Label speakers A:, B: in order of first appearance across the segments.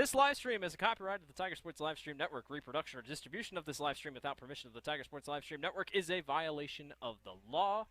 A: This live stream is a copyright of the Tiger Sports Livestream Network. Reproduction or distribution of this live stream without permission of the Tiger Sports Livestream Network is a violation of the law.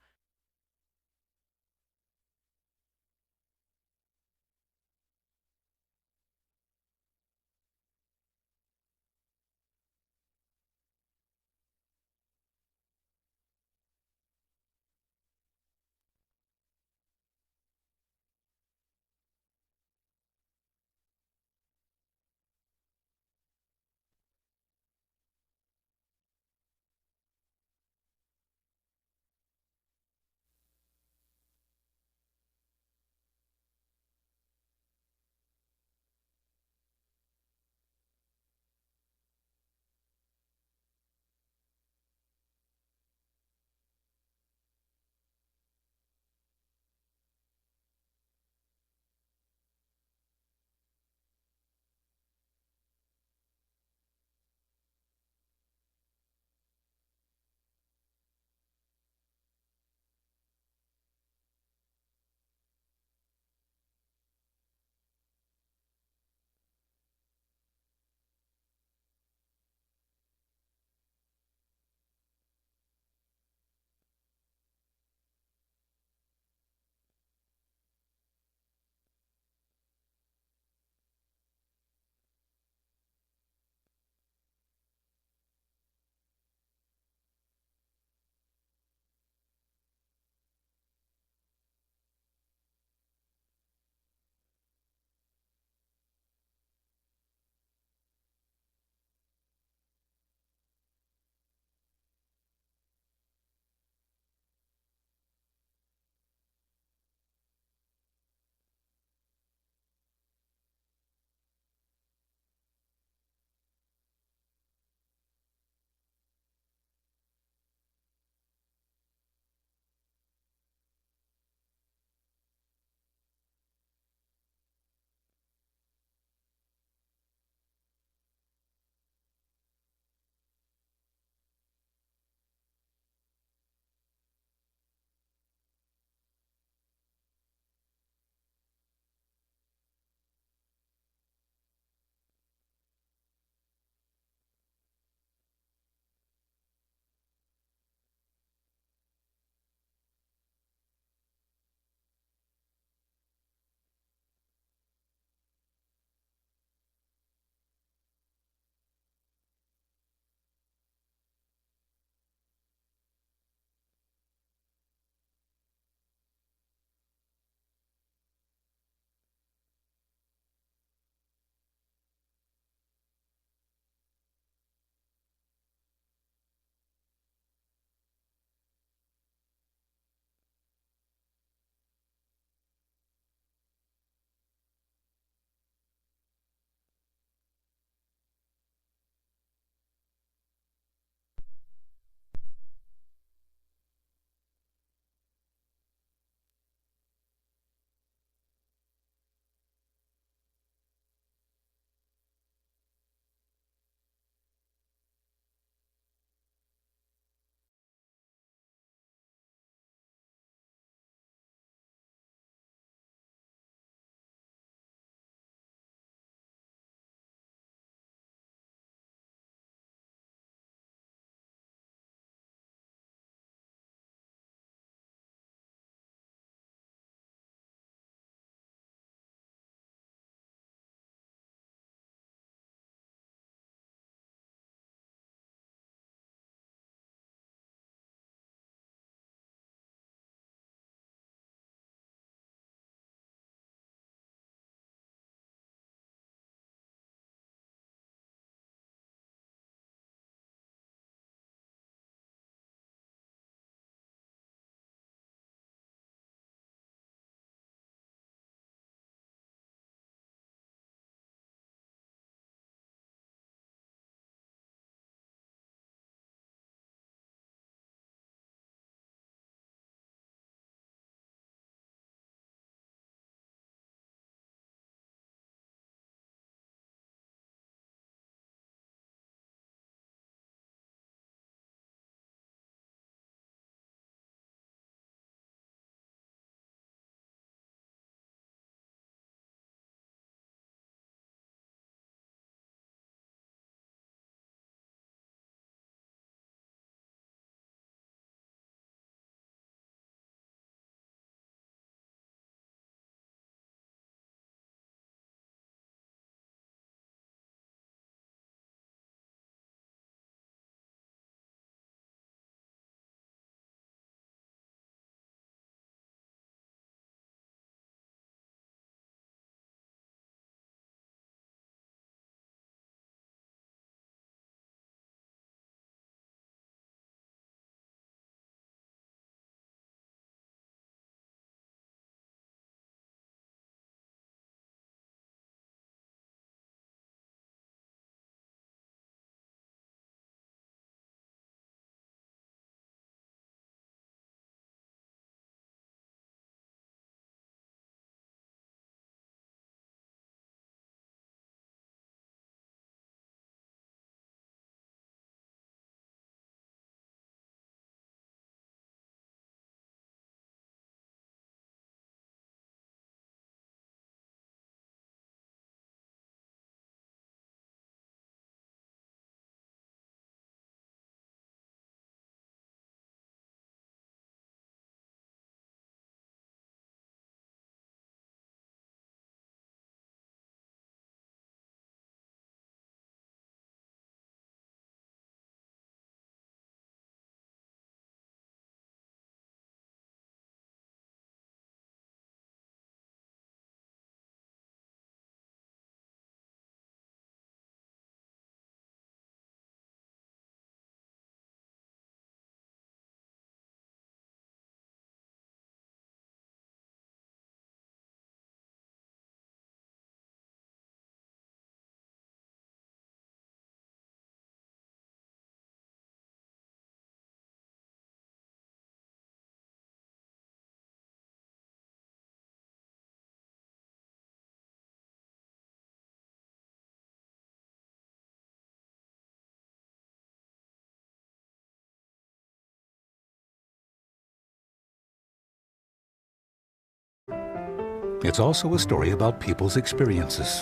B: It's also a story about people's experiences.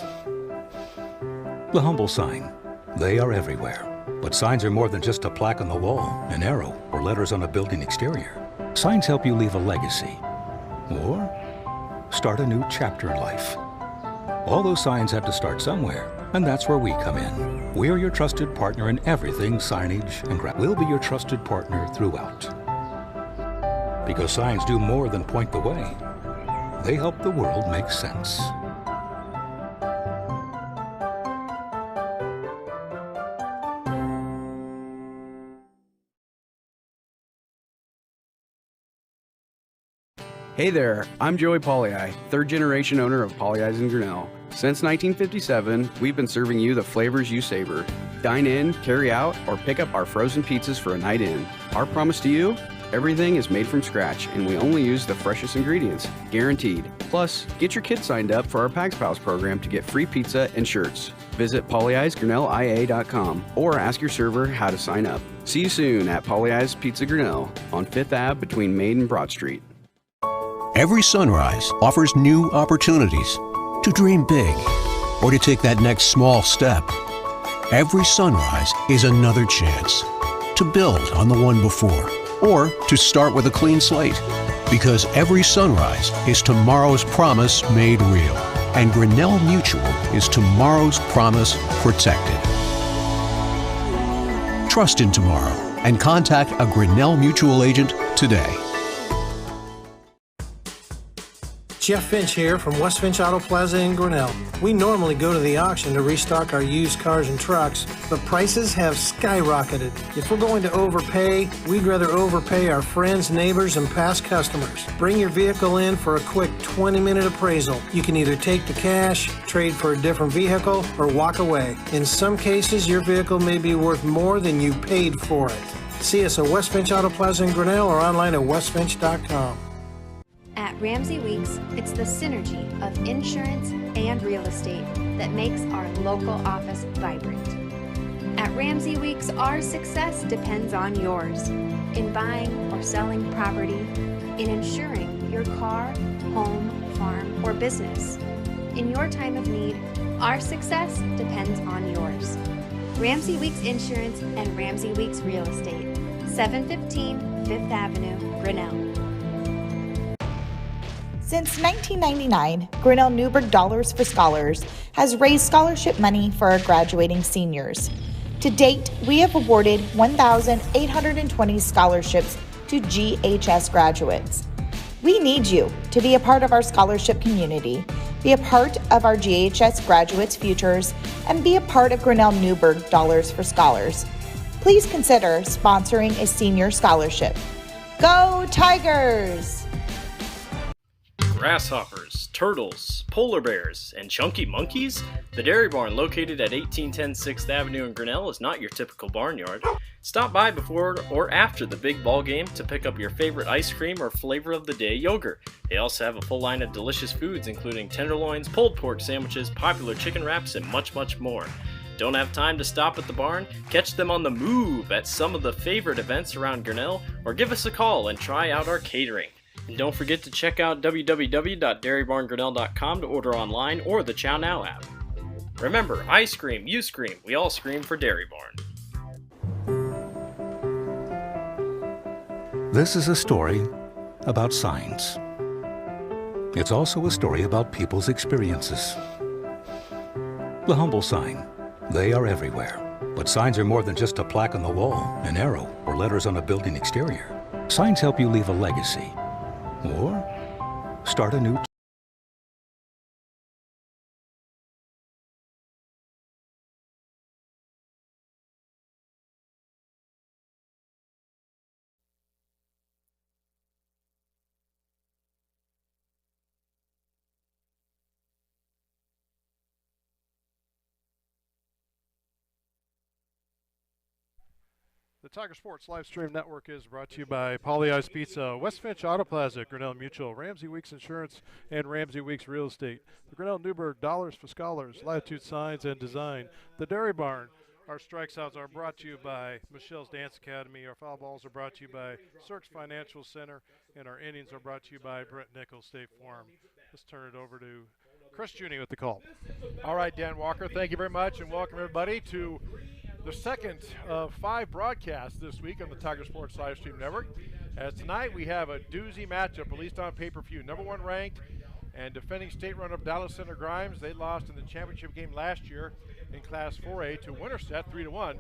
B: The humble sign. They are everywhere. But signs are more than just a plaque on the wall, an arrow, or letters on a building exterior. Signs help you leave a legacy or start a new chapter in life. All those signs have to start somewhere, and that's where we come in. We're your trusted partner in everything signage and graphics. We'll be your trusted partner throughout. Because signs do more than point the way. They help the world make sense.
C: Hey there, I'm Joey Pollyi, third generation owner of Pollyi's in Grinnell. Since 1957, we've been serving you the flavors you savor. Dine in, carry out, or pick up our frozen pizzas for a night in. Our promise to you? Everything is made from scratch, and we only use the freshest ingredients, guaranteed. Plus, get your kids signed up for our Pags Pals program to get free pizza and shirts. Visit pollyi'sgrinnellia.com or ask your server how to sign up. See you soon at Pollyi's Pizza Grinnell on 5th Ave between Main and Broad Street.
D: Every sunrise offers new opportunities to dream big or to take that next small step. Every sunrise is another chance to build on the one before or to start with a clean slate, because every sunrise is tomorrow's promise made real, and Grinnell Mutual is tomorrow's promise protected. Trust in tomorrow and contact a Grinnell Mutual agent today.
E: Jeff Finch here from West Finch Auto Plaza in Grinnell. We normally go to the auction to restock our used cars and trucks, but prices have skyrocketed. If we're going to overpay, we'd rather overpay our friends, neighbors, and past customers. Bring your vehicle in for a quick 20-minute appraisal. You can either take the cash, trade for a different vehicle, or walk away. In some cases, your vehicle may be worth more than you paid for it. See us at West Finch Auto Plaza in Grinnell or online at westfinch.com.
F: At Ramsey Weeks, it's the synergy of insurance and real estate that makes our local office vibrant. At Ramsey Weeks, our success depends on yours in buying or selling property, in insuring your car, home, farm, or business. In your time of need, our success depends on yours. Ramsey Weeks Insurance and Ramsey Weeks Real Estate, 715 5th Avenue, Grinnell.
G: Since 1999, Grinnell Newburgh Dollars for Scholars has raised scholarship money for our graduating seniors. To date, we have awarded 1,820 scholarships to GHS graduates. We need you to be a part of our scholarship community, be a part of our GHS graduates' futures, and be a part of Grinnell Newburgh Dollars for Scholars. Please consider sponsoring a senior scholarship. Go Tigers!
A: Grasshoppers, turtles, polar bears, and chunky monkeys? The Dairy Barn, located at 1810 6th Avenue in Grinnell, is not your typical barnyard. Stop by before or after the big ball game to pick up your favorite ice cream or flavor of the day yogurt. They also have a full line of delicious foods, including tenderloins, pulled pork sandwiches, popular chicken wraps, and much, much more. Don't have time to stop at the barn? Catch them on the move at some of the favorite events around Grinnell, or give us a call and try out our catering. And don't forget to check out www.dairybarngrinnell.com to order online or the Chow Now app. Remember, I scream, you scream, we all scream for Dairy Barn.
B: This is a story about signs. It's also a story about people's experiences. The humble sign. They are everywhere. But signs are more than just a plaque on the wall, an arrow, or letters on a building exterior. Signs help you leave a legacy or start a new
H: The Tiger Sports Live Stream Network is brought to you by Pollyi's Pizza, West Finch Auto Plaza, Grinnell Mutual, Ramsey Weeks Insurance, and Ramsey Weeks Real Estate. The Grinnell Newburgh Dollars for Scholars, Latitude Signs and Design. The Dairy Barn. Our strike outs are brought to you by Michelle's Dance Academy. Our foul balls are brought to you by Cirques Financial Center, and our innings are brought to you by Brett Nichols State Farm. Let's turn it over to Chris Juni with the call. All right, Dan Walker, thank you very much, and welcome everybody to the second of 5 broadcasts this week on the Tiger Sports Livestream Network. As tonight we have a doozy matchup, released on pay-per-view. Number 1 ranked and defending state runner-up Dallas Center Grimes. They lost in the championship game last year in Class 4A to Winterset 3-1.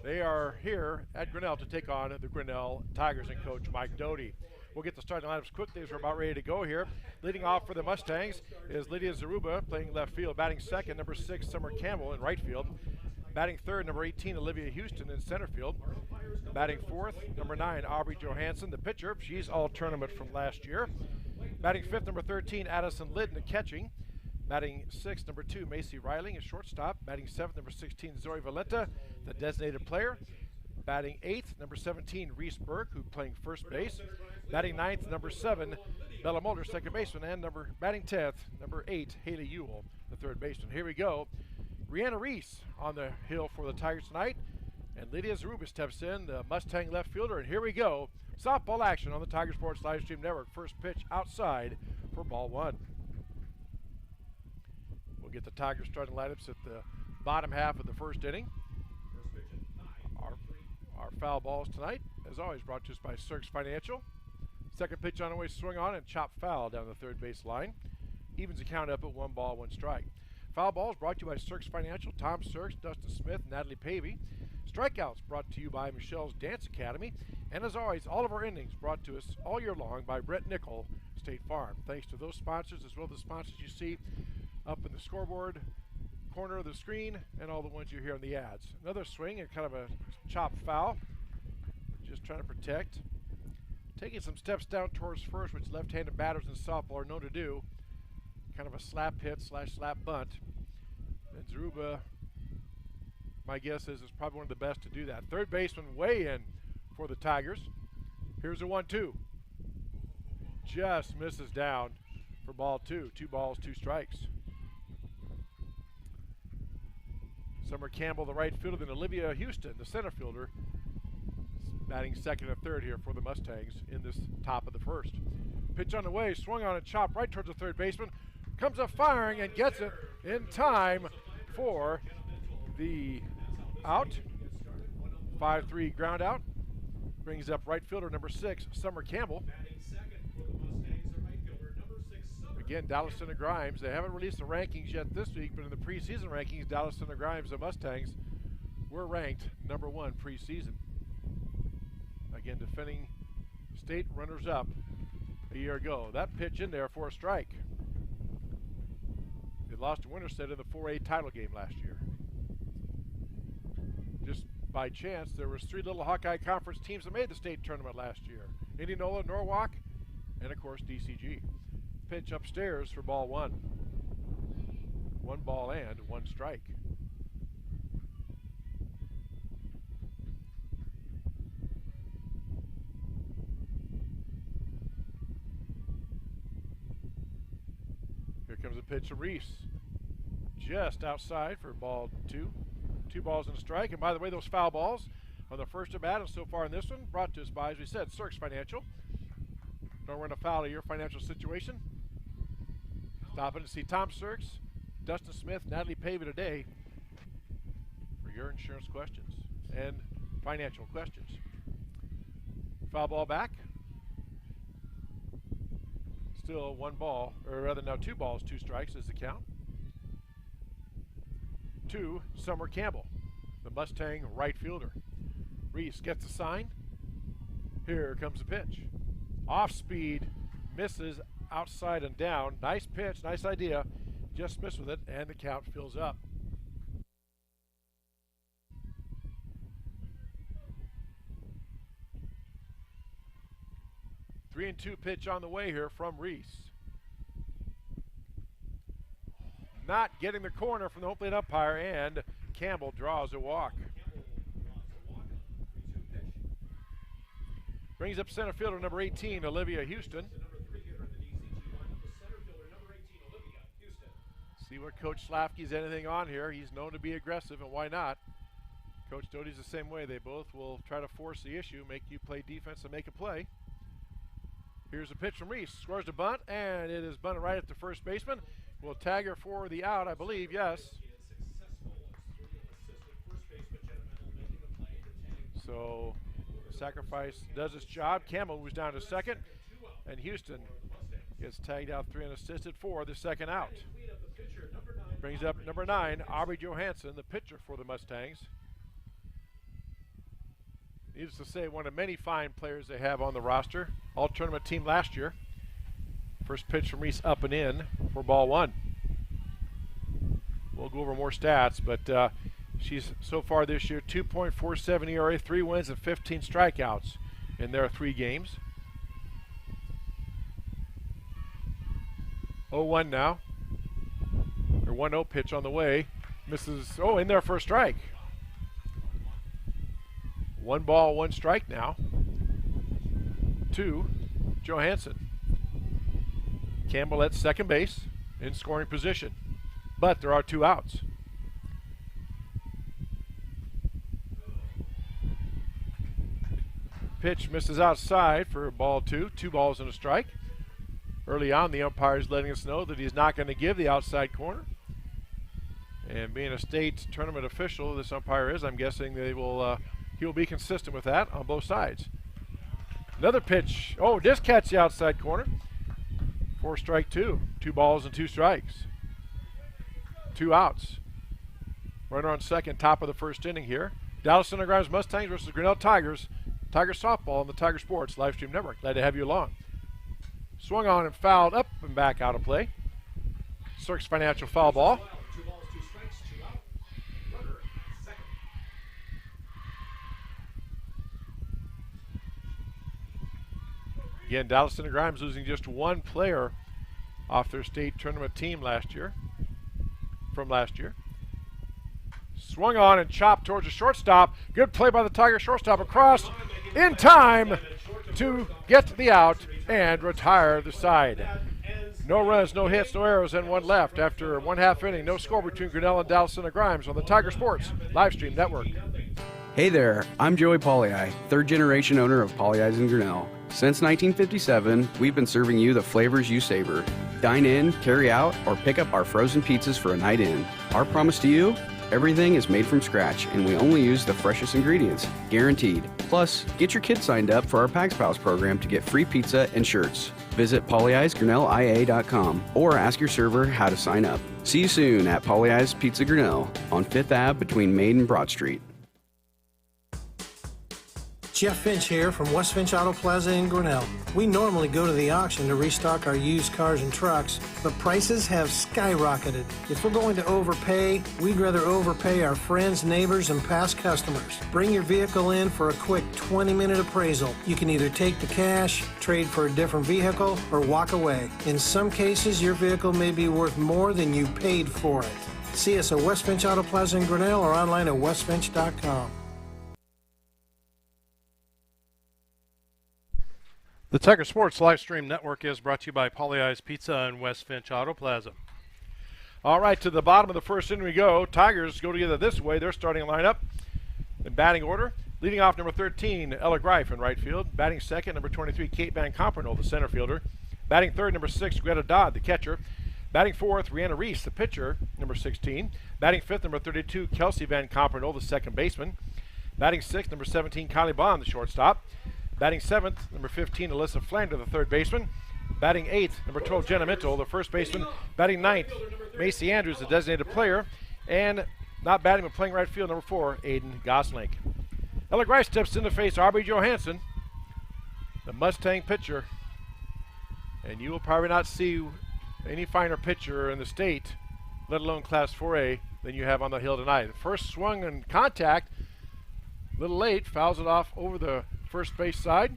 H: They are here at Grinnell to take on the Grinnell Tigers and Coach Mike Doty. We'll get the starting lineups quickly as we're about ready to go here. Leading off for the Mustangs is Lydia Zaruba playing left field. Batting second, number 6, Summer Campbell in right field. Batting third, number 18, Olivia Houston in center field. Batting fourth, number 9, Aubrey Johansson, the pitcher. She's all tournament from last year. Batting fifth, number 13, Addison Liddon, catching. Batting sixth, number 2, Macy Riley, a shortstop. Batting seventh, number 16, Zoe Valenta, the designated player. Batting eighth, number 17, Reese Burke, who playing first base. Batting ninth, number 7, Bella Mulder, second baseman. And batting 10th, number 8, Haley Ewell, the third baseman. Here we go. Rihanna Reese on the hill for the Tigers tonight. And Lydia Zaruba steps in, the Mustang left fielder. And here we go. Softball action on the Tiger Sports Livestream Network. First pitch outside for ball 1. We'll get the Tigers starting lineups at the bottom half of the first inning. Our foul balls tonight, as always, brought to us by Cirques Financial. Second pitch on the way, swing on and chop foul down the third base line. Evens the count up at 1 ball, 1 strike. Foul balls brought to you by Cirques Financial, Tom Cirques, Dustin Smith, Natalie Pavey. Strikeouts brought to you by Michelle's Dance Academy. And as always, all of our innings brought to us all year long by Brett Nickel, State Farm. Thanks to those sponsors, as well as the sponsors you see up in the scoreboard corner of the screen and all the ones you hear on the ads. Another swing and kind of a chop foul. Just trying to protect. Taking some steps down towards first, which left-handed batters in softball are known to do. Kind of a slap hit / slap bunt. And Zaruba, my guess is probably one of the best to do that. Third baseman way in for the Tigers. Here's a 1-2. Just misses down for ball 2. 2 balls, 2 strikes. Summer Campbell, the right fielder, then Olivia Houston, the center fielder, batting second and third here for the Mustangs in this top of the first. Pitch on the way, swung on and chopped right towards the third baseman. Comes up firing and gets it in time for the out. 5-3 ground out. Brings up right fielder number 6, Summer Campbell. Again, Dallas Center Grimes, they haven't released the rankings yet this week, but in the preseason rankings, Dallas Center Grimes, the Mustangs, were ranked number 1 preseason. Again, defending state runners-up a year ago. That pitch in there for a strike. They lost to Winterset in the 4A title game last year. Just by chance, there was 3 little Hawkeye Conference teams that made the state tournament last year. Indianola, Norwalk, and of course DCG. Pitch upstairs for ball 1. 1 ball and 1 strike. Here comes a pitch to Reese. Just outside for ball 2. 2 balls and a strike. And by the way, those foul balls on the first at bat and so far in this one, brought to us by, as we said, Cirques Financial. Don't run a foul of your financial situation. Stopping to see Tom Cirques, Dustin Smith, Natalie Pavey today for your insurance questions and financial questions. Foul ball back. Still 1 ball, or rather now 2 balls, 2 strikes is the count. To Summer Campbell, the Mustang right fielder. Reese gets the sign. Here comes the pitch. Off speed, misses outside and down. Nice pitch, nice idea. Just missed with it, and the count fills up. Three and 2 pitch on the way here from Reese. Not getting the corner from the home plate umpire, and Campbell draws a walk. Brings up center fielder number 18, Olivia Houston. See what Coach Slafke's anything on here. He's known to be aggressive, and why not? Coach Doty's the same way. They both will try to force the issue, make you play defense and make a play. Here's a pitch from Reese. Scores the bunt, and it is bunted right at the first baseman. Will tag her for the out, I believe, yes. So sacrifice does its job. Campbell moves down to second, and Houston gets tagged out 3 unassisted for the second out. Brings up number 9, Aubrey Johansson, the pitcher for the Mustangs. Needless to say, one of many fine players they have on the roster. All-tournament team last year. First pitch from Reese up and in for ball 1. We'll go over more stats, but she's so far this year 2.47 ERA, 3 wins and 15 strikeouts in their 3 games. 0-1 now. Or 1-0 pitch on the way. Misses, in there for a strike. 1 ball, 1 strike now to Johansson. Campbell at second base in scoring position, but there are 2 outs. Pitch misses outside for ball 2, 2 balls and a strike. Early on, the umpire is letting us know that he's not going to give the outside corner. And being a state tournament official, this umpire is, I'm guessing he will be consistent with that on both sides. Another pitch. Just catch the outside corner. 4 strike 2. 2 balls and 2 strikes. 2 outs. Runner on second, top of the first inning here. Dallas Center Grimes Mustangs versus Grinnell Tigers. Tiger softball on the Tiger Sports Livestream Network. Glad to have you along. Swung on and fouled up and back out of play. Cirques Financial foul ball. Again, Dallas Center Grimes losing just 1 player off their state tournament team from last year. Swung on and chopped towards the shortstop. Good play by the Tiger shortstop across in time to get the out and retire the side. No runs, no hits, no errors, and 1 left after 1/2 inning. No score between Grinnell and Dallas Center Grimes on the Tiger Sports Livestream Network.
C: Hey there, I'm Joey Pollei, 3rd generation owner of Polley's in Grinnell. Since 1957, we've been serving you the flavors you savor. Dine in, carry out, or pick up our frozen pizzas for a night in. Our promise to you? Everything is made from scratch, and we only use the freshest ingredients, guaranteed. Plus, get your kids signed up for our Pax Pals program to get free pizza and shirts. Visit polleisgrinnellia.com or ask your server how to sign up. See you soon at Polley's Pizza Grinnell on 5th Ave between Main and Broad Street.
E: Jeff Finch here from West Finch Auto Plaza in Grinnell. We normally go to the auction to restock our used cars and trucks, but prices have skyrocketed. If we're going to overpay, we'd rather overpay our friends, neighbors, and past customers. Bring your vehicle in for a quick 20-minute appraisal. You can either take the cash, trade for a different vehicle, or walk away. In some cases, your vehicle may be worth more than you paid for it. See us at West Finch Auto Plaza in Grinnell or online at westfinch.com.
H: The Tiger Sports Livestream Network is brought to you by Polley's Pizza and West Finch Auto Plaza. All right, to the bottom of the first inning we go. Tigers go together this way. Their starting lineup in batting order. Leading off, number 13, Ella Greif in right field. Batting second, number 23, Kate Van Compernoll, the center fielder. Batting third, number 6, Greta Dodd, the catcher. Batting fourth, Rihanna Reese, the pitcher, number 16. Batting fifth, number 32, Kelsey Van Compernoll, the second baseman. Batting sixth, number 17, Kylie Bond, the shortstop. Batting seventh, number 15, Alyssa Flander, the third baseman. Batting eighth, number 12, Jenna Mintle, the first baseman. Batting ninth, Macy Andrews, the designated player. And not batting but playing right field, number 4, Aiden Goslink. Ella Greif steps in to face Aubrey Johansson, the Mustang pitcher. And you will probably not see any finer pitcher in the state, let alone Class 4A, than you have on the hill tonight. The first swung and contact, a little late, fouls it off over the first base side.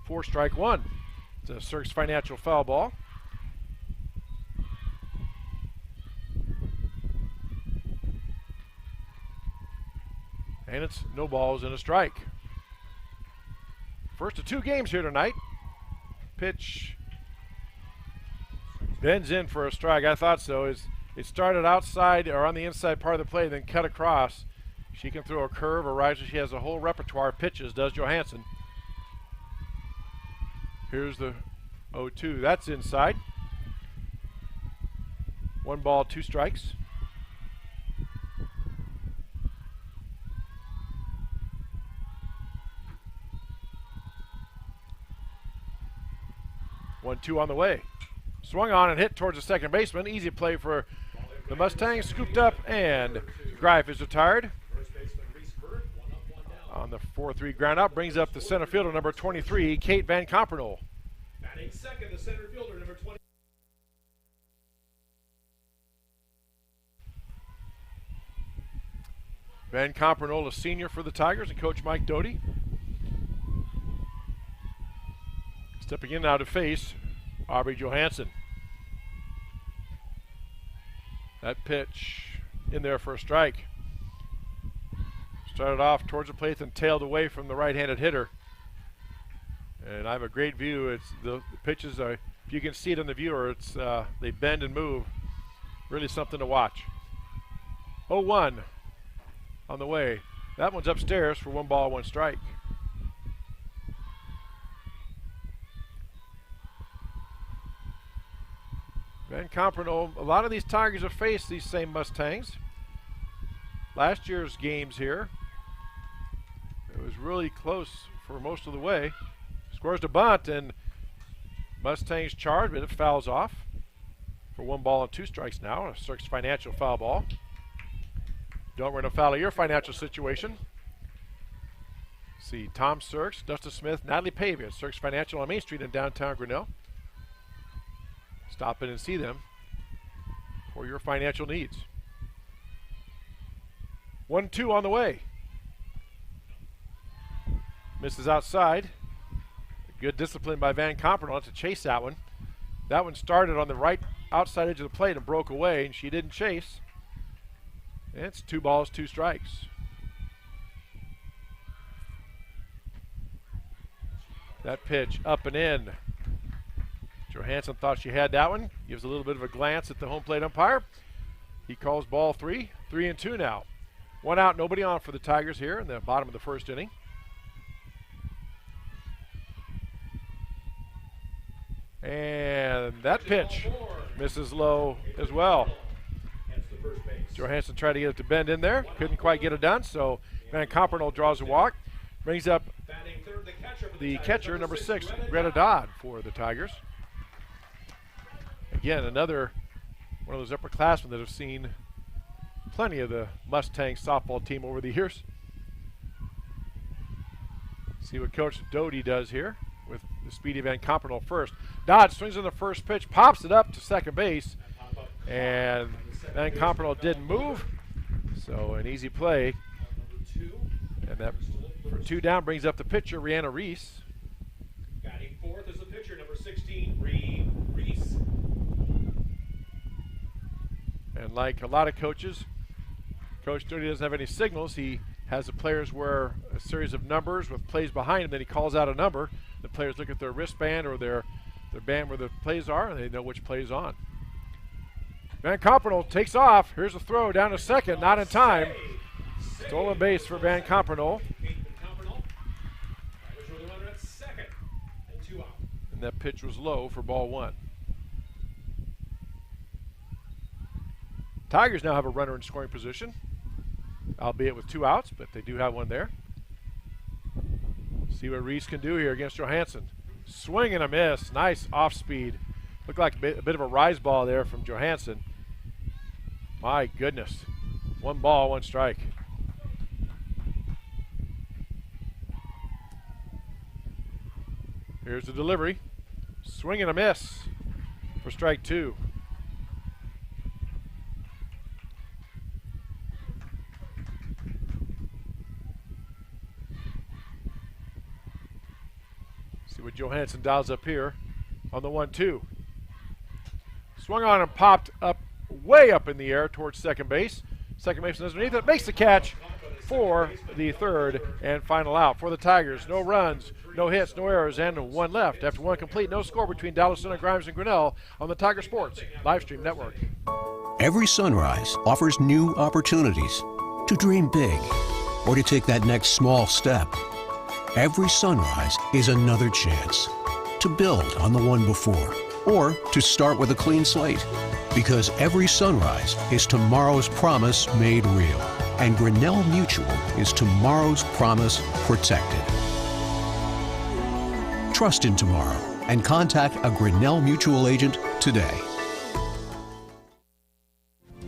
H: 4 strike 1. It's a Cirques Financial foul ball. And it's no balls and a strike. First of 2 games here tonight. Pitch bends in for a strike. I thought so. It started outside or on the inside part of the play, then cut across. She can throw a curve or riser. She has a whole repertoire of pitches, does Johansson. Here's the 0-2. That's inside. 1 ball, 2 strikes. One, 2 on the way. Swung on and hit towards the second baseman. Easy play for the Mustangs. Scooped up, and Greif is retired. On the 4-3 ground out, brings up the center fielder, number 23, Kate Van Compernol.
I: Batting second, the center fielder, number 20.
H: Van Compernol, a senior for the Tigers, and Coach Mike Doty. Stepping in now to face Aubrey Johansson. That pitch in there for a strike. Started off towards the plate and tailed away from the right-handed hitter. And I have a great view. It's the pitches are, if you can see it in the viewer, it's they bend and move. Really something to watch. 0-1 on the way. That one's upstairs for 1 ball, 1 strike. Van Compernol, a lot of these Tigers have faced these same Mustangs. Last year's games here, it was really close for most of the way. Scores the bunt, and Mustangs charge, but it fouls off for 1 ball and 2 strikes now. A Cirques Financial foul ball. Don't run a foul of your financial situation. See Tom Cirques, Dustin Smith, Natalie Pavia, Cirques Financial on Main Street in downtown Grinnell. Stop in and see them for your financial needs. 1-2 on the way. Misses outside. Good discipline by Van Compernol to chase that one. That one started on the right outside edge of the plate and broke away, and she didn't chase. And it's 2 balls, 2 strikes. That pitch up and in. Johansson thought she had that one. Gives a little bit of a glance at the home plate umpire. He calls ball 3. 3-2 now. 1 out, nobody on for the Tigers here in the bottom of the 1st inning. And that pitch misses low as well. Johansson tried to get it to bend in there. Couldn't quite get it done, so Van Compernol draws a walk. Brings up the catcher, number 6, Greta Dodd for the Tigers. Again, another one of those upperclassmen that have seen plenty of the Mustang softball team over the years. See what Coach Doty does here with the speedy Van Compernol first. Dodd swings on the first pitch, pops it up to second base, and Van Compernol didn't move, so an easy play. And that for 2 down brings up the pitcher, Rihanna Reese.
I: Batting 4th is the pitcher, number 16, Reese.
H: And like a lot of coaches, Coach Doty doesn't have any signals. He has the players wear a series of numbers with plays behind him. Then he calls out a number. The players look at their wristband or their band where the plays are, and they know which play is on. Van Compernol takes off. Here's a throw down to second, not in time. Stolen base for Van Compernol. And that pitch was low for ball 1. Tigers now have a runner in scoring position, albeit with 2 outs, but they do have one there. See what Reese can do here against Johansson. Swing and a miss. Nice off speed. Looked like a bit of a rise ball there from Johansson. My goodness. 1 ball, 1 strike. Here's the delivery. Swing and a miss for strike 2. See what Johansson dials up here on the 1-2. Swung on and popped up, way up in the air towards second base. Second baseman is underneath it, makes the catch for the 3rd and final out for the Tigers. No runs, no hits, no errors, and 1 left. After 1 complete, no score between Dallas Center, Grimes, and Grinnell on the Tiger Sports Livestream Network.
D: Every sunrise offers new opportunities to dream big or to take that next small step. Every sunrise is another chance to build on the one before, or to start with a clean slate. Because every sunrise is tomorrow's promise made real. And Grinnell Mutual is tomorrow's promise protected. Trust in tomorrow and contact a Grinnell Mutual agent today.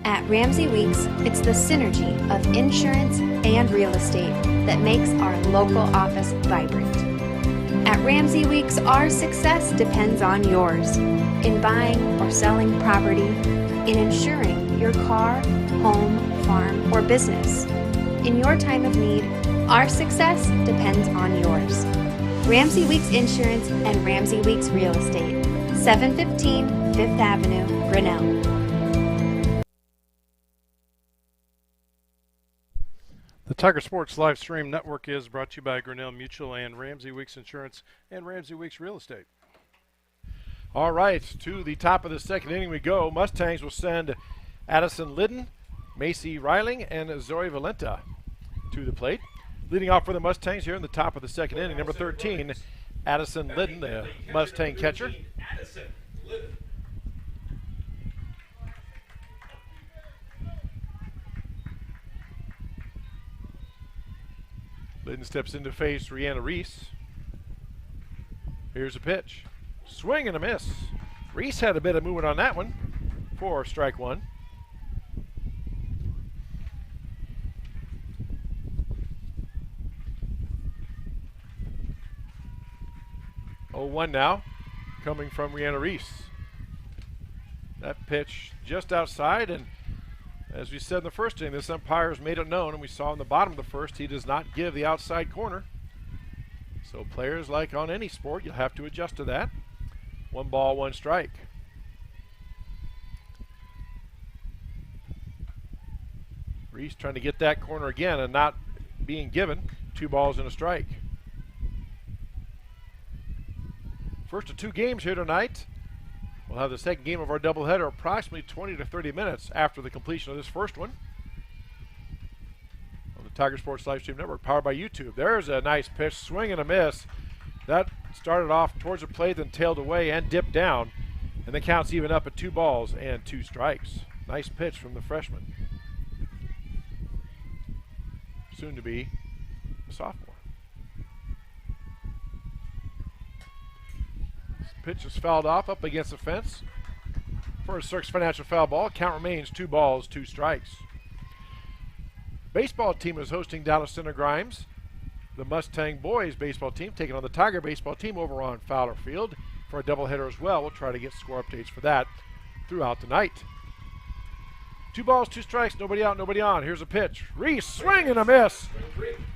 F: At Ramsey Weeks, it's the synergy of insurance and real estate that makes our local office vibrant. At Ramsey Weeks, our success depends on yours in buying or selling property, in insuring your car, home, farm, or business. In your time of need, our success depends on yours. Ramsey Weeks Insurance and Ramsey Weeks Real Estate, 715 Fifth Avenue, Grinnell.
H: The Tiger Sports live stream network is brought to you by Grinnell Mutual and Ramsey Weeks Insurance and Ramsey Weeks Real Estate. All right, to the top of the second inning we go. Mustangs will send Addison Liddon, Macy Reiling, and Zoe Valenta to the plate. Leading off for the Mustangs here in the top of the second inning, number 13, Addison Liddon, the Mustang catcher. Liddon steps in to face Rihanna Reese. Here's a pitch. Swing and a miss. Reese had a bit of movement on that one for strike one. Oh, 1 now, coming from Rihanna Reese. That pitch just outside, and as we said in the first inning, this umpire has made it known, and we saw in the bottom of the first, he does not give the outside corner. So players, like on any sport, you'll have to adjust to that. 1 ball, 1 strike. Reese trying to get that corner again and not being given. 2 balls and a strike. First of 2 games here tonight. We'll have the second game of our doubleheader approximately 20 to 30 minutes after the completion of this first one. On the Tiger Sports Livestream Network, powered by YouTube. There's a nice pitch, swing and a miss. That started off towards the plate, then tailed away and dipped down. And the count's even up at 2 balls and 2 strikes. Nice pitch from the freshman. Soon to be a sophomore. Pitch is fouled off up against the fence for a Cirques Financial foul ball. Count remains 2 balls, 2 strikes. Baseball team is hosting Dallas Center Grimes. The Mustang boys baseball team taking on the Tiger baseball team over on Fowler Field for a doubleheader as well. We'll try to get score updates for that throughout the night. 2 balls, 2 strikes, nobody out, nobody on. Here's a pitch. Reese, swing and a miss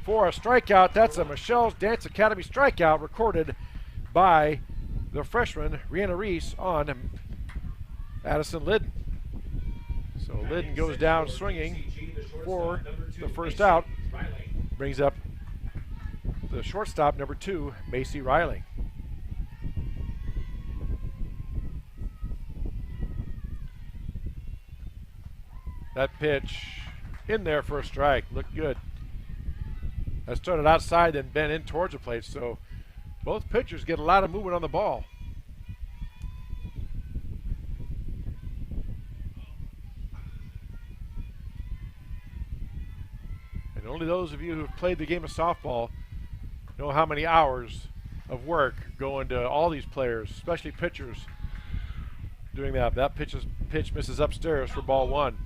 H: for a strikeout. That's a Michelle's Dance Academy strikeout recorded by the freshman Rihanna Reese on Addison Liddon. So Liddon goes down swinging for the first out. Brings up the shortstop, number 2, Macy Reiling. That pitch in there for a strike. Looked good. That started outside, then bent in towards the plate. So both pitchers get a lot of movement on the ball. And only those of you who have played the game of softball know how many hours of work go into all these players, especially pitchers, doing that. That pitch misses upstairs for ball 1.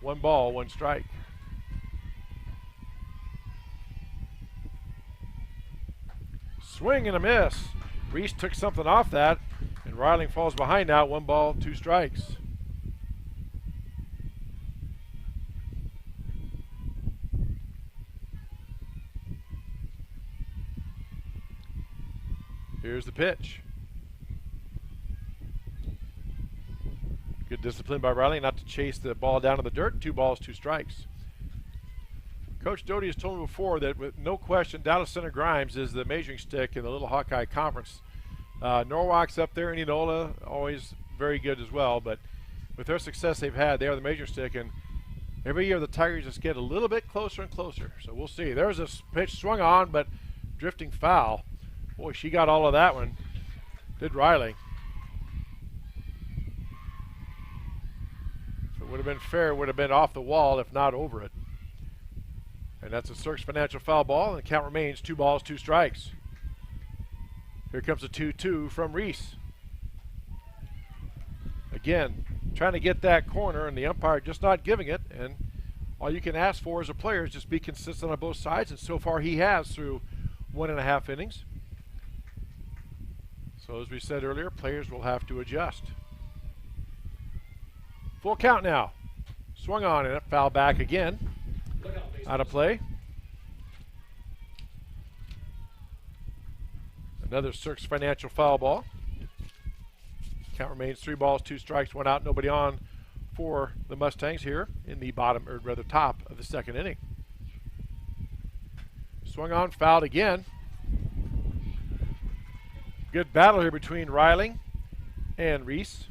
H: 1 ball, 1 strike. Swing and a miss. Reese took something off that, and Reiling falls behind now. 1 ball, 2 strikes. Here's the pitch. Good discipline by Reiling not to chase the ball down to the dirt. 2 balls, 2 strikes. Coach Doty has told me before that with no question Dallas Center Grimes is the measuring stick in the Little Hawkeye Conference. Norwalk's up there, Indianola, always very good as well, but with their success they've had, they are the measuring stick, and every year the Tigers just get a little bit closer and closer. So we'll see. There's a pitch swung on, but drifting foul. Boy, she got all of that one. Did Riley. So it would have been fair, would have been off the wall, if not over it. And that's a Cirques Financial foul ball, and the count remains 2 balls, 2 strikes. Here comes a 2-2 from Reese. Again, trying to get that corner, and the umpire just not giving it. And all you can ask for as a player is just be consistent on both sides, and so far he has through 1.5 innings. So as we said earlier, players will have to adjust. Full count now. Swung on and it, foul back again. Out of play. Another Cirques Financial foul ball. Count remains 3 balls, 2 strikes, 1 out, nobody on for the Mustangs here in the bottom, or rather top of the 2nd inning. Swung on, fouled again. Good battle here between Riley and Reese.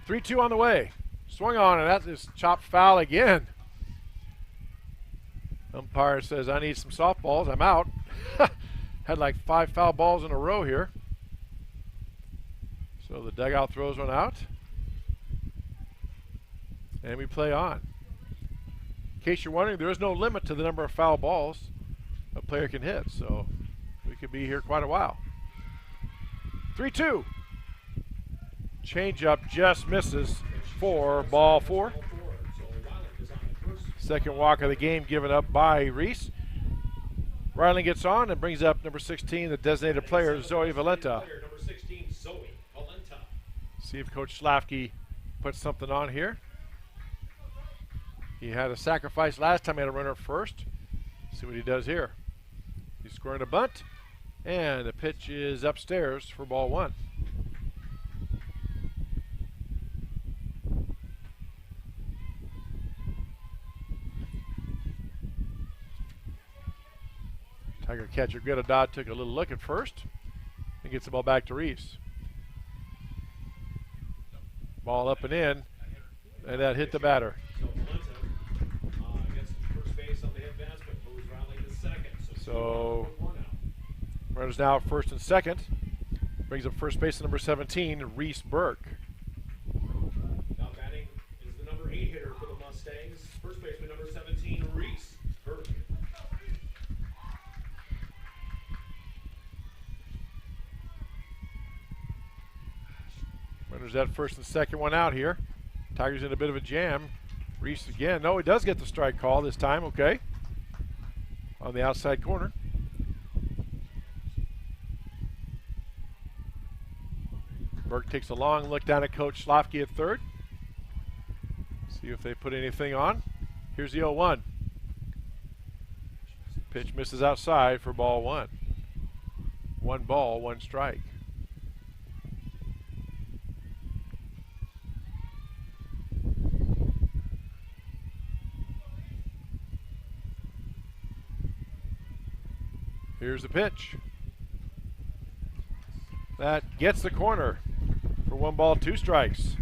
H: Three-two on the way. Swung on, and that is chopped foul again. Umpire says, I need some softballs. I'm out. Had like 5 foul balls in a row here. So the dugout throws one out. And we play on. In case you're wondering, there is no limit to the number of foul balls a player can hit. So we could be here quite a while. 3-2. Changeup just misses for ball 4. Second walk of the game given up by Reese. Riley gets on and brings up number 16, the designated player, Zoe Valenta. See if Coach Schlafke puts something on here. He had a sacrifice last time, he had a runner first. See what he does here. He's scoring a bunt, and the pitch is upstairs for ball 1. Tiger catcher Greta Dodd took a little look at first and gets the ball back to Reese. Ball up and in, and that hit the batter. So runners now at first and second. Brings up first base number 17, Reese Burke.
I: Now batting is the number 8 hitter for the Mustangs. First baseman number 17, Reese Burke.
H: Runners at first and second, one out here. Tigers in a bit of a jam. Reese again. No, he does get the strike call this time. Okay. On the outside corner. Burke takes a long look down at Coach Schlafke at third. See if they put anything on. Here's the 0-1. Pitch misses outside for ball 1. 1 ball, 1 strike. Here's the pitch. That gets the corner for 1 ball, 2 strikes.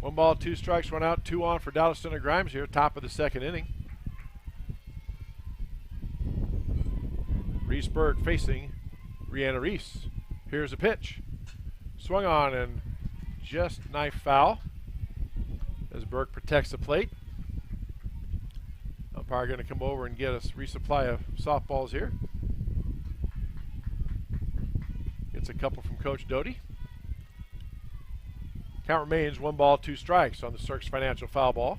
H: 1 ball, 2 strikes, 1 out, 2 on for Dallas Center Grimes here, top of the 2nd inning. Reese Burke facing Rihanna Reese. Here's a pitch. Swung on and just knife foul as Burke protects the plate. Umpire going to come over and get us resupply of softballs here. Gets a couple from Coach Doty. Count remains 1 ball, 2 strikes on the Cirques Financial foul ball.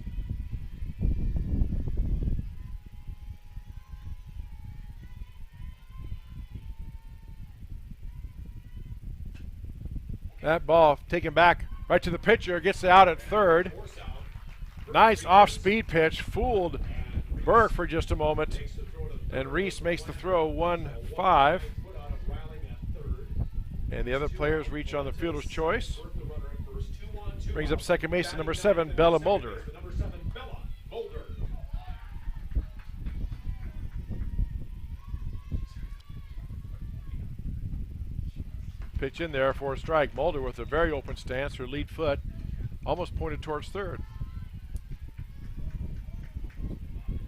H: That ball taken back right to the pitcher, gets it out at third. Nice off-speed pitch, fooled Burke for just a moment, and Reese makes the throw 1-5. And the other players reach on the fielder's choice. Brings up second base number 7, Bella Mulder. Pitch in there for a strike. Mulder with a very open stance, her lead foot almost pointed towards third.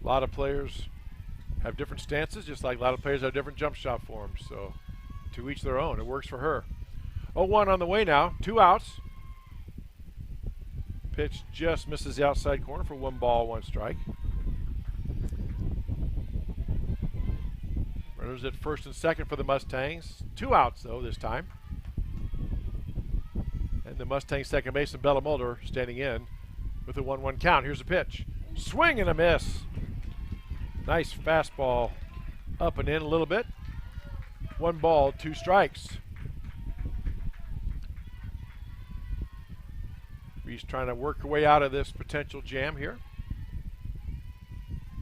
H: A lot of players have different stances, just like a lot of players have different jump shot forms. So to each their own. It works for her. 0-1 on the way now. 2 outs. Pitch just misses the outside corner for 1 ball, 1 strike. Runners at first and second for the Mustangs. 2 outs, though, this time. And the Mustangs second baseman, Bella Mulder, standing in with a 1-1 count. Here's a pitch. Swing and a miss. Nice fastball up and in a little bit. 1 ball, 2 strikes. Reese trying to work her way out of this potential jam here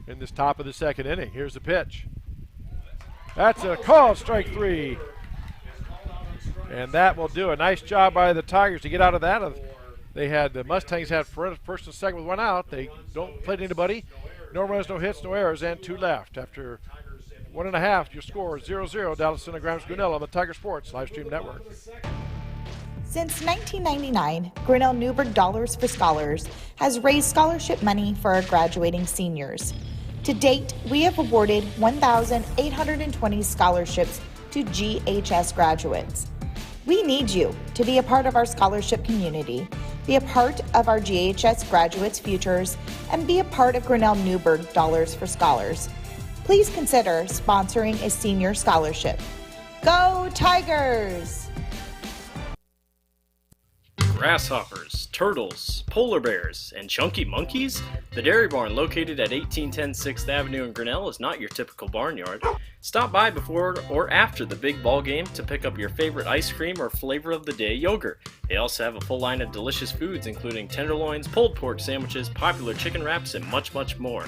H: in this top of the second inning. Here's the pitch. That's a call, strike 3. And that will do. A nice job by the Tigers to get out of that. The Mustangs had first and second with 1 out. They don't play to anybody. No runs, no hits, no errors, and 2 left. After 1.5, your score is 0-0. Dallas Center Grinnell on the Tiger Sports Live Stream Network.
G: Since 1999, Grinnell Newberg Dollars for Scholars has raised scholarship money for our graduating seniors. To date, we have awarded 1,820 scholarships to GHS graduates. We need you to be a part of our scholarship community, be a part of our GHS graduates' futures, and be a part of Grinnell Newberg Dollars for Scholars. Please consider sponsoring a senior scholarship. Go Tigers!
A: Grasshoppers, turtles, polar bears, and chunky monkeys? The Dairy Barn, located at 1810 6th Avenue in Grinnell, is not your typical barnyard. Stop by before or after the big ball game to pick up your favorite ice cream or flavor of the day yogurt. They also have a full line of delicious foods, including tenderloins, pulled pork sandwiches, popular chicken wraps, and much, much more.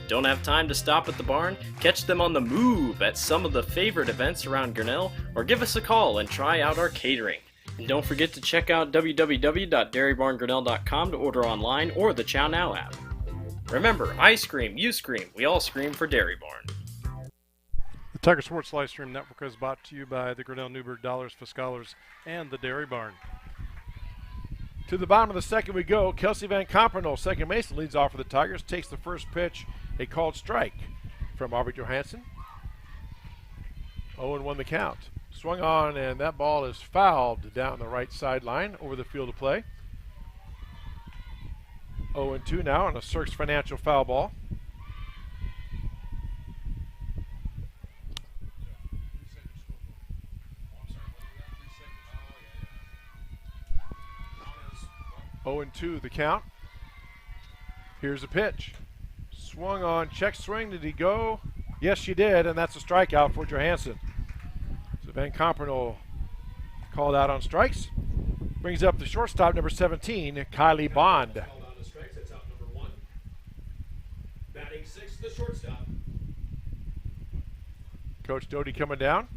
A: Don't have time to stop at the barn? Catch them on the move at some of the favorite events around Grinnell, or give us a call and try out our catering. And don't forget to check out www.dairybarngrinnell.com to order online or the Chow Now app. Remember, I scream, you scream, we all scream for Dairy Barn.
H: The Tiger Sports Live Stream Network is brought to you by the Grinnell Newberg Dollars for Scholars and the Dairy Barn. To the bottom of the second we go. Kelsey Van Compernoll, second baseman, leads off for the Tigers, takes the first pitch, a called strike from Aubrey Johansson. 0-1 the count. Swung on, and that ball is fouled down the right sideline over the field of play. 0-2 now on a Cirques Financial foul ball. Oh and 2 the count. Here's a pitch. Swung on, check swing. Did he go? Yes, she did, and that's a strikeout for Johansson. So Van Compernoll called out on strikes. Brings up the shortstop, number 17, Kylie Bond.
I: Batting 6th, the shortstop.
H: Coach Doty coming down.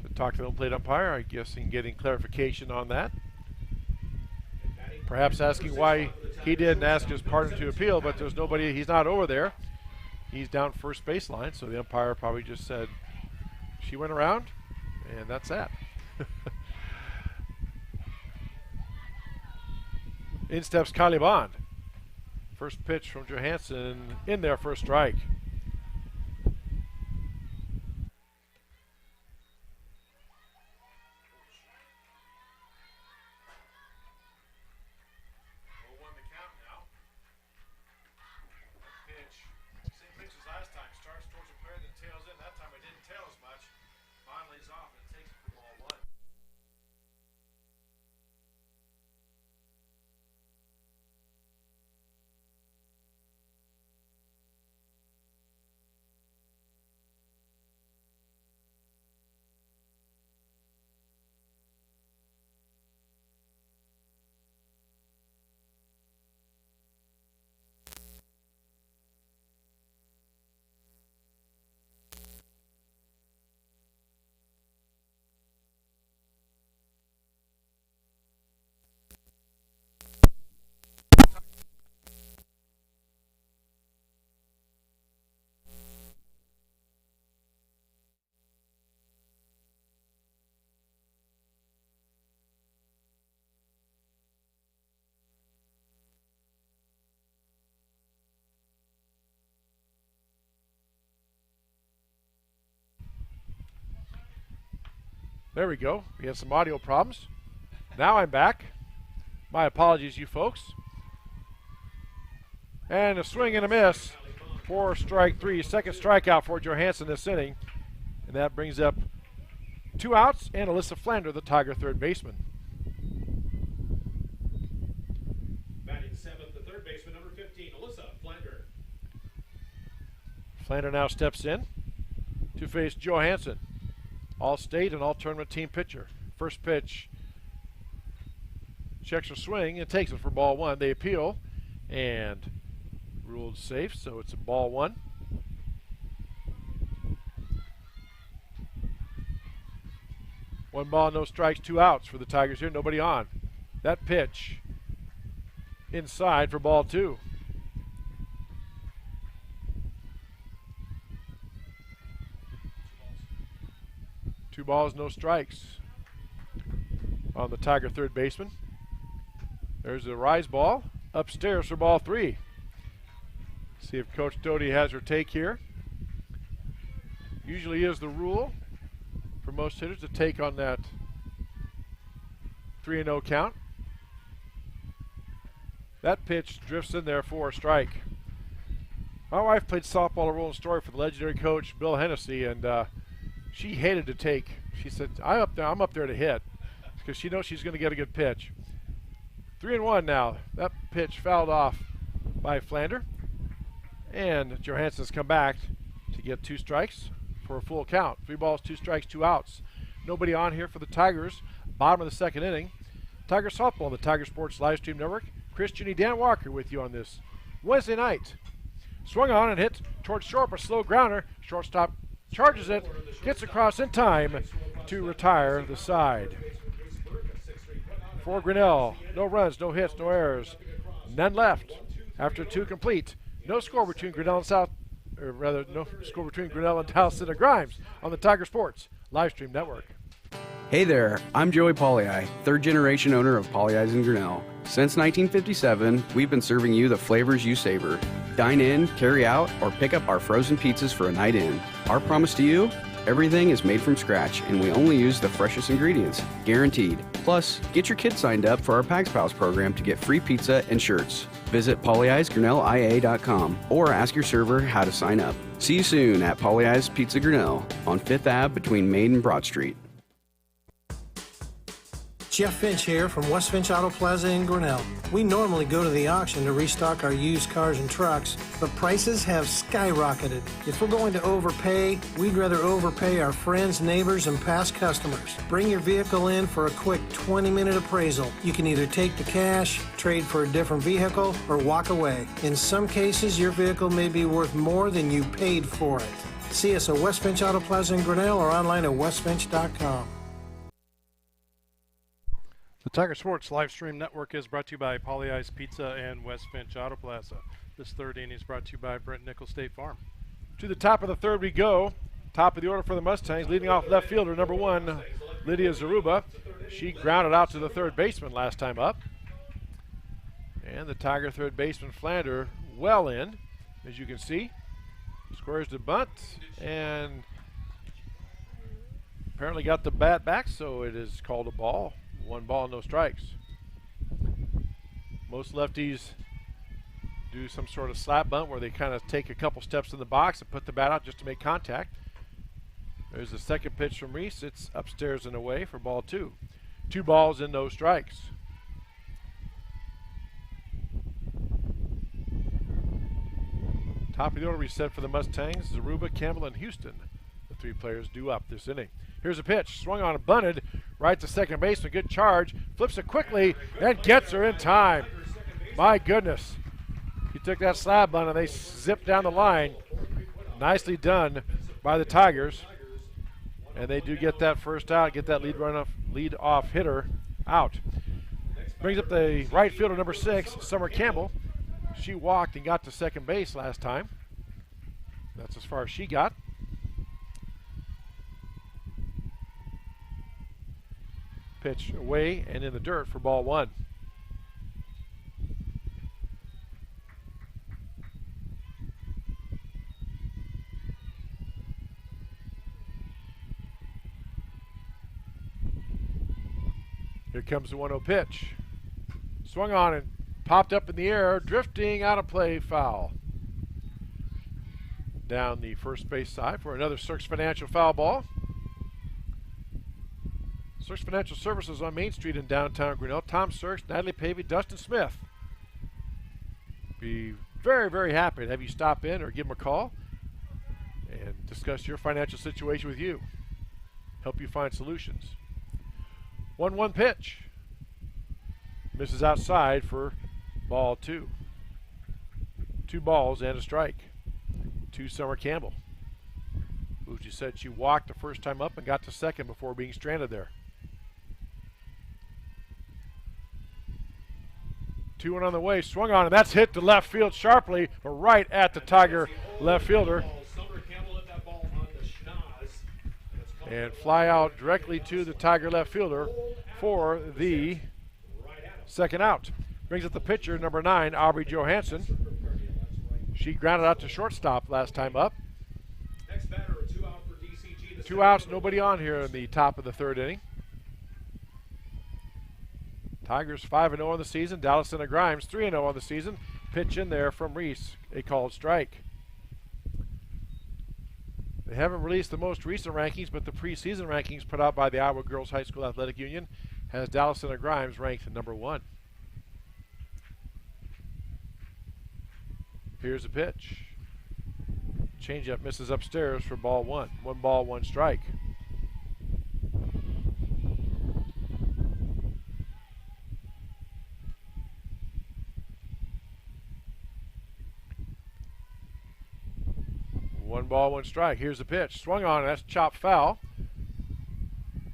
H: So talk to the plate umpire, I guess, and getting clarification on that. Perhaps asking why he didn't ask his partner to appeal, but there's nobody, he's not over there. He's down first baseline, so the umpire probably just said, she went around, and that's that. In steps Kylie Bond. First pitch from Johansson in there for a strike. There we go. We had some audio problems. Now I'm back. My apologies, you folks. And a swing and a miss for strike three. Second strikeout for Johansson this inning. And that brings up 2 outs and Alyssa Flander, the Tiger third baseman.
I: Batting seventh, the third baseman, number 15, Alyssa Flander.
H: Flander now steps in to face Johansson, all-state and all-tournament team pitcher. First pitch, checks her swing and takes it for ball one. They appeal and ruled safe, so it's a ball one. One ball, no strikes, 2 outs for the Tigers here. Nobody on. That pitch inside for ball two. Two balls, no strikes on the Tiger third baseman. There's a rise ball upstairs for ball three. See if Coach Doty has her take here. Usually is the rule for most hitters to take on that 3-0 count. That pitch drifts in there for a strike. My wife played softball at Rolling Story for the legendary coach Bill Hennessy, and she hated to take. She said, I'm up there to hit, because she knows she's going to get a good pitch. 3-1 now. That pitch fouled off by Flander, and Johansson's come back to get 2 strikes for a full count. 3 balls, 2 strikes, 2 outs. Nobody on here for the Tigers. Bottom of the second inning. Tiger softball on the Tiger Sports Live Stream Network. Chris Ginny, Dan Walker with you on this Wednesday night. Swung on and hit towards short, a slow grounder. Shortstop charges it, gets across in time to retire the side. For Grinnell, no runs, no hits, no errors, none left. After 2 complete, no score between Grinnell and no score between Grinnell and Dallas Center Grimes on the Tiger Sports Live Stream Network.
C: Hey there, I'm Joey Pollei, third generation owner of Polley's in Grinnell. Since 1957, we've been serving you the flavors you savor. Dine in, carry out, or pick up our frozen pizzas for a night in. Our promise to you? Everything is made from scratch, and we only use the freshest ingredients, guaranteed. Plus, get your kids signed up for our Pags Pals program to get free pizza and shirts. Visit polleisgrinnellia.com or ask your server how to sign up. See you soon at Polley's Pizza Grinnell on 5th Ave between Main and Broad Street.
E: Jeff Finch here from West Finch Auto Plaza in Grinnell. We normally go to the auction to restock our used cars and trucks, but prices have skyrocketed. If we're going to overpay, we'd rather overpay our friends, neighbors, and past customers. Bring your vehicle in for a quick 20-minute appraisal. You can either take the cash, trade for a different vehicle, or walk away. In some cases, your vehicle may be worth more than you paid for it. See us at West Finch Auto Plaza in Grinnell or online at westfinch.com.
H: The Tiger Sports Live Stream Network is brought to you by Polley's Pizza and West Finch Auto Plaza. This third inning is brought to you by Brent Nichols State Farm. To the top of the third we go. Top of the order for the Mustangs, leading off left fielder number 1, Lydia Zaruba. She grounded out to the third baseman last time up. And the Tiger third baseman Flander well in, as you can see. Squares the bunt and apparently got the bat back, so it is called a ball. 1 ball, no strikes. Most lefties do some sort of slap bunt where they kind of take a couple steps in the box and put the bat out just to make contact. There's the second pitch from Reese. It's upstairs and away for ball 2. 2 balls and no strikes. Top of the order we set for the Mustangs, Zaruba, Campbell, and Houston. The 3 players due up this inning. Here's a pitch, swung on and bunted, right to second baseman, good charge, flips it quickly, and gets her in time. My goodness. He took that slab bunt and they zipped down the line. Nicely done by the Tigers. And they do get that first out, get that lead off hitter out. Brings up the right fielder number 6, Summer Campbell. She walked and got to second base last time. That's as far as she got. Pitch away and in the dirt for ball 1. Here comes the 1-0 pitch. Swung on and popped up in the air, drifting out of play, foul. Down the first base side for another Cirques Financial foul ball. Cirques Financial Services on Main Street in downtown Grinnell. Tom Cirques, Natalie Pavey, Dustin Smith. Be very, very happy to have you stop in or give them a call and discuss your financial situation with you. Help you find solutions. 1-1 pitch. Misses outside for ball 2. 2 balls and a strike to Summer Campbell. Bougie said she walked the first time up and got to second before being stranded there. 2-1 on the way, swung on, and that's hit to left field sharply, but right at the Tiger left fielder. And fly out directly to the Tiger left fielder for the second out. Brings up the pitcher, number 9, Aubrey Johansson. She grounded out to shortstop last time up. 2 outs, nobody on here in the top of the 3rd inning. Tigers 5-0 on the season. Dallison and Grimes 3-0 on the season. Pitch in there from Reese, a called strike. They haven't released the most recent rankings, but the preseason rankings put out by the Iowa Girls High School Athletic Union has Dallison and Grimes ranked number 1. Here's a pitch. Changeup misses upstairs for ball 1. 1 ball, 1 strike. One ball, 1 strike. Here's the pitch. Swung on, that's chopped foul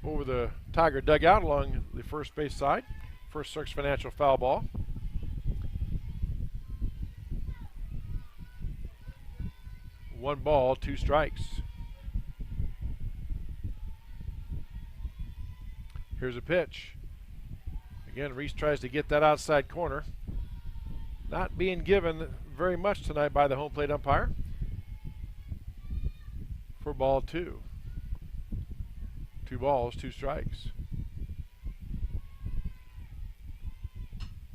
H: over the Tiger dugout along the first base side. First Cirques Financial foul ball. One ball, 2 strikes. Here's a pitch. Again, Reese tries to get that outside corner. Not being given very much tonight by the home plate umpire. For ball 2. 2 balls, 2 strikes.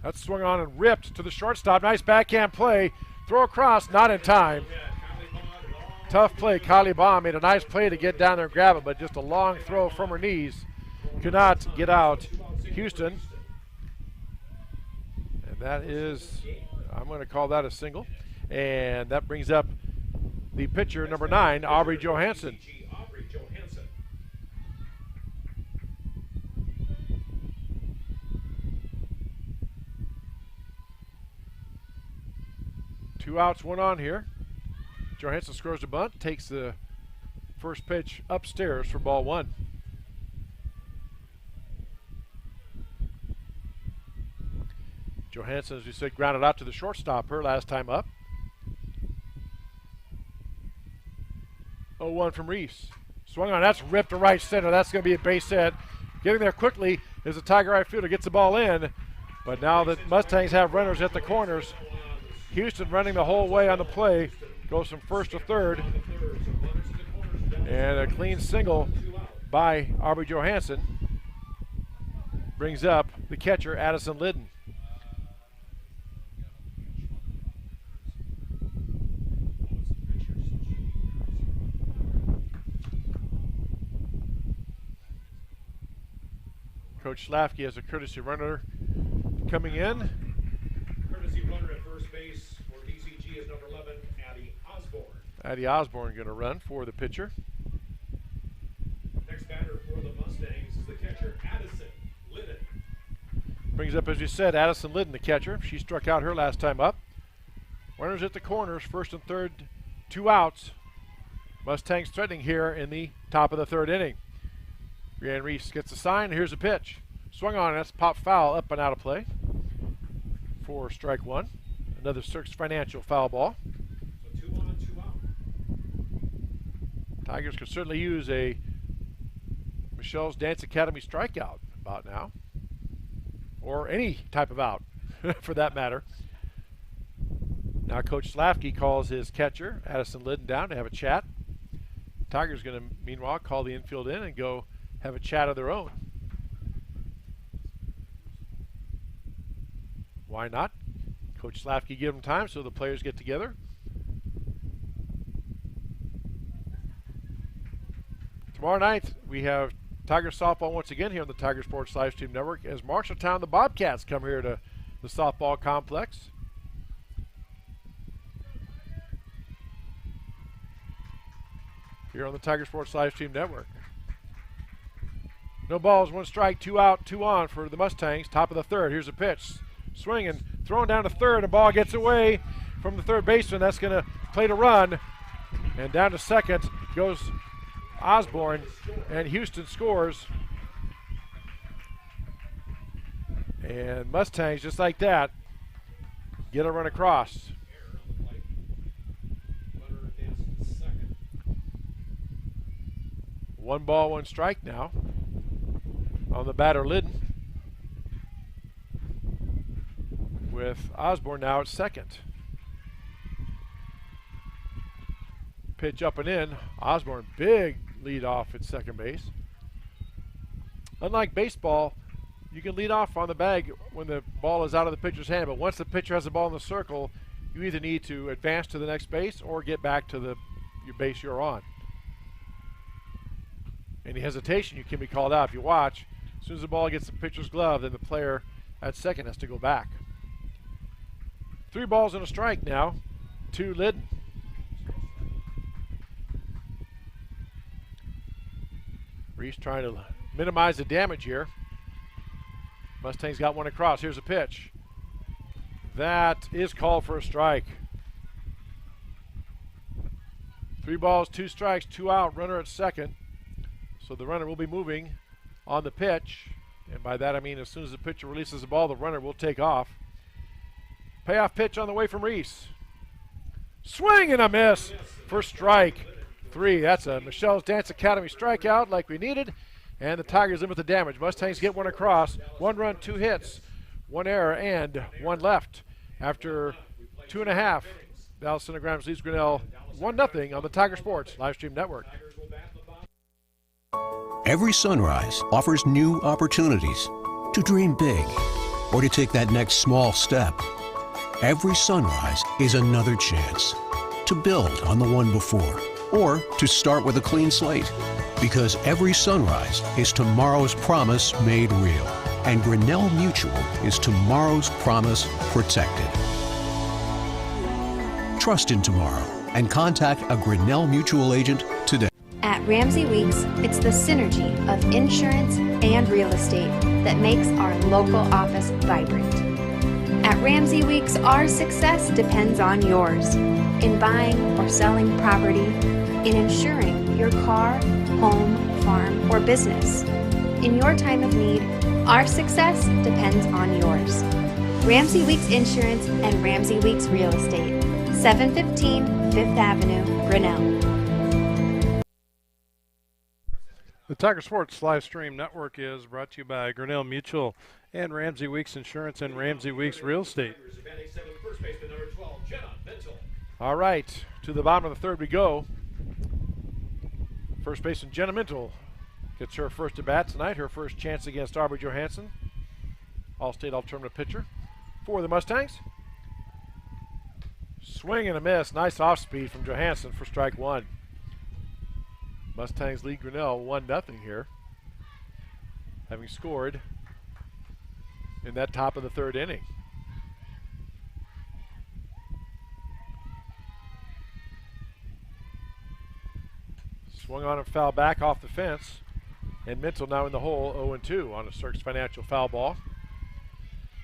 H: That's swung on and ripped to the shortstop. Nice backhand play. Throw across, not in time. Tough play. Kylie Baum made a nice play to get down there and grab it, but just a long throw from her knees. Could not get out Houston. And that is, I'm going to call that a single. And that brings up the pitcher, number 9, Aubrey Johansson. Two outs, 1 on here. Johansson scores a bunt, takes the first pitch upstairs for ball 1. Johansson, as we said, grounded out to the shortstop her last time up. 0-1 from Reese. Swung on, that's ripped to right center. That's going to be a base hit. Getting there quickly is the Tiger right fielder, gets the ball in. But now that Mustangs have runners at the corners, Houston running the whole way on the play, goes from first to third. And a clean single by Aubrey Johansson brings up the catcher, Addison Liddon. Coach Slafke has a courtesy runner coming in.
I: Courtesy runner at first base for DCG is number 11, Addie Osborne.
H: Addie Osborne going to run for the pitcher.
I: Next batter for the Mustangs is the catcher, Addison Liddon.
H: Brings up, as you said, Addison Liddon, the catcher. She struck out her last time up. Runners at the corners, first and third, 2 outs. Mustangs threatening here in the top of the 3rd inning. Brianne Reese gets a sign. Here's a pitch. Swung on, that's pop foul, up and out of play for strike 1. Another Cirques Financial foul ball.
I: So 2 on, 2 out.
H: Tigers could certainly use a Michelle's Dance Academy strikeout about now, or any type of out for that matter. Now Coach Slafke calls his catcher, Addison Liddon, down to have a chat. Tigers going to, meanwhile, call the infield in and go have a chat of their own. Why not? Coach Slafke give them time so the players get together. Tomorrow night, we have Tiger softball once again here on the Tiger Sports Livestream Network as Marshalltown, the Bobcats, come here to the softball complex. Here on the Tiger Sports Livestream Network. No balls, 1 strike, 2 out, 2 on for the Mustangs. Top of the third. Here's a pitch. Swinging, thrown down to third. The ball gets away from the third baseman. That's going to play to run. And down to second goes Osborne. And Houston scores. And Mustangs, just like that, get a run across. 1 ball, 1 strike now on the batter Liddon, with Osborne now at second. Pitch up and in. Osborne, big lead off at second base. Unlike baseball, you can lead off on the bag when the ball is out of the pitcher's hand, but once the pitcher has the ball in the circle, you either need to advance to the next base or get back to your base you're on. Any hesitation, you can be called out. If you watch, as soon as the ball gets the pitcher's glove, then the player at second has to go back. 3 balls and a strike now to Liddon. Reese trying to minimize the damage here. Mustangs got 1 across. Here's a pitch. That is called for a strike. 3 balls, 2 strikes, 2 out, runner at second. So the runner will be moving on the pitch. And by that I mean as soon as the pitcher releases the ball, the runner will take off. Payoff pitch on the way from Reese. Swing and a miss for strike 3. That's a Michelle's Dance Academy strikeout like we needed. And the Tigers limit the damage. Mustangs get 1 across. 1 run, 2 hits, 1 error, and 1 left. After 2.5, Dallas Centigrams leads Grinnell 1-0 on the Tiger Sports Livestream Network.
D: Every sunrise offers new opportunities to dream big or to take that next small step. Every sunrise is another chance to build on the one before or to start with a clean slate. Because every sunrise is tomorrow's promise made real. And Grinnell Mutual is tomorrow's promise protected. Trust in tomorrow and contact a Grinnell Mutual agent today.
F: At Ramsey Weeks, it's the synergy of insurance and real estate that makes our local office vibrant. At Ramsey Weeks, our success depends on yours in buying or selling property, in insuring your car, home, farm, or business. In your time of need, our success depends on yours. Ramsey Weeks Insurance and Ramsey Weeks Real Estate, 715 Fifth Avenue, Grinnell.
H: The Tiger Sports Livestream Network is brought to you by Grinnell Mutual and Ramsey Weeks Insurance and Ramsey Weeks Real Estate. All right, to the bottom of the third we go. First baseman Jenna Mintle gets her first at bat tonight, her first chance against Aubrey Johansson, All-State alternative pitcher for the Mustangs. Swing and a miss, nice off-speed from Johansson for strike 1. Mustangs lead Grinnell 1-0 here, having scored in that top of the third inning. Swung on and foul back off the fence, and Mintle now in the hole 0-2 on a Cirques Financial foul ball.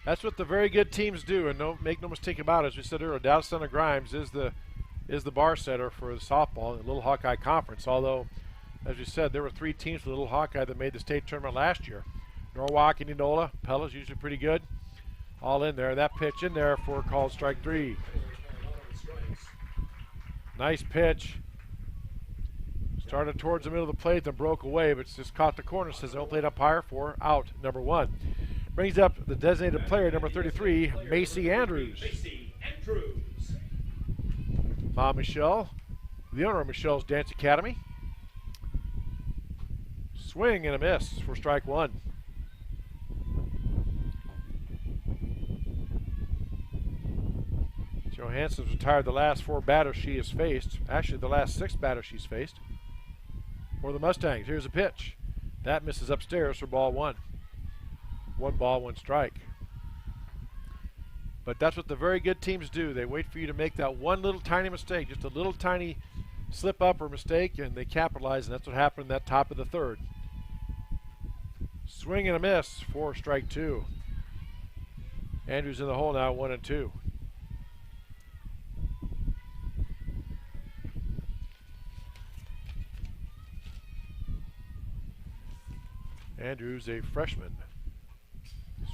H: That's what the very good teams do, and make no mistake about it, as we said earlier, Dallas Center Grimes is the bar setter for the softball in the Little Hawkeye Conference, although, as we said, there were 3 teams for Little Hawkeye that made the state tournament last year. Norwalk, Indianola, Pella's usually pretty good, all in there. That pitch in there for called strike 3. Nice pitch. Started towards the middle of the plate, then broke away, but just caught the corner, says no plate umpire for out number 1. Brings up the designated player, number 33, Macy Andrews. Mom Michelle, the owner of Michelle's Dance Academy. Swing and a miss for strike 1. Johansson's retired the last 4 batters she has faced. Actually, the last 6 batters she's faced for the Mustangs. Here's a pitch. That misses upstairs for ball 1. 1 ball, 1 strike. But that's what the very good teams do. They wait for you to make that one little tiny mistake, just a little tiny slip up or mistake, and they capitalize, and that's what happened in that top of the 3rd. Swing and a miss for strike 2. Andrews in the hole now, 1-2. Andrews, a freshman.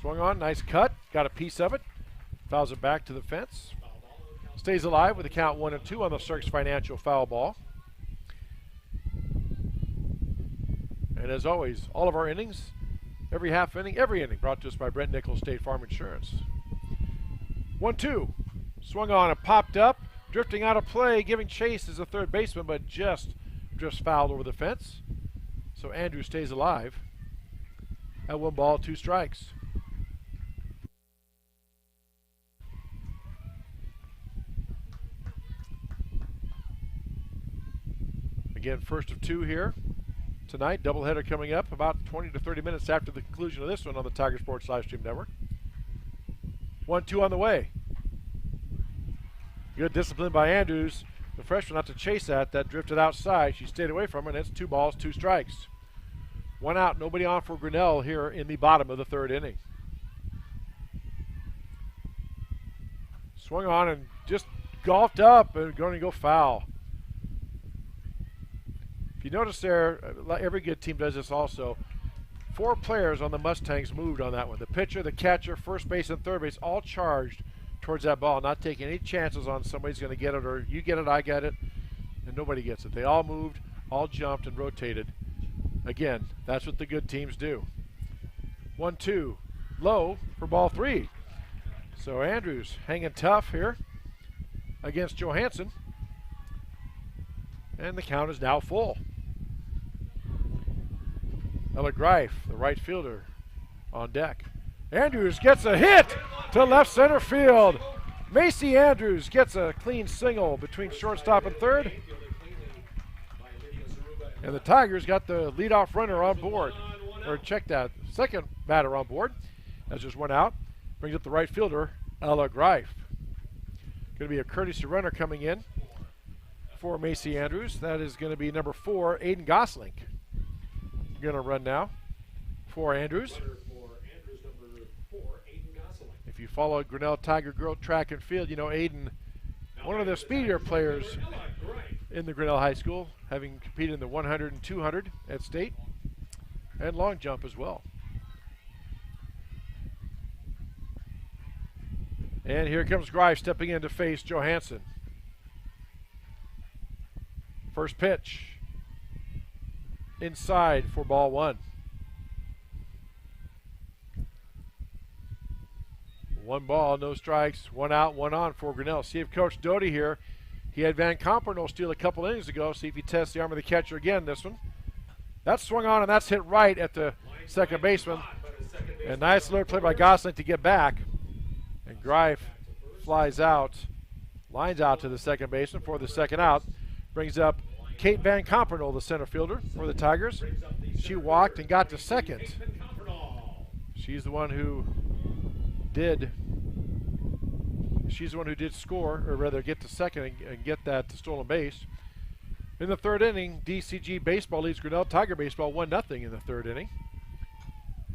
H: Swung on, nice cut, got a piece of it. Fouls it back to the fence. Stays alive with a count 1-2 on the Cirques Financial foul ball. And as always, all of our innings, every half inning, every inning, brought to us by Brent Nichols State Farm Insurance. 1-2. Swung on and popped up, drifting out of play, giving chase as a third baseman, but just fouled over the fence. So Andrews stays alive at 1 ball, 2 strikes. Again, first of 2 here tonight. Doubleheader coming up about 20 to 30 minutes after the conclusion of this one on the Tiger Sports Livestream Network. 1-2 on the way. Good discipline by Andrews, the freshman, not to chase that. That drifted outside. She stayed away from it, and it's 2 balls, 2 strikes. 1 out, nobody on for Grinnell here in the bottom of the 3rd inning. Swung on and just golfed up and going to go foul. If you notice there, every good team does this also. 4 players on the Mustangs moved on that one. The pitcher, the catcher, first base, and third base all charged towards that ball, not taking any chances on somebody's going to get it, or you get it, I get it, and nobody gets it. They all moved, all jumped, and rotated. Again, that's what the good teams do. 1-2, low for ball 3. So Andrews hanging tough here against Johansson. And the count is now full. Ella Greif, the right fielder, on deck. Andrews gets a hit to left center field. Macy Andrews gets a clean single between shortstop and third. And the Tigers got the leadoff runner on board. Or check that, second batter on board. That's just 1 out. Brings up the right fielder, Ella Greif. Going to be a courtesy runner coming in for Macy Andrews. That is going to be number 4, Aiden Gosling. Going to run now for Andrews. If you follow Grinnell Tiger Girl track and field, you know Aiden, one of the speedier players in the Grinnell High School, having competed in the 100 and 200 at state, and long jump as well. And here comes Greif stepping in to face Johansson. First pitch. Inside for ball 1. 1 ball, no strikes, 1 out, 1 on for Grinnell. See if Coach Doty here. He had Van Comperno steal a couple innings ago. See if he tests the arm of the catcher again this one. That's swung on, and that's hit right at the second baseman. And nice alert play by Gosling to get back. And Greif flies out, lines out to the second baseman for the second out. Brings up Kate Van Comperno, the center fielder for the Tigers. She walked and got to second. She's the one who did score, or rather get to second and get that stolen base. In the 3rd inning, DCG baseball leads Grinnell Tiger baseball 1-0 in the 3rd inning.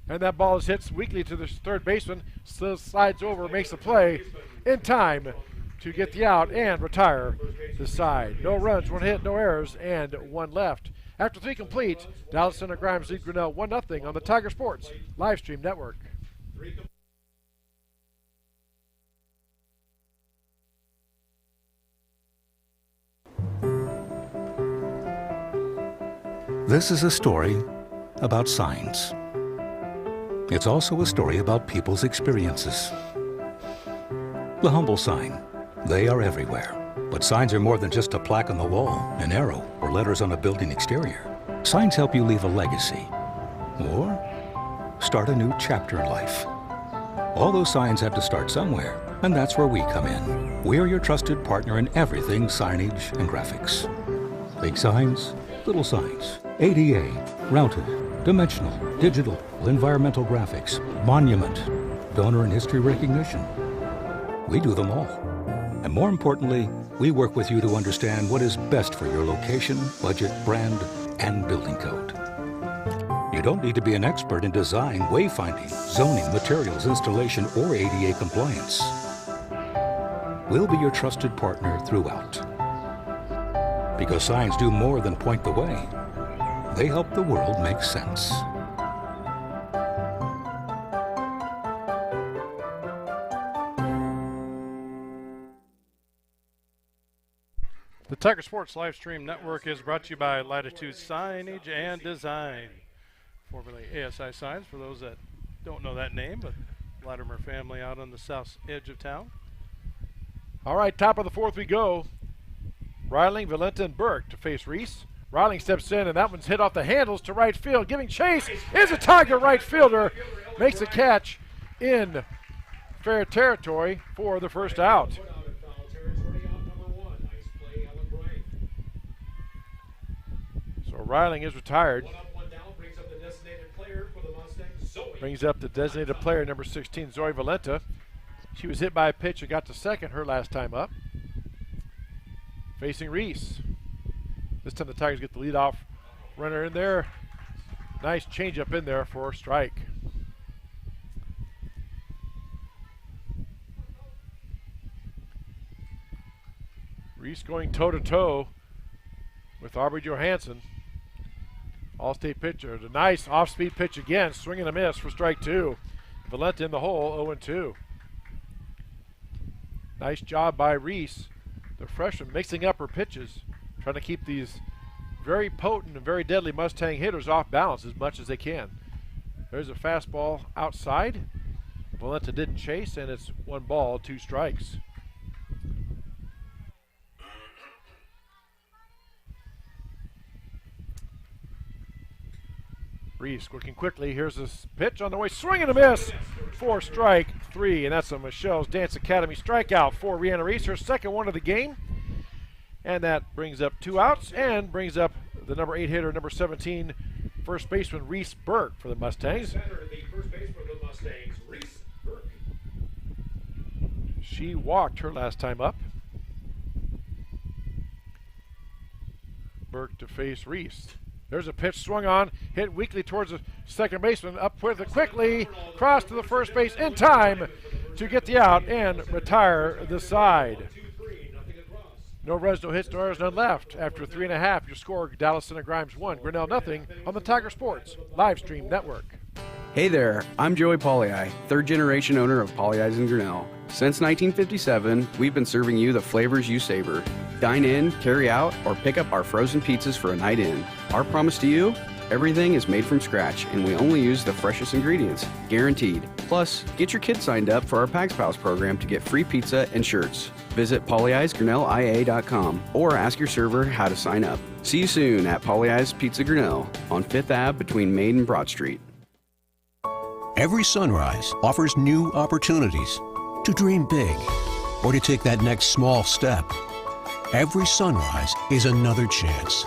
H: And that ball is hit weakly to the third baseman, slides over, makes a play in time to get the out and retire the side. No runs, 1 hit, no errors, and 1 left. After 3 complete, Dallas Center Grimes lead Grinnell 1-0 on the Tiger Sports Livestream Network.
B: This is a story about signs. It's also a story about people's experiences. The humble sign. They are everywhere. But signs are more than just a plaque on the wall, an arrow, or letters on a building exterior. Signs help you leave a legacy or start a new chapter in life. All those signs have to start somewhere, And that's where we come in. We're your trusted partner in everything signage and graphics. Big signs, little signs, ADA, routed, dimensional, digital, environmental graphics, monument, donor and history recognition. We do them all. And more importantly, we work with you to understand what is best for your location, budget, brand, and building code. You don't need to be an expert in design, wayfinding, zoning, materials, installation, or ADA compliance. We'll be your trusted partner throughout. Because signs do more than point the way. They help the world make sense.
H: The Tiger Sports live stream network is brought to you by Latitude Signage and Design, formerly ASI Signs, for those that don't know that name, but Latimer family out on the south edge of town. All right, top of the fourth we go. Reiling, Valenta, and Burke to face Reese. Reiling steps in, and that one's hit off the handles to right field. Giving chase is a Tiger right fielder. Makes a catch in fair territory for the first out. So Reiling is retired. Brings up the designated player, number 16, Zoe Valenta. She was hit by a pitch and got to second her last time up. Facing Reese. This time the Tigers get the leadoff runner in there. Nice changeup in there for a strike. Reese going toe-to-toe with Aubrey Johansson. All-state pitcher. The nice off-speed pitch again. Swing and a miss for strike two. Valenta in the hole, 0-2. Nice job by Reese, the freshman, mixing up her pitches, trying to keep these very potent and very deadly Mustang hitters off balance as much as they can. There's a fastball outside. Valenta didn't chase, and it's 1 ball, 2 strikes. Reese working quickly. Here's this pitch on the way. Swing and a miss for strike 3. And that's a Michelle's Dance Academy strikeout for Rhianna Reese, her second one of the game. And that brings up 2 outs and brings up the number 8 hitter, number 17, first baseman Reese Burke for the Mustangs. She walked her last time up. Burke to face Reese. There's a pitch swung on, hit weakly towards the second baseman, up with it quickly, cross to the first base in time to get the out and retire the side. No runs, no hits, no errors, none left. After 3.5, your score, Dallas Center Grimes 1, Grinnell nothing on the Tiger Sports live stream network.
C: Hey there, I'm Joey Pollei, third generation owner of Polley's in Grinnell. Since 1957, we've been serving you the flavors you savor. Dine in, carry out, or pick up our frozen pizzas for a night in. Our promise to you, everything is made from scratch and we only use the freshest ingredients, guaranteed. Plus, get your kids signed up for our Pags Pals program to get free pizza and shirts. Visit polleisgrinnellia.com or ask your server how to sign up. See you soon at Polley's Pizza Grinnell on 5th Ave between Main and Broad Street.
D: Every sunrise offers new opportunities to dream big or to take that next small step. Every sunrise is another chance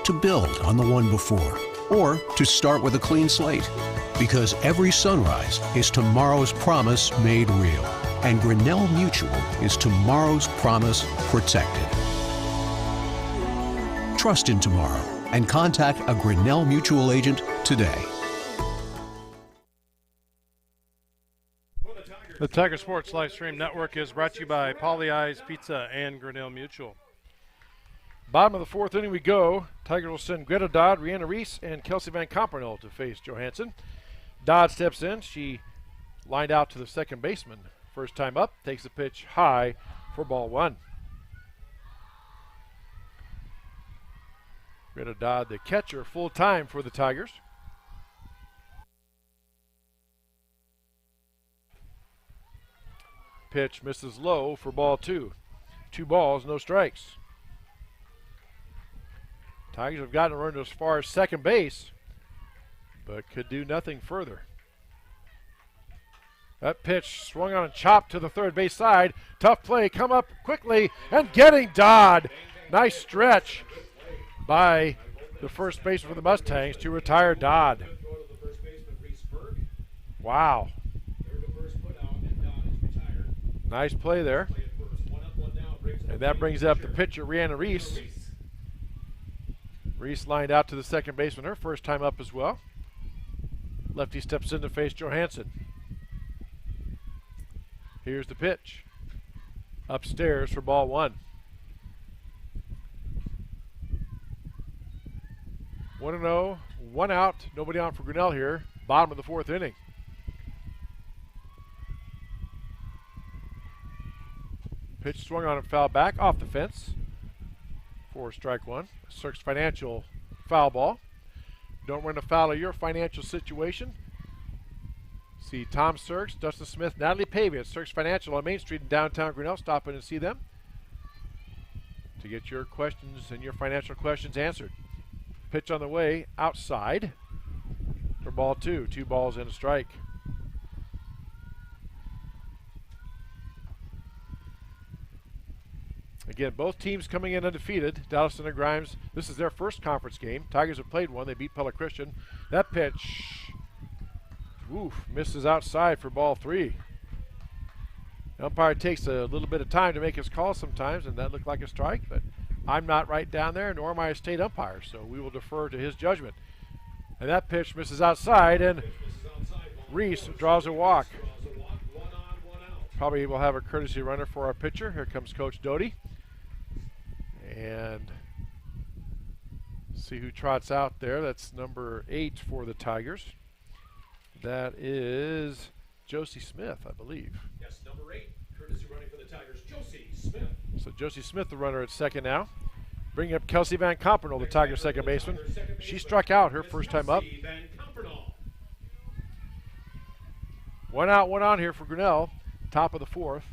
D: to build on the one before or to start with a clean slate. Because every sunrise is tomorrow's promise made real. And Grinnell Mutual is tomorrow's promise protected. Trust in tomorrow and contact a Grinnell Mutual agent today.
H: The Tiger Sports live stream network is brought to you by Polley's Pizza and Grinnell Mutual. Bottom of the fourth inning we go. Tigers will send Greta Dodd, Rhianna Reese, and Kelsey Van Campanile to face Johansson. Dodd steps in. She lined out to the second baseman. First time up, takes the pitch high for ball 1. Greta Dodd, the catcher, full time for the Tigers. Pitch misses low for ball 2. 2 balls, no strikes. Tigers have gotten run as far as second base, but could do nothing further. That pitch swung on and chopped to the third base side. Tough play, come up quickly and getting Dodd. Nice stretch by the first baseman for the Mustangs to retire Dodd. Wow. Nice play there. And that brings up the pitcher, Rhiannon Reese. Reese lined out to the second baseman, her first time up as well. Lefty steps in to face Johansson. Here's the pitch. Upstairs for ball one. 1-0, one out, nobody on for Grinnell here. Bottom of the fourth inning. Pitch swung on and fouled back off the fence for strike one. Cirques Financial foul ball. Don't run afoul of your financial situation. See Tom Cirques, Dustin Smith, Natalie Pavey at Cirques Financial on Main Street in downtown Grinnell. Stop in and see them to get your questions and your financial questions answered. Pitch on the way outside for ball two. 2 balls and a strike. Again, both teams coming in undefeated. Dallas and Grimes, this is their first conference game. Tigers have played one. They beat Public Christian. That pitch, misses outside for ball 3. The umpire takes a little bit of time to make his call sometimes, and that looked like a strike, but I'm not right down there, nor am I a state umpire, so we will defer to his judgment. And that pitch misses outside, and Reese draws a walk. Probably will have a courtesy runner for our pitcher. Here comes Coach Doty. And see who trots out there. That's number 8 for the Tigers. That is Josie Smith, I believe.
I: Yes, number 8, courtesy running for the Tigers, Josie Smith.
H: So Josie Smith, the runner at second now. Bringing up Kelsey Van Compernoll, the Tigers' second baseman. She struck out her first time up. 1 out, 1 on here for Grinnell. Top of the fourth.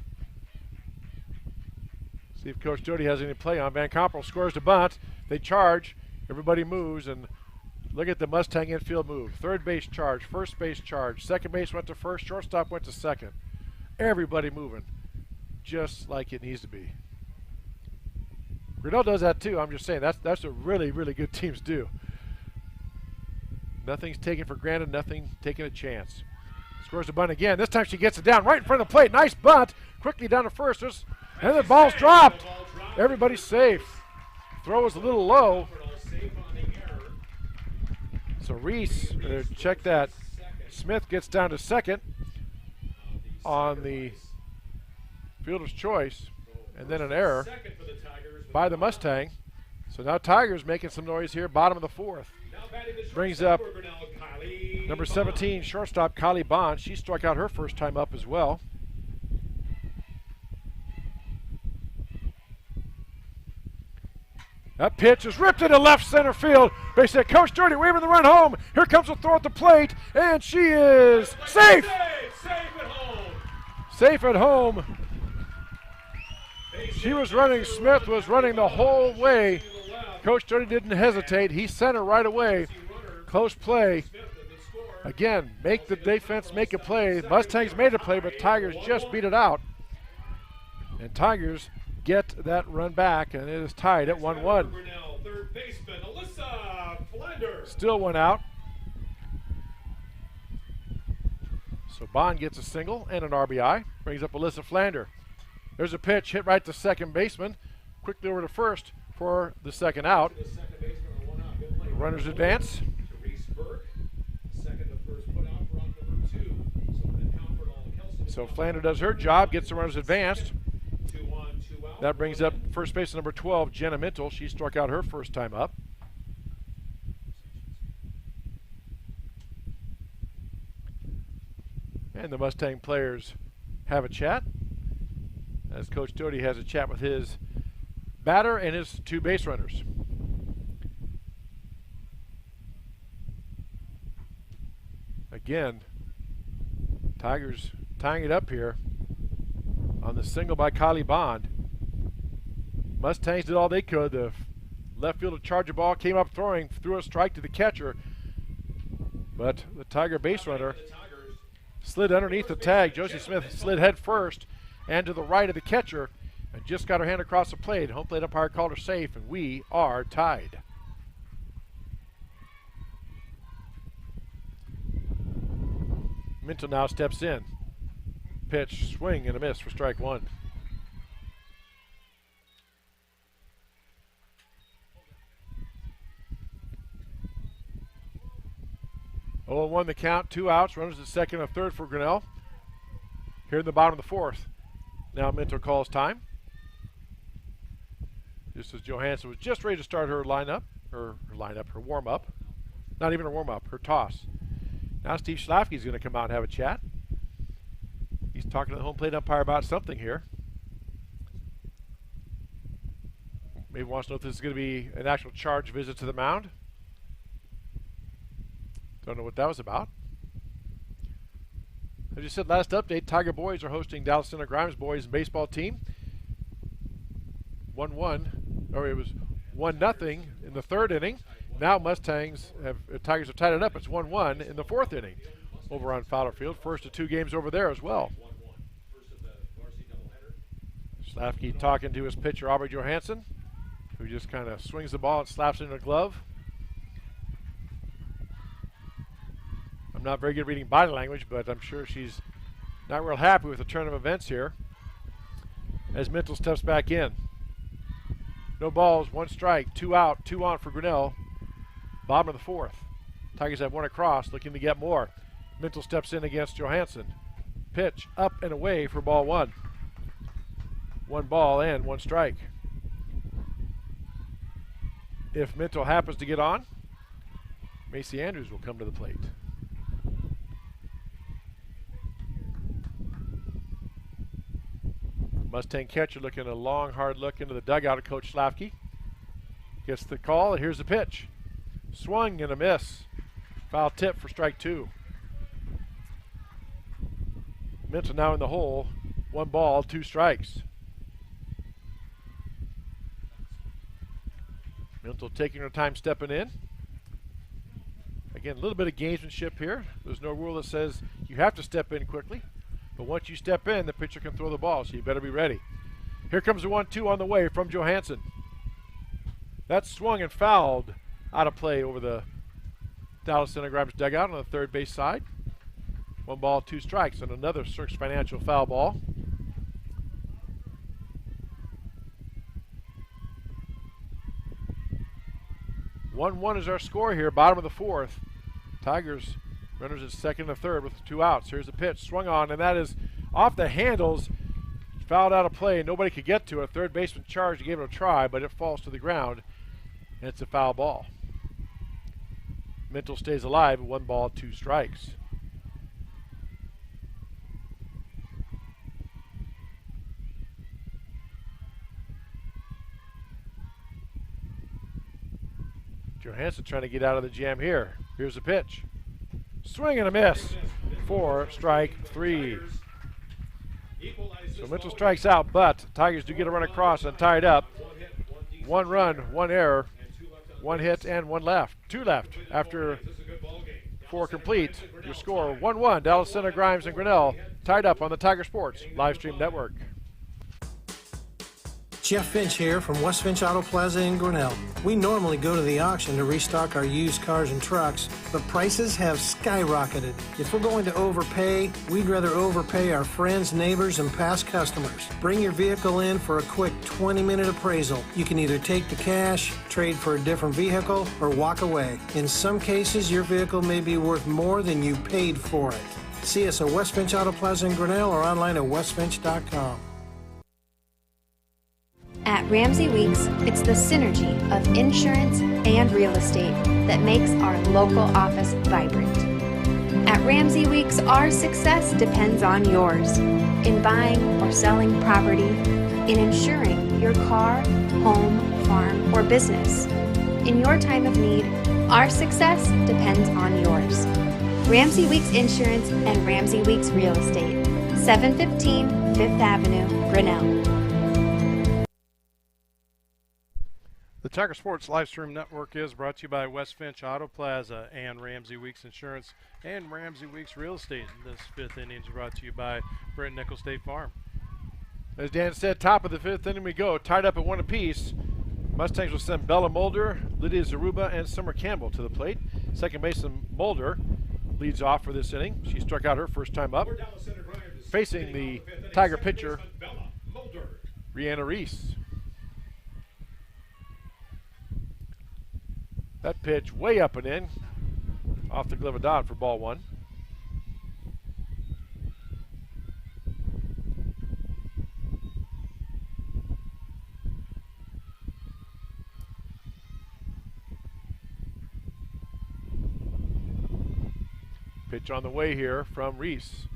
H: See if Coach Doty has any play on. Van Compernoll scores the bunt. They charge. Everybody moves, and look at the Mustang infield move. Third base charge, first base charge, second base went to first, shortstop went to second. Everybody moving, just like it needs to be. Grinnell does that too. I'm just saying that's what really, really good teams do. Nothing's taken for granted, nothing taking a chance. Scores the bunt again. This time she gets it down right in front of the plate. Nice bunt. Quickly down to first. And the ball's dropped. Everybody's safe. Throw was a little low. So Reese, check that. Smith gets down to second on the fielder's choice. And then an error by the Mustang. So now Tigers making some noise here. Bottom of the fourth. Brings up number 17, shortstop Kylie Bond. She struck out her first time up as well. That pitch is ripped into left center field. They said, Coach Doty waving the run home. Here comes the throw at the plate, and she is safe. Safe at home. She was running, Smith was running the whole way. Coach Doty didn't hesitate. He sent her right away. Close play. Again, make the defense make a play. Mustangs made a play, but Tigers just beat it out. And Tigers get that run back, and it is tied at 1-1. Still 1 out. So Bond gets a single and an RBI. Brings up Alyssa Flander. There's a pitch hit right to second baseman. Quickly over to first for the second out. Runners advance. So Flander does her job, gets the runners advanced. That brings up first base number 12, Jenna Mintle. She struck out her first time up. And the Mustang players have a chat, as Coach Doty has a chat with his batter and his 2 base runners. Again, Tigers tying it up here on the single by Kylie Bond. Mustangs did all they could. The left fielder charged the ball, came up throwing, threw a strike to the catcher. But the Tiger base runner slid underneath the tag. Josie Smith slid head first and to the right of the catcher and just got her hand across the plate. Home plate umpire called her safe, and we are tied. Minto now steps in. Pitch, swing, and a miss for strike one. Oh, 1 the count, 2 outs, runners at second and third for Grinnell. Here in the bottom of the fourth. Now Minto calls time. Just as Johansson was just ready to start her her warm-up. Not even her warm-up, her toss. Now Steve Schlafke is going to come out and have a chat. He's talking to the home plate umpire about something here. Maybe wants to know if this is going to be an actual charge visit to the mound. Don't know what that was about. As you said, last update, Tiger boys are hosting Dallas Center Grimes boys baseball team. 1-1, or it was 1-0 in the third inning. Now Tigers have tied it up. It's 1-1 in the fourth inning over on Fowler Field. First of 2 games over there as well. Schlafke talking to his pitcher, Aubrey Johansson, who just kind of swings the ball and slaps it in a glove. I'm not very good at reading body language, but I'm sure she's not real happy with the turn of events here. As Minto steps back in. No balls, 1 strike, 2 out, 2 on for Grinnell. Bottom of the fourth. Tigers have 1 across, looking to get more. Minto steps in against Johansson. Pitch up and away for ball 1. 1 ball and 1 strike. If Minto happens to get on, Macy Andrews will come to the plate. Mustang catcher looking a long, hard look into the dugout of Coach Schlafke. Gets the call, and here's the pitch. Swung and a miss. Foul tip for strike 2. Minto now in the hole. 1 ball, 2 strikes. Minto taking her time stepping in. Again, a little bit of gamesmanship here. There's no rule that says you have to step in quickly. But once you step in, the pitcher can throw the ball, so you better be ready. Here comes the 1-2 on the way from Johansson. That's swung and fouled out of play over the Dallas Center Grimes dugout on the third base side. 1 ball, 2 strikes, and another Cirques Financial foul ball. One is our score here, bottom of the fourth. Tigers runners at second and third with 2 outs. Here's the pitch, swung on, and that is off the handles. Fouled out of play. Nobody could get to it. Third baseman charged, gave it a try, but it falls to the ground, and it's a foul ball. Minto stays alive, 1 ball, 2 strikes. Johansson trying to get out of the jam here. Here's the pitch. Swing and a miss for strike 3. So Mitchell strikes out, but Tigers do get a run across and tied up. 1 run, 1 error, 1 hit, and 1 left. 2 left after 4 complete. Your score 1-1. Dallas Center Grimes and Grinnell tied up on the Tiger Sports Live Stream Network.
E: Jeff Finch here from West Finch Auto Plaza in Grinnell. We normally go to the auction to restock our used cars and trucks, but prices have skyrocketed. If we're going to overpay, we'd rather overpay our friends, neighbors, and past customers. Bring your vehicle in for a quick 20-minute appraisal. You can either take the cash, trade for a different vehicle, or walk away. In some cases, your vehicle may be worth more than you paid for it. See us at West Finch Auto Plaza in Grinnell or online at westfinch.com.
F: At Ramsey Weeks, it's the synergy of insurance and real estate that makes our local office vibrant. At Ramsey Weeks, our success depends on yours in buying or selling property, in insuring your car, home, farm, or business. In your time of need, our success depends on yours. Ramsey Weeks Insurance and Ramsey Weeks Real Estate, 715 Fifth Avenue, Grinnell.
H: The Tiger Sports Livestream Network is brought to you by West Finch Auto Plaza and Ramsey Weeks Insurance and Ramsey Weeks Real Estate. And this fifth inning is brought to you by Brent Nickel State Farm. As Dan said, top of the fifth inning we go, tied up at 1 apiece. Mustangs will send Bella Mulder, Lydia Zaruba, and Summer Campbell to the plate. Second baseman Mulder leads off for this inning. She struck out her first time up. Facing the Tiger pitcher, Rihanna Reese. That pitch way up and in, off the glove of Dodd for ball 1. Pitch on the way here from Reese.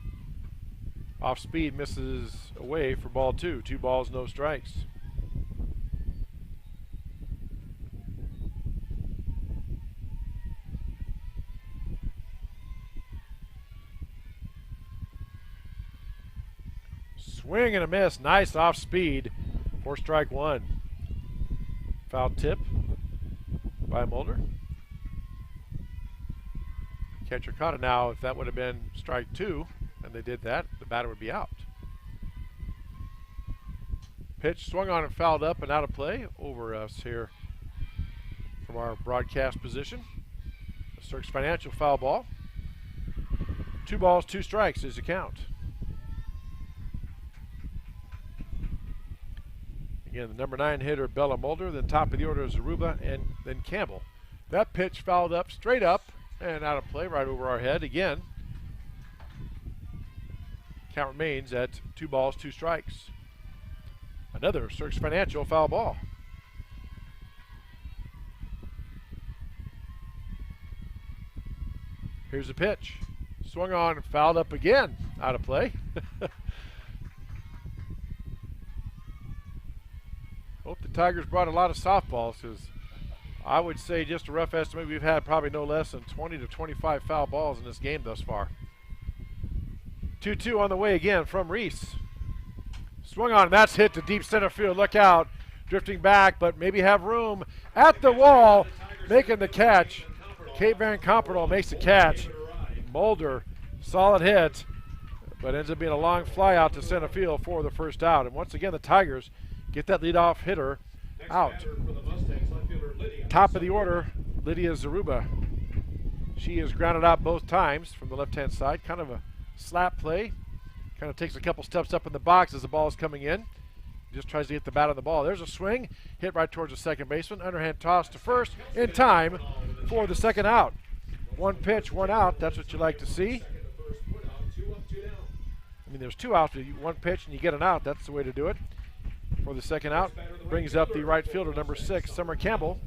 H: Off speed, misses away for ball 2. 2 balls, no strikes. Swing and a miss. Nice off speed for strike 1. Foul tip by Mulder. Catcher caught it. Now, if that would have been strike 2, and they did that, the batter would be out. Pitch swung on and fouled up and out of play over us here from our broadcast position. A Cirques Financial foul ball. 2 balls, 2 strikes is the count. Again, the number 9 hitter, Bella Mulder, then top of the order is Zaruba, and then Campbell. That pitch fouled up, straight up, and out of play, right over our head again. Count remains at 2 balls, 2 strikes. Another Cirques Financial foul ball. Here's the pitch. Swung on and fouled up again, out of play. Hope the Tigers brought a lot of softballs, because I would say, just a rough estimate, we've had probably no less than 20 to 25 foul balls in this game thus far. 2-2 on the way again from Reese. Swung on, and that's hit to deep center field. Look out. Drifting back, but maybe have room at the wall, making the catch. Kate Van Comperl makes the catch. Mulder, solid hit, but ends up being a long fly out to center field for the first out. And once again, the Tigers get that leadoff hitter out. Top of the order, Lydia Zaruba. She is grounded out both times from the left-hand side. Kind of a slap play. Kind of takes a couple steps up in the box as the ball is coming in. Just tries to get the bat on the ball. There's a swing, hit right towards the second baseman. Underhand toss to first in time for the second out. 1 pitch, 1 out. That's what you like to see. I mean, there's 2 outs, but 1 pitch and you get an out. That's the way to do it. For the second out, brings up the right fielder, number 6, Summer Campbell.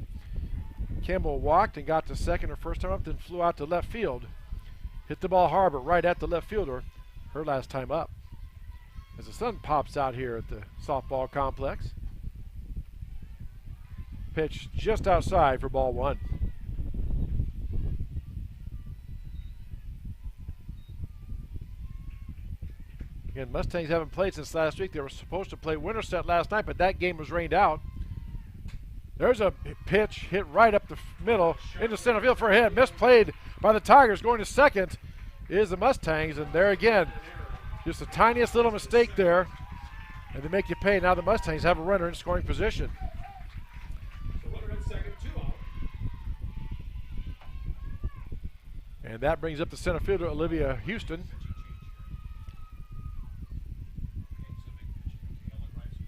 H: Campbell walked and got to second her first time up, then flew out to left field. Hit the ball hard, but right at the left fielder, her last time up. As the sun pops out here at the softball complex. Pitch just outside for ball 1. Again, Mustangs haven't played since last week. They were supposed to play Winterset last night, but that game was rained out. There's a pitch hit right up the middle into center field for a hit. Misplayed by the Tigers. Going to second is the Mustangs, and there again, just the tiniest little mistake there, and they make you pay. Now the Mustangs have a runner in scoring position. And that brings up the center fielder, Olivia Houston.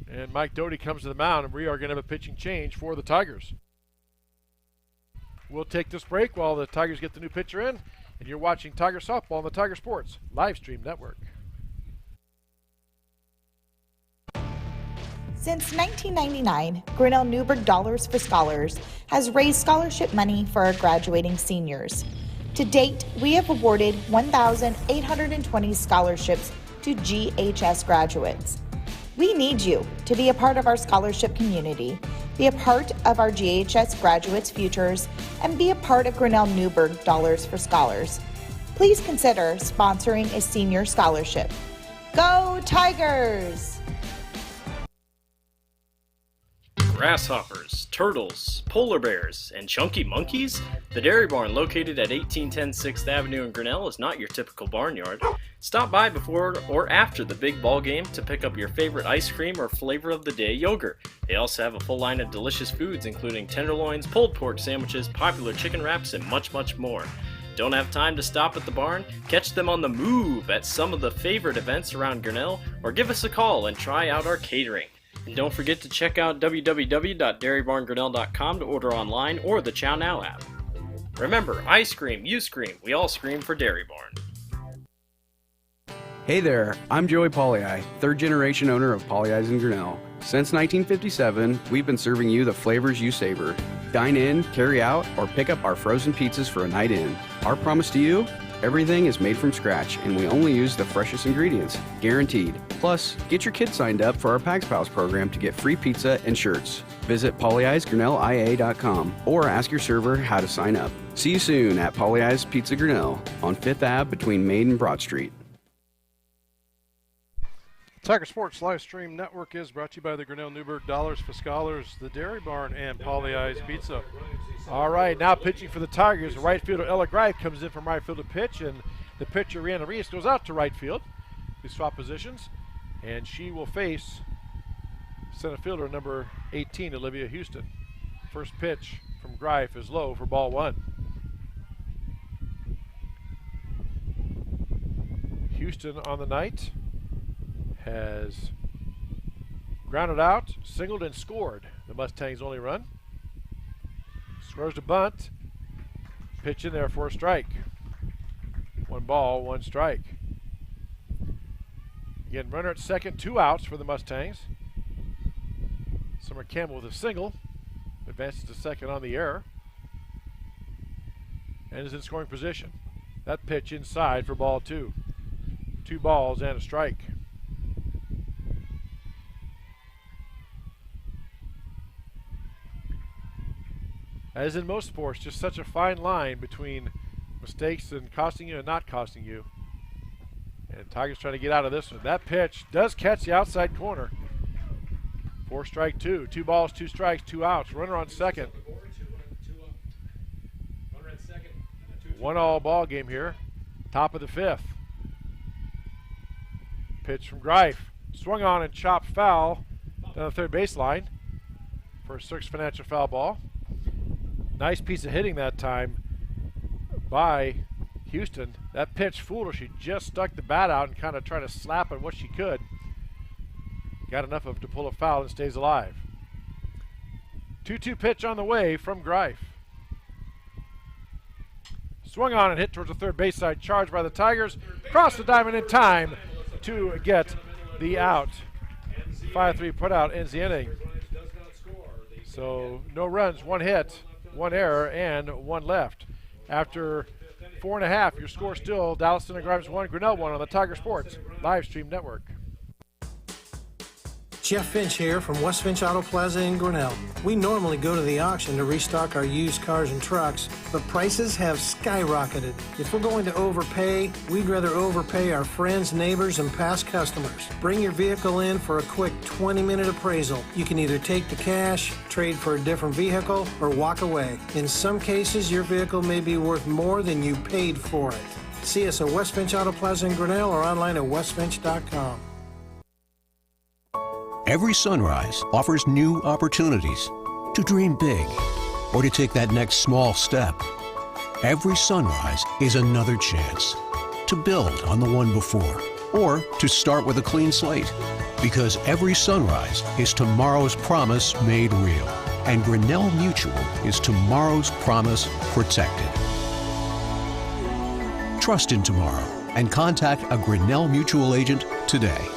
H: And Mike Doty comes to the mound, and we are going to have a pitching change for the Tigers. We'll take this break while the Tigers get the new pitcher in, and you're watching Tiger Softball on the Tiger Sports Livestream Network.
G: Since 1999, Grinnell Newberg Dollars for Scholars has raised scholarship money for our graduating seniors. To date, we have awarded 1,820 scholarships to GHS graduates. We need you to be a part of our scholarship community, be a part of our GHS graduates' futures, and be a part of Grinnell Newberg Dollars for Scholars. Please consider sponsoring a senior scholarship. Go Tigers!
A: grasshoppers, turtles, polar bears, and chunky monkeys? The Dairy Barn, located at 1810 6th Avenue in Grinnell, is not your typical barnyard. Stop by before or after the big ball game to pick up your favorite ice cream or flavor of the day yogurt. They also have a full line of delicious foods, including tenderloins, pulled pork sandwiches, popular chicken wraps, and much, much more. Don't have time to stop at the barn? Catch them on the move at some of the favorite events around Grinnell, or give us a call and try out our catering. And don't forget to check out www.dairybarngrinnell.com to order online or the Chow Now app. Remember, I scream, you scream, we all scream for Dairy Barn.
C: Hey there, I'm Joey Pollei, third generation owner of Polley's in Grinnell. Since 1957, we've been serving you the flavors you savor. Dine in, carry out, or pick up our frozen pizzas for a night in. Our promise to you? Everything is made from scratch, and we only use the freshest ingredients, guaranteed. Plus, get your kids signed up for our Pags Pals program to get free pizza and shirts. Visit polleisgrinnellia.com or ask your server how to sign up. See you soon at Polley's Pizza Grinnell on 5th Ave between Main and Broad Street.
H: Tiger Sports Live Stream Network is brought to you by the Grinnell Newberg Dollars for Scholars, the Dairy Barn, and Polley's Pizza.
J: All right, now pitching for the Tigers, right fielder Ella Greif comes in from right field to pitch, and the pitcher Rihanna Reese goes out to right field. They swap positions, and she will face center fielder number 18, Olivia Houston. First pitch from Greif is low for ball one. Houston on the night has grounded out, singled, and scored the Mustangs' only run. Scores to bunt. Pitch in there for a strike. 1 ball, 1 strike. Again, runner at second, 2 outs for the Mustangs. Summer Campbell with a single. Advances to second on the error. And is in scoring position. That pitch inside for ball 2. 2 balls and a strike. As in most sports, just such a fine line between mistakes and costing you and not costing you. And Tigers trying to get out of this one. That pitch does catch the outside corner. 4 strike 2. 2 balls, 2 strikes, 2 outs. Runner on second. 1-all ball game here. Top of the 5th. Pitch from Greif. Swung on and chopped foul down the third baseline for a 6th financial foul ball. Nice piece of hitting that time by Houston. That pitch fooled her. She just stuck the bat out and kind of tried to slap at what she could. Got enough of it to pull a foul and stays alive. 2-2 pitch on the way from Greif. Swung on and hit towards the third base side. Charged by the Tigers. Crossed the diamond in time to get the out. 5-3 put out ends the inning. So no runs, 1 hit, 1 error, and 1 left. After 4.5, your score still Dallas and Grimes 1, Grinnell 1 on the Tiger Sports Live Stream Network.
E: Jeff Finch here from West Finch Auto Plaza in Grinnell. We normally go to the auction to restock our used cars and trucks, but prices have skyrocketed. If we're going to overpay, we'd rather overpay our friends, neighbors, and past customers. Bring your vehicle in for a quick 20-minute appraisal. You can either take the cash, trade for a different vehicle, or walk away. In some cases, your vehicle may be worth more than you paid for it. See us at West Finch Auto Plaza in Grinnell or online at westfinch.com.
D: Every sunrise offers new opportunities to dream big or to take that next small step. Every sunrise is another chance to build on the one before or to start with a clean slate. Because every sunrise is tomorrow's promise made real. And Grinnell Mutual is tomorrow's promise protected. Trust in tomorrow and contact a Grinnell Mutual agent today.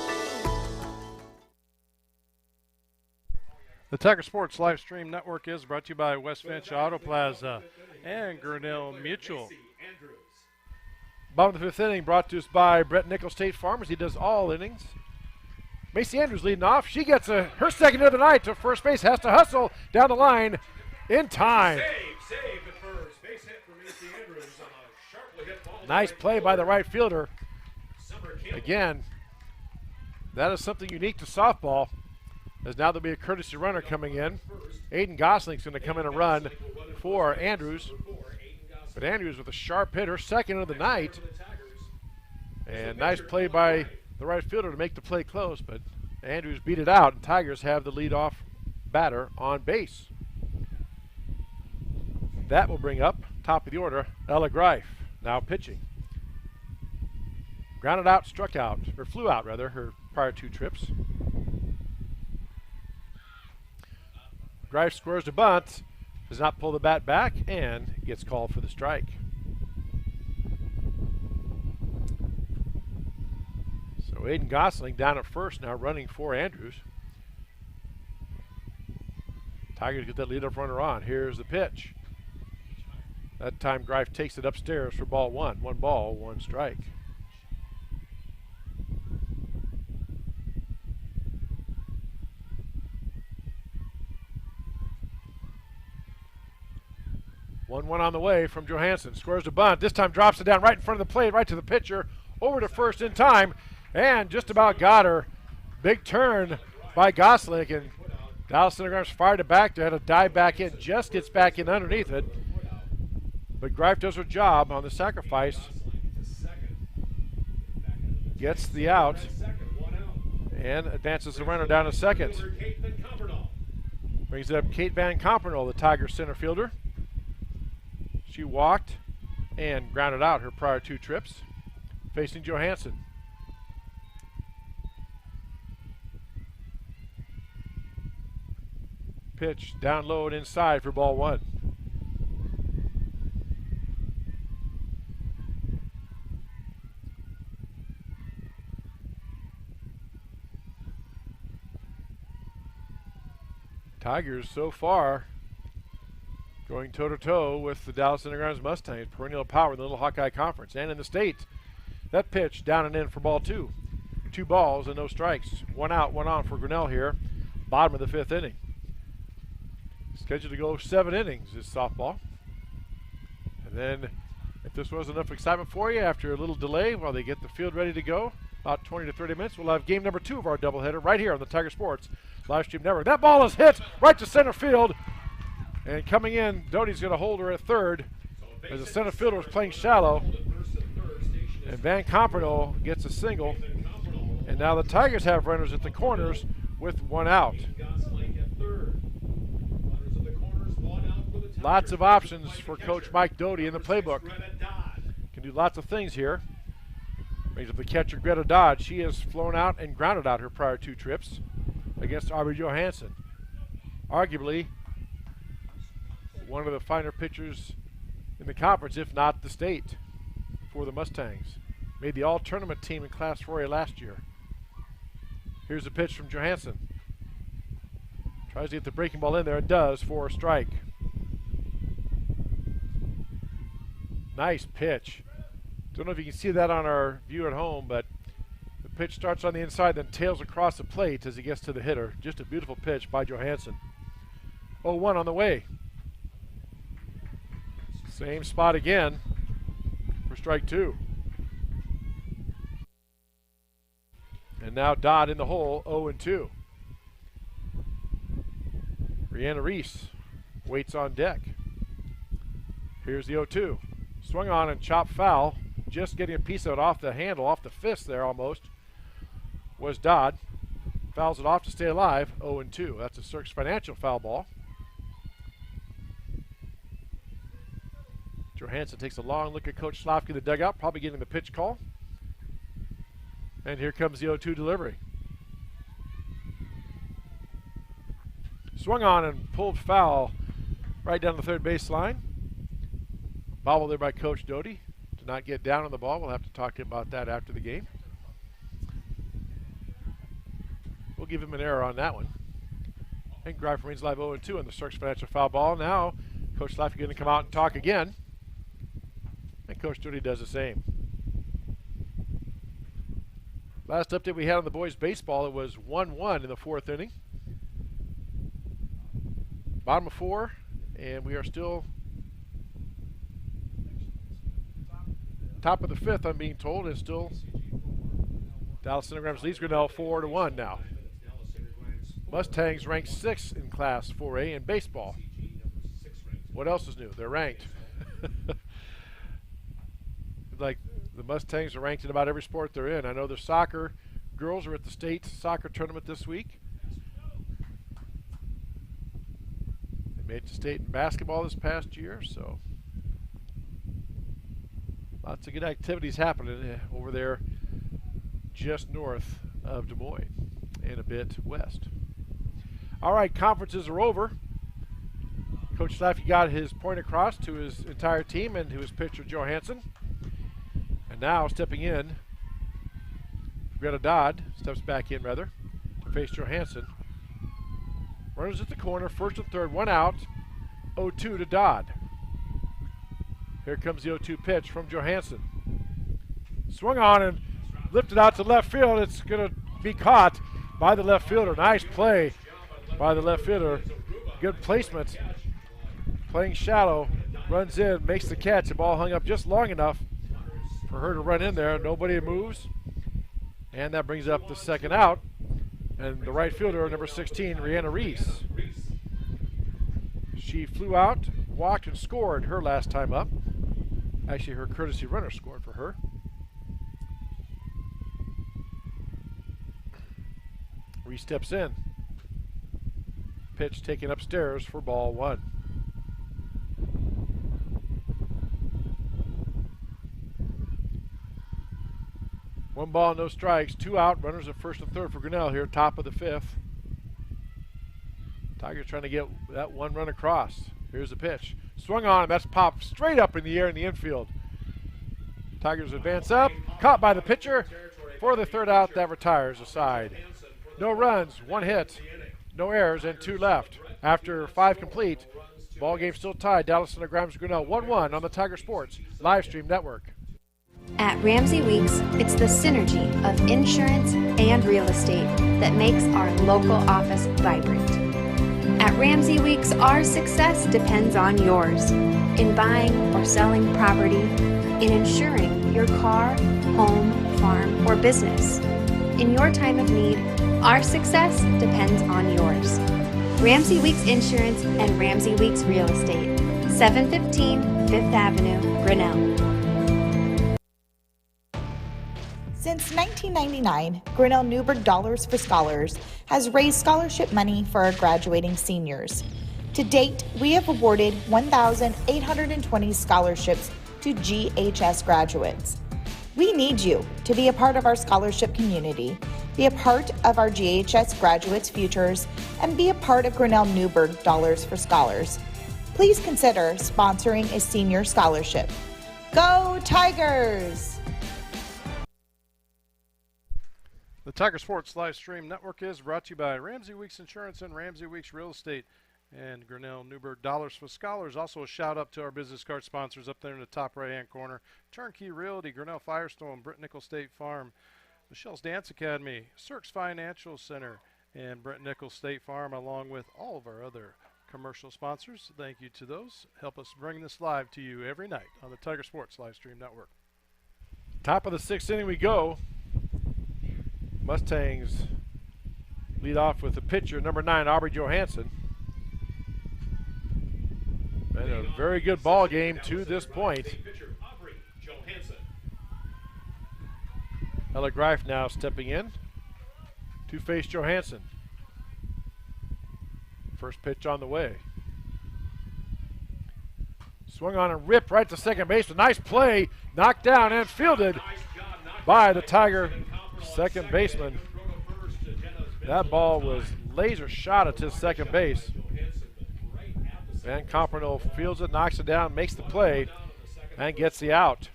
H: The Tiger Sports Live Stream Network is brought to you by West Finch Auto Plaza and Grinnell Mutual.
J: Bottom of the 5th inning brought to us by Brett Nichols State Farmers. He does all innings. Macy Andrews leading off. She gets her second of the night to first base. Has to hustle down the line in time.
I: Save at first. Base hit for Macy Andrews on a sharply hit ball.
J: Nice play by the right fielder. Again, that is something unique to softball. as now there'll be a courtesy runner coming in. Aiden Gosling's going to come in and run for Andrews. But Andrews with a sharp hitter, second of the night. And nice play by the right fielder to make the play close, but Andrews beat it out, and Tigers have the leadoff batter on base. That will bring up, top of the order, Ella Greif, now pitching. Grounded out, struck out, or flew out rather, her prior 2 trips. Greif scores a bunt, does not pull the bat back, and gets called for the strike. So Aiden Gosling down at first now, running for Andrews. Tigers get that leadoff runner on. Here's the pitch. That time Greif takes it upstairs for ball 1. 1 ball, 1 strike. One on the way from Johansson. Scores a bunt. This time drops it down right in front of the plate, right to the pitcher. Over to first in time, and just about got her. Big turn by Gosling, and Dallas Cinegrams fired it back there. Had a dive back in, just gets back in underneath it. But Greif does her job on the sacrifice. Gets the out and advances the runner down to second. Brings it up Kate Van Compernol, the Tigers center fielder. She walked and grounded out her prior 2 trips, facing Johansson. Pitch down low and inside for ball 1. Tigers so far going toe-to-toe with the Dallas Cinegrams Mustangs, perennial power in the Little Hawkeye Conference and in the state. That pitch down and in for ball 2. 2 balls and no strikes. 1 out, 1 on for Grinnell here. Bottom of the 5th inning. Scheduled to go 7 innings is softball. And then if this was enough excitement for you after a little delay while they get the field ready to go, about 20 to 30 minutes, we'll have game number 2 of our doubleheader right here on the Tiger Sports Live Stream Network. That ball is hit right to center field. And coming in, Doty's going to hold her at third as the center fielder was playing shallow. And Van Compernol gets a single. And now the Tigers have runners at the corners with 1 out. Lots of options for Coach Mike Doty in the playbook. Can do lots of things here. Brings up the catcher, Greta Dodd. She has flown out and grounded out her prior 2 trips against Aubrey Johansson. Arguably one of the finer pitchers in the conference, if not the state, for the Mustangs. Made the all-tournament team in Class 4A last year. Here's a pitch from Johansson. Tries to get the breaking ball in there. It does for a strike. Nice pitch. Don't know if you can see that on our view at home, but the pitch starts on the inside, then tails across the plate as he gets to the hitter. Just a beautiful pitch by Johansson. 0-1 on the way. Same spot again for strike 2. And now Dodd in the hole, 0-2. Brianna Reese waits on deck. Here's the 0-2. Swung on and chopped foul. Just getting a piece of it off the handle, off the fist there almost, was Dodd. Fouls it off to stay alive, 0-2. That's a Cirques Financial foul ball. Johansson takes a long look at Coach Slofsky in the dugout, probably getting the pitch call. And here comes the 0-2 delivery. Swung on and pulled foul right down the third baseline. Bobble there by Coach Doty. Did not get down on the ball. We'll have to talk to him about that after the game. We'll give him an error on that one. And Greif remains live 0-2 on the Cirques Financial foul ball. Now Coach Slofsky going to come out and talk again. And Coach Doty does the same. Last update we had on the boys baseball, it was 1-1 in the 4th inning. Bottom of 4, and we are still top of the 5th, I'm being told, and still Dallas Cinegrams leads Grinnell 4-1 now. Mustangs ranked 6th in Class 4A in baseball. What else is new? They're ranked. Like the Mustangs are ranked in about every sport they're in. I know their soccer girls are at the state soccer tournament this week. They made it to state in basketball this past year, so lots of good activities happening over there just north of Des Moines and a bit west. All right, conferences are over. Coach Staffy got his point across to his entire team and to his pitcher, Johansson. And now stepping in, Greta Dodd steps back in, rather, to face Johansson. Runners at the corner, first and third, one out, 0-2 to Dodd. Here comes the 0-2 pitch from Johansson. Swung on and lifted out to left field. It's going to be caught by the left fielder. Nice play by the left fielder. Good placement. Playing shallow, runs in, makes the catch. The ball hung up just long enough for her to run in there. Nobody moves. And that brings up the second out. And the right fielder, number 16, Rihanna Reese. She flew out, walked, and scored her last time up. Actually, her courtesy runner scored for her. Reese steps in. Pitch taken upstairs for ball one. One ball, no strikes, two out. Runners at first and third for Grinnell here, top of the fifth. Tigers trying to get that one run across. Here's the pitch. Swung on, that's popped straight up in the air in the infield. Tigers advance up, caught by the pitcher for the third out. That retires aside. No runs, one hit, no errors, and two left. After five complete, ball game still tied. Dallas Center Grimes Grinnell 1-1 on the Tiger Sports live stream network.
F: At Ramsey Weeks, it's the synergy of insurance and real estate that makes our local office vibrant. At Ramsey Weeks, our success depends on yours in buying or selling property, in insuring your car, home, farm, or business. In your time of need, our success depends on yours. Ramsey Weeks Insurance and Ramsey Weeks Real Estate, 715 Fifth Avenue, Grinnell.
G: Since 1999, Grinnell Newberg Dollars for Scholars has raised scholarship money for our graduating seniors. To date, we have awarded 1,820 scholarships to GHS graduates. We need you to be a part of our scholarship community, be a part of our GHS graduates' futures, and be a part of Grinnell Newberg Dollars for Scholars. Please consider sponsoring a senior scholarship. Go Tigers!
H: The Tiger Sports live stream network is brought to you by Ramsey Weeks Insurance and Ramsey Weeks Real Estate and Grinnell Newberg Dollars for Scholars. Also a shout out to our business card sponsors up there in the top right hand corner. Turnkey Realty, Grinnell Firestone, Brent Nickel State Farm, Michelle's Dance Academy, Cirques Financial Center, and Brent Nickel State Farm, along with all of our other commercial sponsors. Thank you to those. Help us bring this live to you every night on the Tiger Sports live stream network.
J: Top of the sixth inning we go. Mustangs lead off with the pitcher, number 9, Aubrey Johansson. Been a very good ball game to this point. Ella Greif now stepping in to face Johansson. First pitch on the way. Swung on and ripped right to second base. A nice play, knocked down and fielded by the Tiger second baseman. That ball was laser shot at his second base. Van Compernol fields it, knocks it down, makes the play, and gets the out.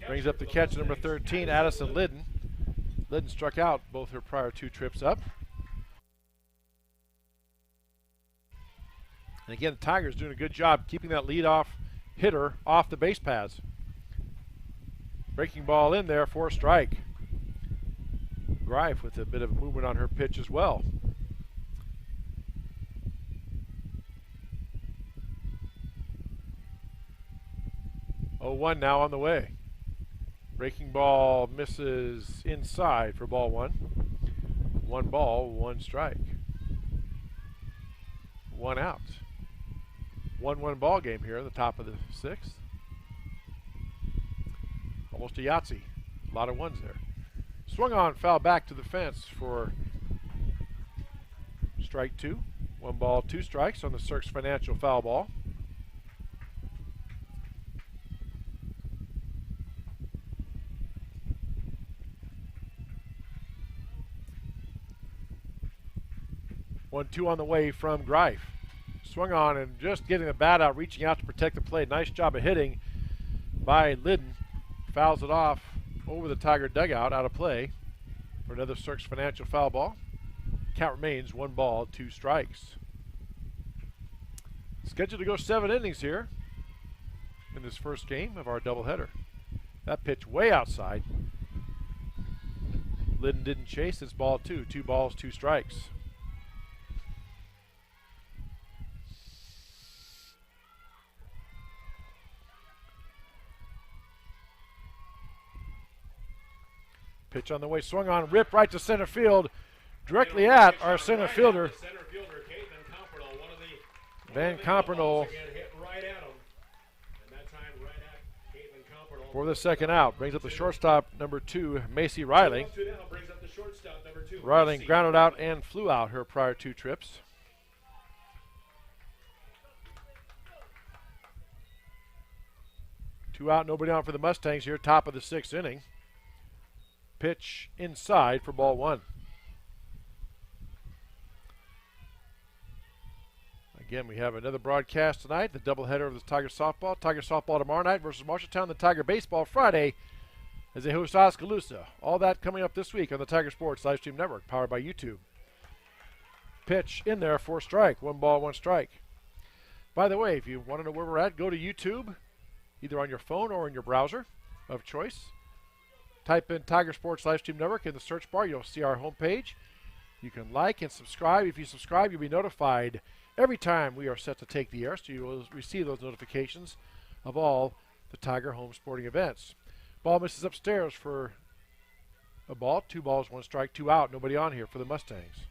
J: Brings up the catch, number 13, Addison Lidden. Lidden struck out both her prior two trips up. And again, the Tigers doing a good job keeping that leadoff hitter off the base paths. Breaking ball in there for a strike. Greif with a bit of movement on her pitch as well. Oh, 1 now on the way. Breaking ball misses inside for ball one. 1 ball, 1 strike. 1 out. 1-1 ball game here at the top of the 6th. Almost a Yahtzee. A lot of ones there. Swung on, foul back to the fence for strike 2. 1 ball, 2 strikes on the Cirques Financial foul ball. One, 2 on the way from Greif. Swung on and just getting the bat out, reaching out to protect the plate. Nice job of hitting by Liddon. Fouls it off over the Tiger dugout, out of play for another Cirques Financial foul ball. Count remains 1 ball, 2 strikes. Scheduled to go 7 innings here in this first game of our doubleheader. That pitch way outside. Liddon didn't chase. It's ball 2. 2 balls, 2 strikes. Pitch on the way, swung on, ripped right to center field, directly at our center fielder. Van Compernol for the second out. Brings up the shortstop, number 2, Macy Riley. Riley grounded out and flew out her prior 2 trips. Two out, nobody on for the Mustangs here, top of the 6th inning. Pitch inside for ball 1. Again, we have another broadcast tonight, the doubleheader of the Tiger softball. Tiger softball tomorrow night versus Marshalltown. The Tiger baseball Friday as they host Oskaloosa. All that coming up this week on the Tiger Sports Livestream Network, powered by YouTube. Pitch in there for strike. 1 ball, 1 strike. By the way, if you want to know where we're at, go to YouTube, either on your phone or in your browser of choice. Type in Tiger Sports Livestream Network in the search bar. You'll see our homepage. You can like and subscribe. If you subscribe, you'll be notified every time we are set to take the air, so you will receive those notifications of all the Tiger home sporting events. Ball misses upstairs for a ball. 2 balls, 1 strike, 2 out. Nobody on here for the Mustangs.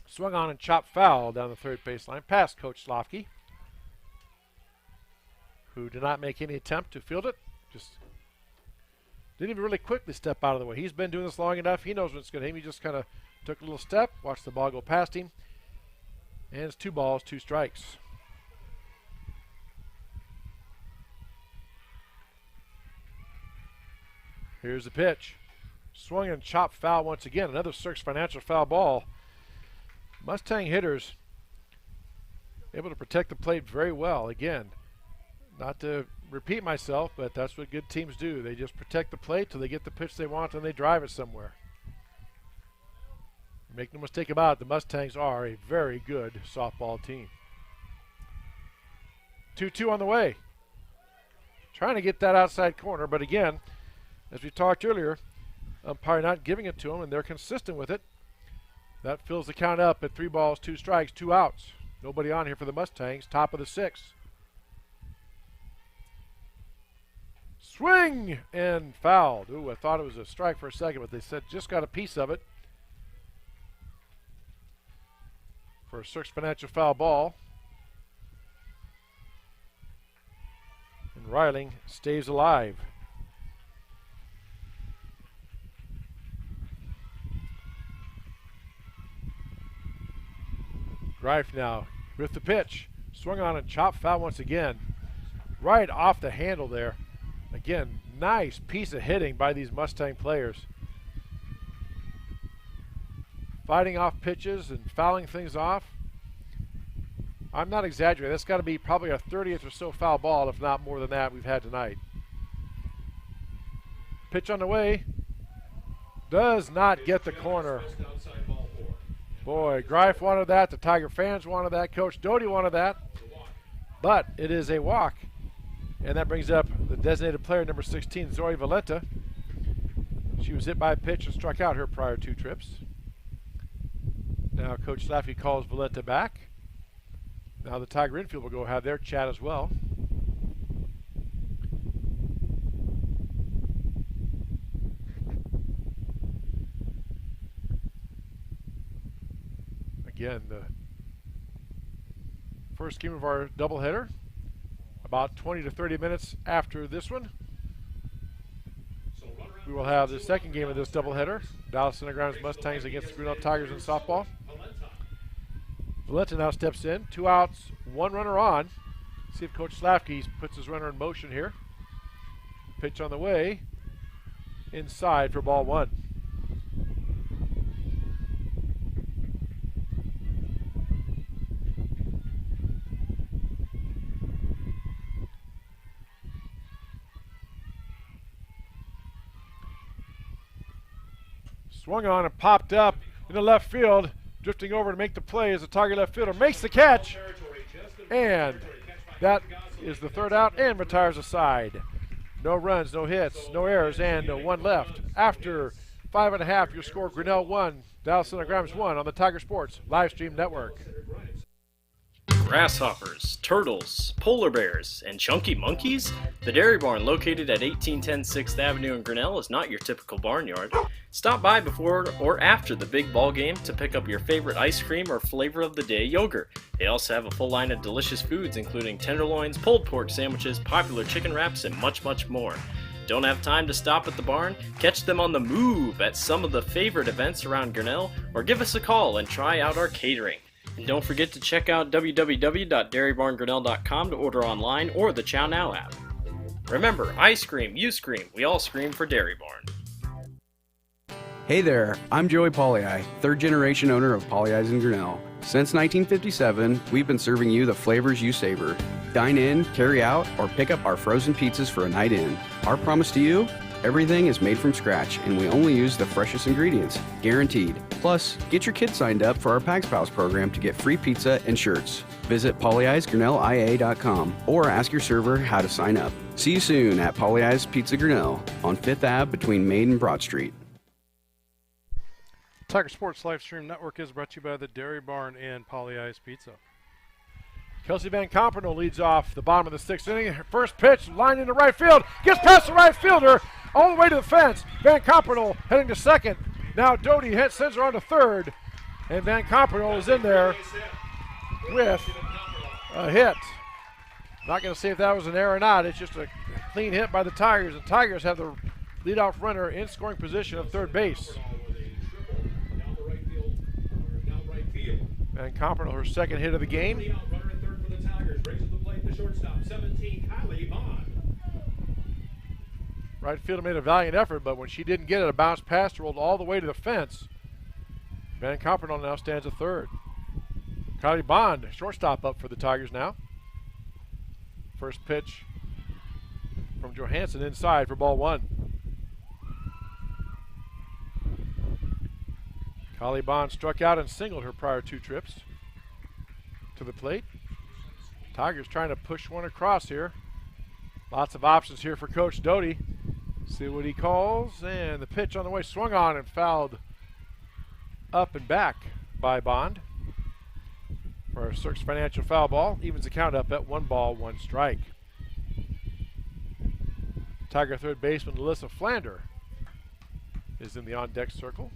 J: Swung on and chopped foul down the third baseline past Coach Slofke, who did not make any attempt to field it. Just didn't even really quickly step out of the way. He's been doing this long enough. He knows when it's going to hit him. He just kind of took a little step, watched the ball go past him, and it's 2 balls, 2 strikes. Here's the pitch. Swung and chopped foul once again. Another Cirques Financial foul ball. Mustang hitters able to protect the plate very well. Again, not to repeat myself, but that's what good teams do. They just protect the plate till they get the pitch they want and they drive it somewhere. Make no mistake about it, the Mustangs are a very good softball team. 2-2 on the way. Trying to get that outside corner, but again, as we talked earlier, umpire not giving it to them, and they're consistent with it. That fills the count up at 3 balls, 2 strikes, 2 outs. Nobody on here for the Mustangs, top of the 6th. Swing and fouled. Ooh, I thought it was a strike for a second, but they said just got a piece of it for a Cirques Financial foul ball. And Riley stays alive. Greif now with the pitch. Swung on and chopped foul once again. Right off the handle there. Again, nice piece of hitting by these Mustang players. Fighting off pitches and fouling things off. I'm not exaggerating. That's got to be probably our 30th or so foul ball, if not more than that, we've had tonight. Pitch on the way. Does not get the corner. Boy, Greif wanted that. The Tiger fans wanted that. Coach Doty wanted that. But it is a walk. And that brings up the designated player, number 16, Zori Valenta. She was hit by a pitch and struck out her prior 2 trips. Now Coach Slofke calls Valenta back. Now the Tiger infield will go have their chat as well. Again, the first game of our doubleheader, about 20 to 30 minutes after this one. We will have the second game of this doubleheader, Dallas Underground's Mustangs against the Grinnell Tigers in softball. Valenta now steps in, 2 outs, 1 runner on. See if Coach Slafke puts his runner in motion here. Pitch on the way, inside for ball 1. Swung on and popped up in the left field, drifting over to make the play as the target left fielder makes the catch, and that is the 3rd out and retires a side. No runs, no hits, no errors, and 1 left. After 5.5, your score: Grinnell 1, Dallas Underground 1 on the Tiger Sports Live Stream Network.
A: Grasshoppers, turtles, polar bears, and chunky monkeys? The Dairy Barn, located at 1810 6th Avenue in Grinnell, is not your typical barnyard. Stop by before or after the big ball game to pick up your favorite ice cream or flavor of the day yogurt. They also have a full line of delicious foods, including tenderloins, pulled pork sandwiches, popular chicken wraps, and much, much more. Don't have time to stop at the barn? Catch them on the move at some of the favorite events around Grinnell, or give us a call and try out our catering. And don't forget to check out www.dairybarngrinnell.com to order online or the Chow Now app. Remember, I scream, you scream, we all scream for Dairy Barn.
C: Hey there, I'm Joey Pollei, 3rd generation owner of Polley's in Grinnell. Since 1957, we've been serving you the flavors you savor. Dine in, carry out, or pick up our frozen pizzas for a night in. Our promise to you? Everything is made from scratch, and we only use the freshest ingredients, guaranteed. Plus, get your kids signed up for our Pags Pals program to get free pizza and shirts. Visit polleisgrinnellia.com or ask your server how to sign up. See you soon at Polley's Pizza Grinnell on 5th Ave between Main and Broad Street.
H: Tiger Sports Live Stream Network is brought to you by the Dairy Barn and Polley's Pizza.
J: Kelsey Van Comperno leads off the bottom of the 6th inning. Her first pitch, line into right field, gets past the right fielder, all the way to the fence. Van Comperno heading to second. Now Doty sends her on to third, and Van Comperno is in there with a hit. Not going to see if that was an error or not. It's just a clean hit by the Tigers, and Tigers have the leadoff runner in scoring position at third base. Van Comperno, her second hit of the game. Right fielder made a valiant effort, but when she didn't get it, a bounce pass rolled all the way to the fence. Van Comperno now stands at third. Kylie Bond, shortstop, up for the Tigers now. First pitch from Johansson inside for ball 1. Kylie Bond struck out and singled her prior 2 trips to the plate. Tigers trying to push one across here. Lots of options here for Coach Doty. See what he calls, and the pitch on the way swung on and fouled up and back by Bond. For a Cirques Financial foul ball, evens the count up at 1 ball, 1 strike. Tiger third baseman Alyssa Flander is in the on-deck circle.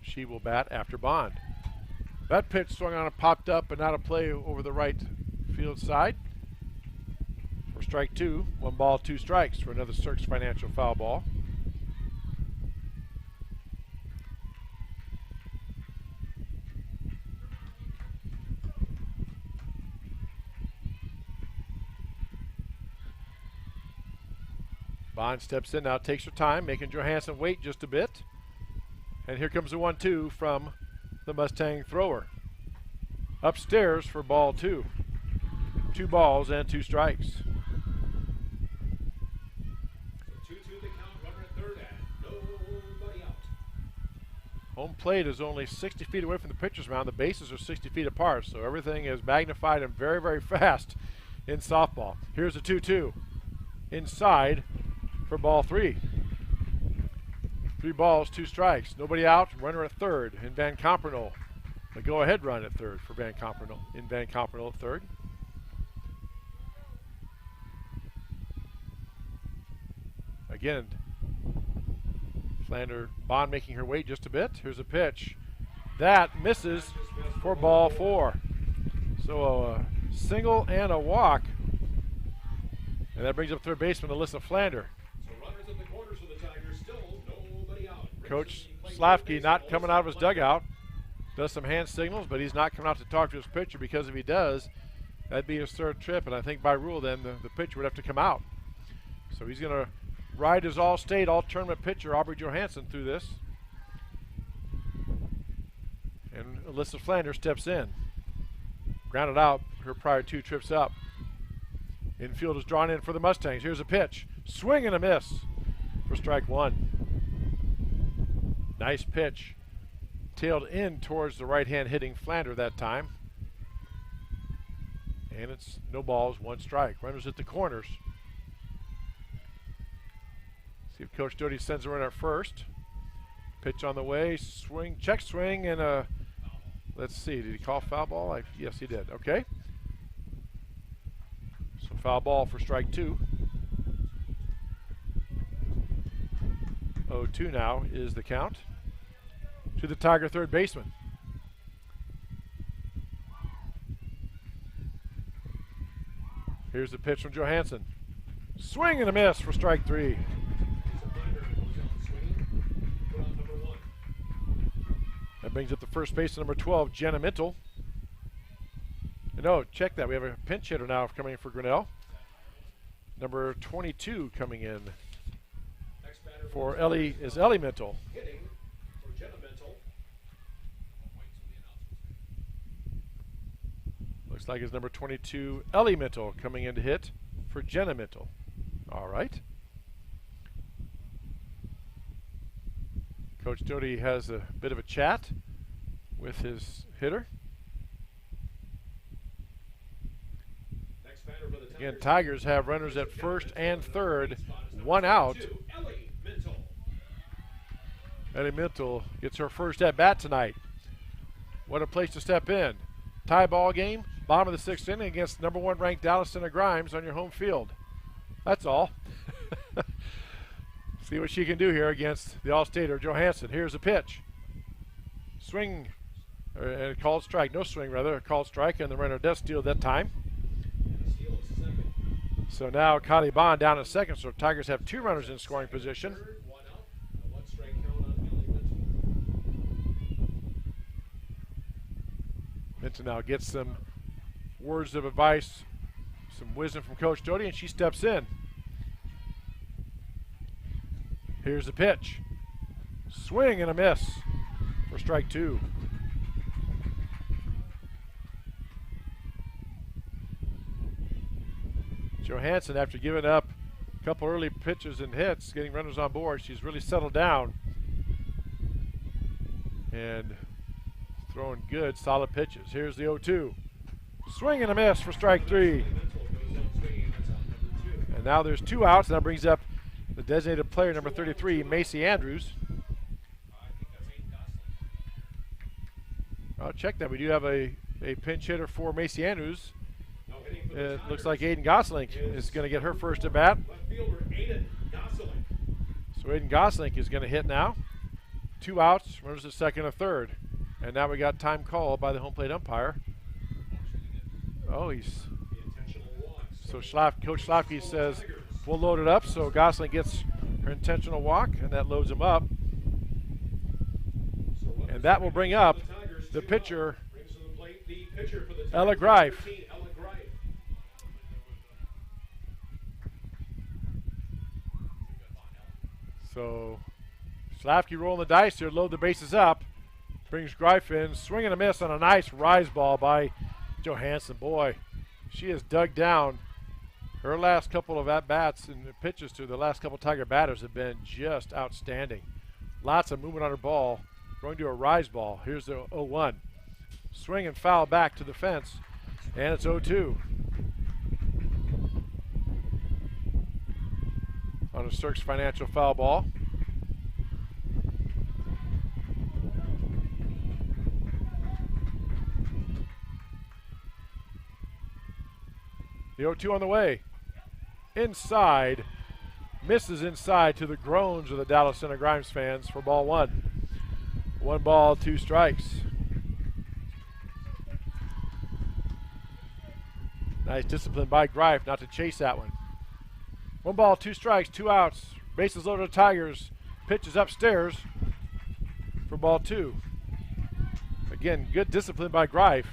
J: She will bat after Bond. That pitch swung on and popped up and out of play over the right field side. For strike 2, 1 ball, 2 strikes for another Cirques Financial foul ball. Bond steps in now, takes her time, making Johansson wait just a bit. And here comes the 1-2 from the Mustang thrower. Upstairs for ball 2. 2 balls and 2 strikes.
I: 2-2 the count, runner at third and nobody out.
J: Home plate is only 60 feet away from the pitcher's mound. The bases are 60 feet apart, so everything is magnified and very, very fast in softball. Here's a 2-2. Inside for ball 3. 3 balls, 2 strikes. Nobody out, runner at third. And Van Comperno, the go-ahead run at third for Van Comperno. In Van Comperno at third. Again, Flander Bond making her wait just a bit. Here's a pitch. That misses for ball 4. So a single and a walk. And that brings up third baseman Alyssa Flander.
I: So runners at the corners for the Tigers, still nobody out.
J: Coach Slavky not coming out of his dugout. Does some hand signals, but he's not coming out to talk to his pitcher, because if he does, that'd be his third trip. And I think by rule then the pitcher would have to come out. So he's going to ride his all-state, all-tournament pitcher, Aubrey Johansson, through this. And Alyssa Flander steps in. Grounded out her prior 2 trips up. Infield is drawn in for the Mustangs. Here's a pitch. Swing and a miss for strike 1. Nice pitch. Tailed in towards the right-hand hitting Flander that time. And it's no balls, 1 strike. Runners at the corners. See if Coach Doty sends her in at first. Pitch on the way. Swing, check swing, and a, let's see, did he call foul ball? Yes, he did. Okay. So foul ball for strike 2. 0-2 now is the count to the Tiger third baseman. Here's the pitch from Johansson. Swing and a miss for strike 3. That brings up the first baseman, number 12, Jenna Mintle. And oh, check that. We have a pinch hitter now coming in for Grinnell. Number 22 coming in for Ellie Mintle. Looks like it's number 22, Ellie Mintle, coming in to hit for Jenna Mintle. All right. Coach Doty has a bit of a chat with his hitter. Again, Tigers have runners at first and third, 1 out. Ellie Mintle gets her first at bat tonight. What a place to step in. Tie ball game, bottom of the 6th inning against number 1 ranked Dallas Center Grimes on your home field. That's all. See what she can do here against the All-Stater Johansson. Here's a pitch. Swing, and a called strike. No swing, rather, a called strike, and the runner does steal that time. So now Kylie Bond down at second, so Tigers have 2 runners in scoring position. Minton now gets some words of advice, some wisdom from Coach Doty, and she steps in. Here's the pitch. Swing and a miss for strike 2. Johansson, after giving up a couple early pitches and hits, getting runners on board, she's really settled down and throwing good, solid pitches. Here's the 0-2. Swing and a miss for strike 3. And now there's 2 outs, and that brings up the designated player, number 33, Macy Andrews. I'll check that. We do have a pinch hitter for Macy Andrews. It looks like Aiden Gosling is going to get her first at bat. So Aiden Gosling is going to hit now. 2 outs, runners at second and third. And now we got time call by the home plate umpire. Oh, so Coach Slavky says we'll load it up. So Gosling gets her intentional walk, and that loads him up. And that will bring up the pitcher, Ella Greif. So Slavky rolling the dice here, load the bases up. Brings Greif in, swing and a miss on a nice rise ball by Johansson. Boy, she has dug down. Her last couple of at-bats and pitches to the last couple Tiger batters have been just outstanding. Lots of movement on her ball, going to a rise ball. Here's the 0-1. Swing and foul back to the fence, and it's 0-2. On a Cirques Financial foul ball. The 0-2 on the way. Inside. Misses inside to the groans of the Dallas Center Grimes fans for ball one. 1 ball, 2 strikes. Nice discipline by Greif not to chase that one. 1 ball, 2 strikes, 2 outs. Bases loaded to Tigers. Pitch is upstairs for ball 2. Again, good discipline by Greif.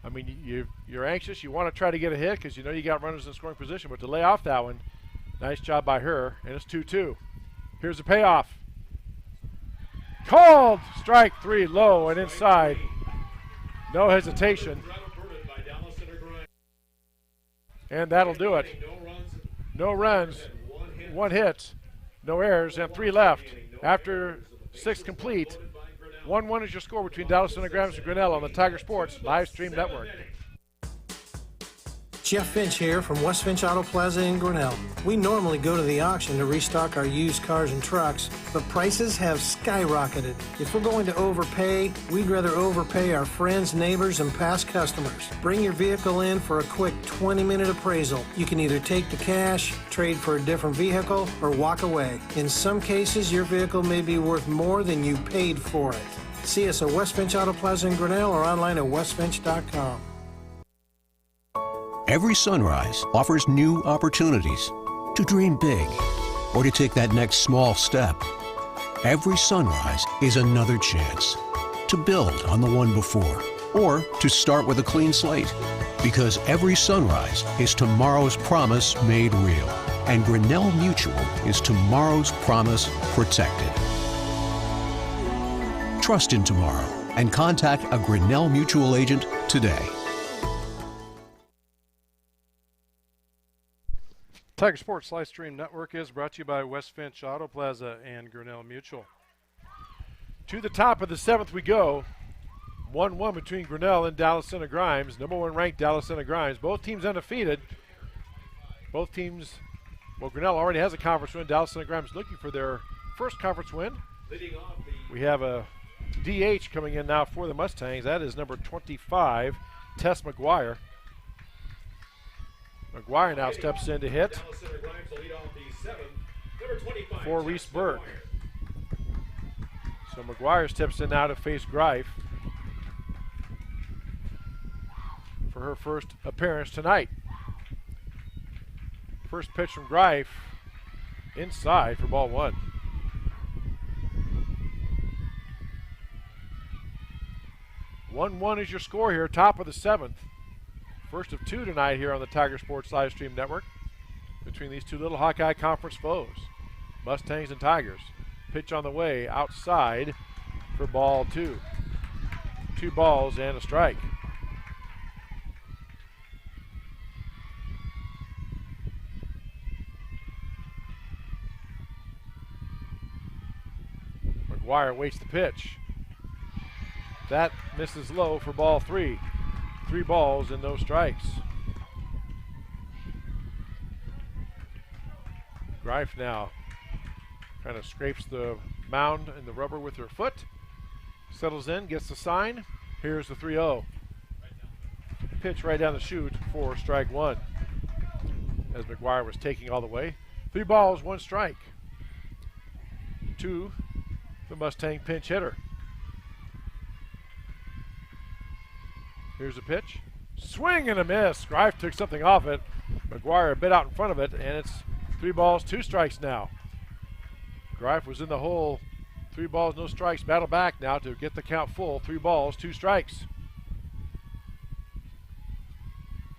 J: I mean, you're anxious. You want to try to get a hit because you know you got runners in scoring position, but to lay off that one, nice job by her, and it's 2-2. Here's the payoff. Called! Strike 3, low and inside. No hesitation. And that'll do it. No runs, 1 hit, no errors, and 3 left. After 6 complete, 1-1 is your score between Dallas Center Grimes and Grinnell on the Tiger Sports Live Stream Network.
E: Jeff Finch here from West Finch Auto Plaza in Grinnell. We normally go to the auction to restock our used cars and trucks, but prices have skyrocketed. If we're going to overpay, we'd rather overpay our friends, neighbors, and past customers. Bring your vehicle in for a quick 20-minute appraisal. You can either take the cash, trade for a different vehicle, or walk away. In some cases, your vehicle may be worth more than you paid for it. See us at West Finch Auto Plaza in Grinnell or online at westfinch.com.
D: Every sunrise offers new opportunities to dream big or to take that next small step. Every sunrise is another chance to build on the one before or to start with a clean slate. Because every sunrise is tomorrow's promise made real. And Grinnell Mutual is tomorrow's promise protected. Trust in tomorrow and contact a Grinnell Mutual agent today.
H: Tiger Sports Live Stream Network is brought to you by West Finch Auto Plaza and Grinnell Mutual.
J: To the top of the 7th we go. 1-1 between Grinnell and Dallas Center Grimes. Number 1 ranked Dallas Center Grimes. Both teams undefeated. Both teams, well, Grinnell already has a conference win. Dallas Center Grimes looking for their first conference win. We have a DH coming in now for the Mustangs. That is number 25, Tess McGuire. McGuire now steps in to hit for Reese Burke. So McGuire steps in now to face Greif for her first appearance tonight. First pitch from Greif inside for ball 1. One is your score here, top of the 7th. First of 2 tonight here on the Tiger Sports Live Stream Network between these two little Hawkeye Conference foes, Mustangs and Tigers. Pitch on the way outside for ball 2. 2 balls and a strike. McGuire waits the pitch. That misses low for ball 3. 3 balls and no strikes. Greif now kind of scrapes the mound and the rubber with her foot. Settles in, gets the sign. Here's the 3-0. Pitch right down the chute for strike 1. As McGuire was taking all the way. 3 balls, 1 strike. To the Mustang pinch hitter. Here's a pitch. Swing and a miss. Greif took something off it. McGuire a bit out in front of it, and it's 3 balls, 2 strikes now. Greif was in the hole. 3 balls, no strikes. Battle back now to get the count full. 3 balls, 2 strikes.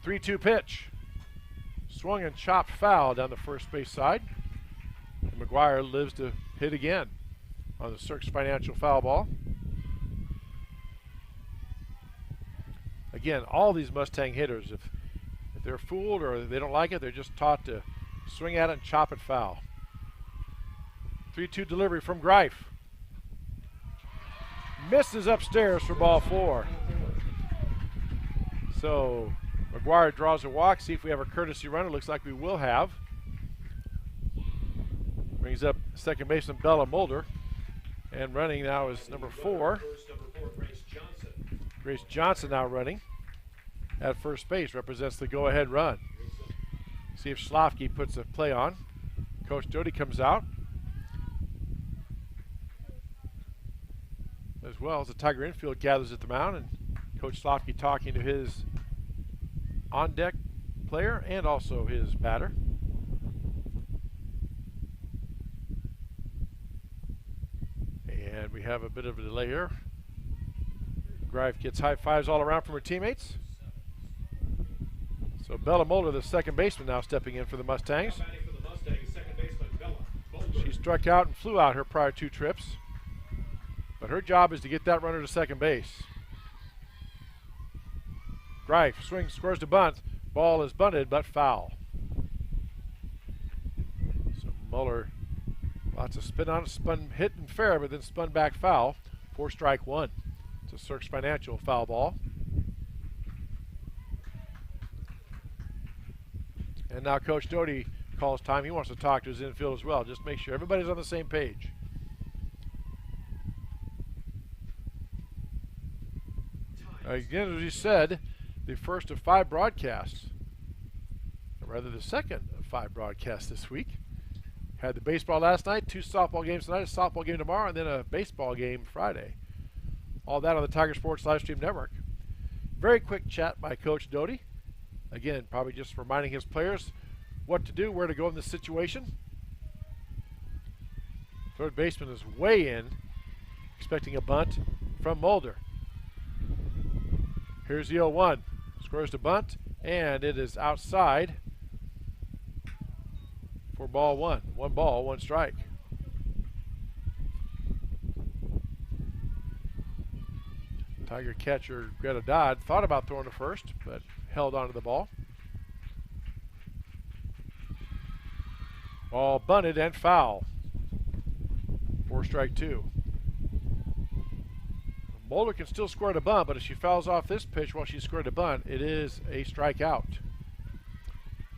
J: 3-2 pitch. Swung and chopped foul down the first base side. And McGuire lives to hit again on the Cirques Financial foul ball. Again, all these Mustang hitters, if they're fooled or they don't like it, they're just taught to swing at it and chop it foul. 3-2 delivery from Greif. Misses upstairs for ball 4. So McGuire draws a walk. See if we have a courtesy runner. Looks like we will have. Brings up second baseman Bella Mulder. And running now is number 4. Grace Johnson now running at first base, represents the go-ahead run. See if Schlafke puts a play on. Coach Doty comes out, as well as the Tiger infield gathers at the mound, and Coach Slofsky talking to his on-deck player and also his batter. And we have a bit of a delay here. Greif gets high fives all around from her teammates. So Bella Mulder, the second baseman, now stepping in for the Mustangs. She struck out and flew out her prior 2 trips, but her job is to get that runner to second base. Greif swings, scores to bunt. Ball is bunted, but foul. So Muller, lots of spin on it, spun hit and fair, but then spun back foul for strike 1. It's a Cirques Financial foul ball. And now Coach Doty calls time. He wants to talk to his infield as well. Just make sure everybody's on the same page. Again, as you said, the first of 5 broadcasts, or rather the second of 5 broadcasts this week. Had the baseball last night, 2 softball games tonight, a softball game tomorrow, and then a baseball game Friday. All that on the Tiger Sports Livestream Network. Very quick chat by Coach Doty. Again, probably just reminding his players what to do, where to go in this situation. Third baseman is way in, expecting a bunt from Mulder. Here's the 0-1. Scores to bunt, and it is outside for ball 1. 1 ball, 1 strike. Tiger catcher Greta Dodd thought about throwing to first, but held onto the ball. Ball bunted and foul for strike 2. Mulder can still score to bunt, but if she fouls off this pitch while she scored a bunt, it is a strikeout.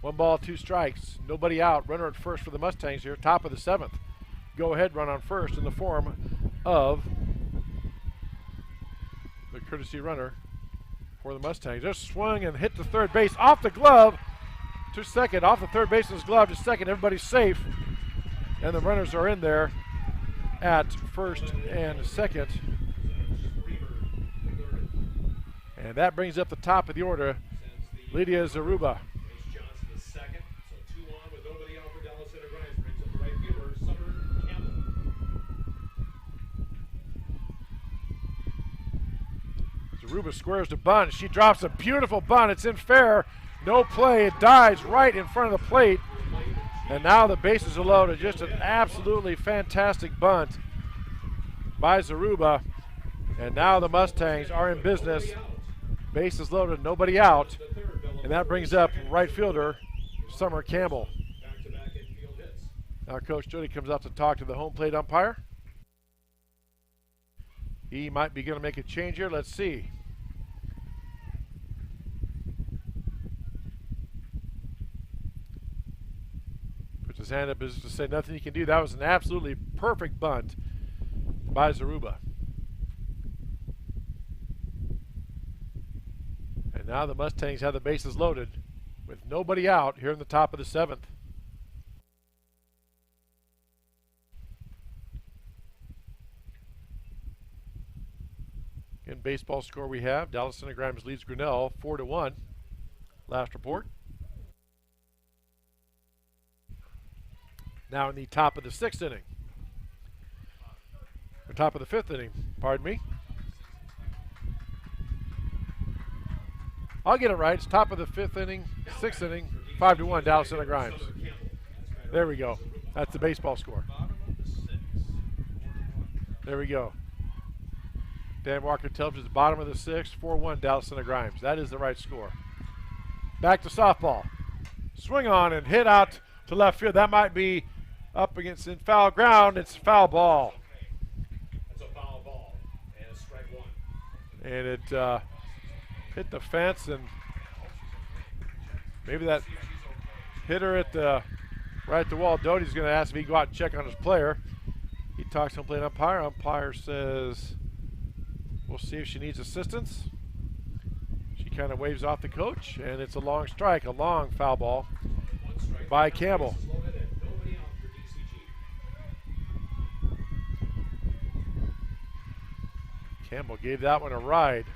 J: 1 ball, 2 strikes. Nobody out. Runner at first for the Mustangs here. Top of the 7th. Go ahead run on first in the form of the courtesy runner for the Mustangs. Just swung and hit to third base off the glove to second. Off the third baseman's glove to second. Everybody's safe. And the runners are in there at first and second. And that brings up the top of the order, Lydia Zaruba. Zaruba squares to bunt. She drops a beautiful bunt. It's in fair. No play. It dives right in front of the plate. And now the bases are loaded. Just an absolutely fantastic bunt by Zaruba. And now the Mustangs are in business. Bases loaded, nobody out. And that brings up right fielder Summer Campbell. Now Coach Doty comes out to talk to the home plate umpire. He might be going to make a change here. Let's see. Puts his hand up as to say nothing he can do. That was an absolutely perfect bunt by Zaruba. And now the Mustangs have the bases loaded with nobody out here in the top of the 7th. In baseball score we have, Dallas Centigrams leads Grinnell 4-1. Last report. Now in the top of the 6th inning. The top of the 5th inning, pardon me. I'll get it right. It's top of the 5th inning, 6th inning, 5-1, Dallas Centigrams. There we go. That's the baseball score. There we go. Dan Walker tells us the bottom of the 6th, 4-1, Dallas Centigrams. That is the right score. Back to softball. Swing on and hit out to left field. That might be up against in foul ground. It's a foul ball.
I: That's a foul ball, and it's strike 1.
J: And it hit the fence, and maybe that hit her at the right at the wall. Doty's going to ask if he can go out and check on his player. He talks to him playing umpire. Umpire says, we'll see if she needs assistance. She kind of waves off the coach, and it's a long strike, a long foul ball by Campbell. Campbell gave that one a ride.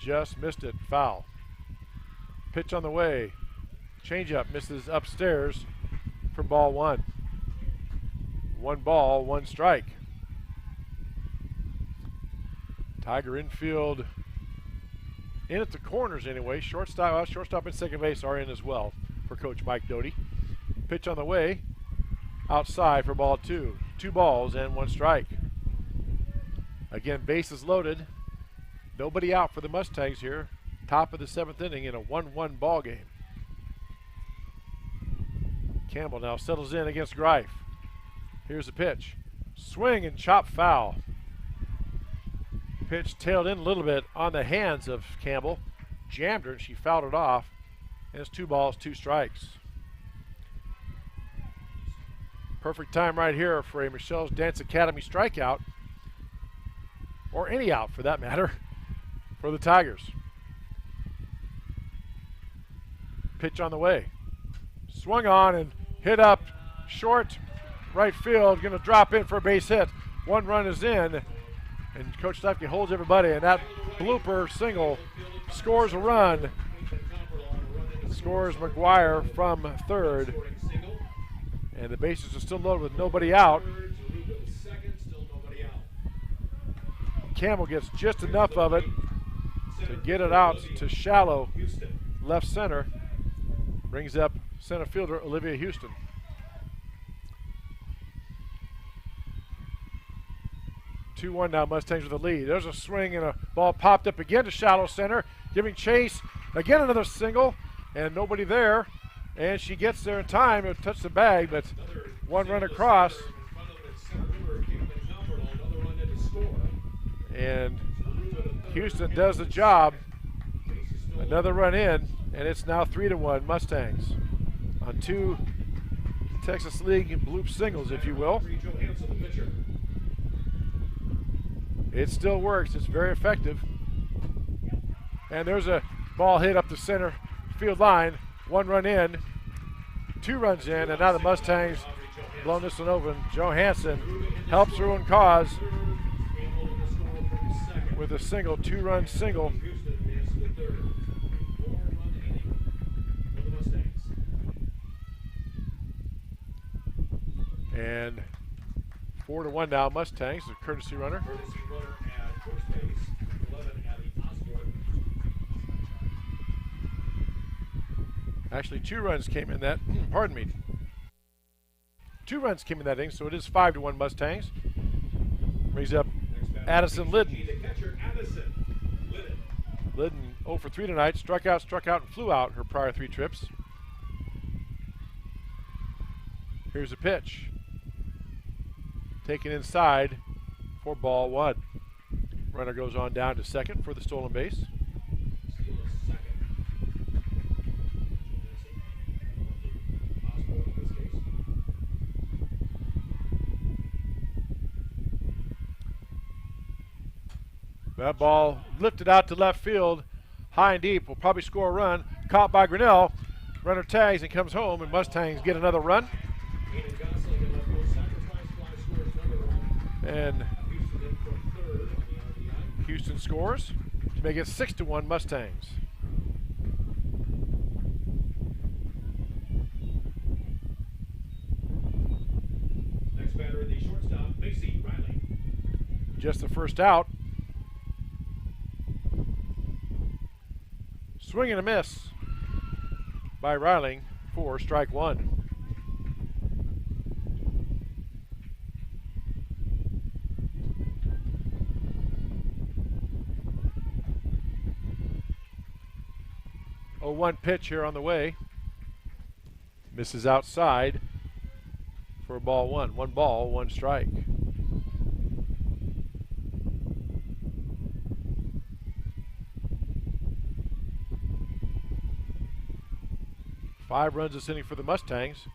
J: Just missed it. Foul. Pitch on the way. Changeup misses upstairs for ball one. 1 ball, 1 strike. Tiger infield in at the corners anyway. Shortstop and second base are in as well for Coach Mike Doty. Pitch on the way. Outside for ball 2. 2 balls and 1 strike. Again, bases loaded. Nobody out for the Mustangs here. Top of the 7th inning in a 1-1 ball game. Campbell now settles in against Greif. Here's the pitch. Swing and chop foul. Pitch tailed in a little bit on the hands of Campbell. Jammed her and she fouled it off. And it's 2 balls, 2 strikes. Perfect time right here for a Michelle's Dance Academy strikeout. Or any out for that matter for the Tigers. Pitch on the way. Swung on and hit up short right field. Going to drop in for a base hit. 1 run is in. And Coach Stefke holds everybody. And that blooper single scores a run. Scores McGuire from third. And the bases are still loaded with nobody out. Campbell gets just enough of it to get it out to shallow left center. Brings up center fielder Olivia Houston. Two-1 now, Mustangs with the lead. There's a swing and a ball popped up again to shallow center, giving chase. Again another single, and nobody there. And she gets there in time. It touched the bag, but 1 run across. And Houston does the job. Another run in, and it's now 3-1 Mustangs on 2 Texas League bloop singles, if you will. It still works. It's very effective. And there's a ball hit up the center field line. 1 run in, 2 runs in, and now the Mustangs blown this one open. Johansson helps her own cause with a single, 2-run single. And 4-1 now, Mustangs, a courtesy runner. Actually, 2 runs came in that, pardon me. 2 runs came in that inning, so it is 5-1 Mustangs. Brings up Addison Lidden. Lidden 0 for 3 tonight, struck out, and flew out her prior 3 trips. Here's a pitch. Taken inside for ball 1. Runner goes on down to second for the stolen base. That ball lifted out to left field, high and deep, will probably score a run. Caught by Grinnell. Runner tags and comes home, and Mustangs get another run. And Houston scores to make it 6-1 Mustangs.
I: Next batter, the shortstop, Macy Riley.
J: Just the first out. Swing and a miss by Riley for strike 1. Oh, 1 pitch here on the way. Misses outside for ball 1. 1 ball, 1 strike. Five runs this inning for the Mustangs.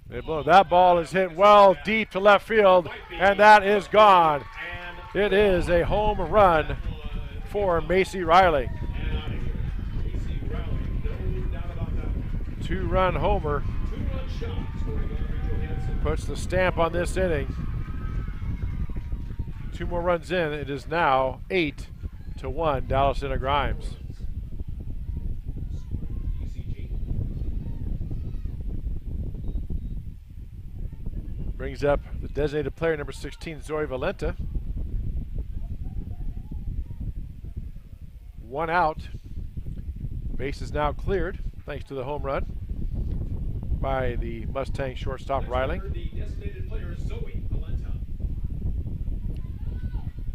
J: That ball is hit well deep to left field, and that is gone. It is a home run for Macy Riley. 2-run homer puts the stamp on this inning. 2 more runs in. It is now 8-1 Dallas into Grimes. Brings up the designated player, number 16, Zoe Valenta. 1 out. Base is now cleared thanks to the home run by the Mustang shortstop Riley.
I: The designated player is Zoe Valenta.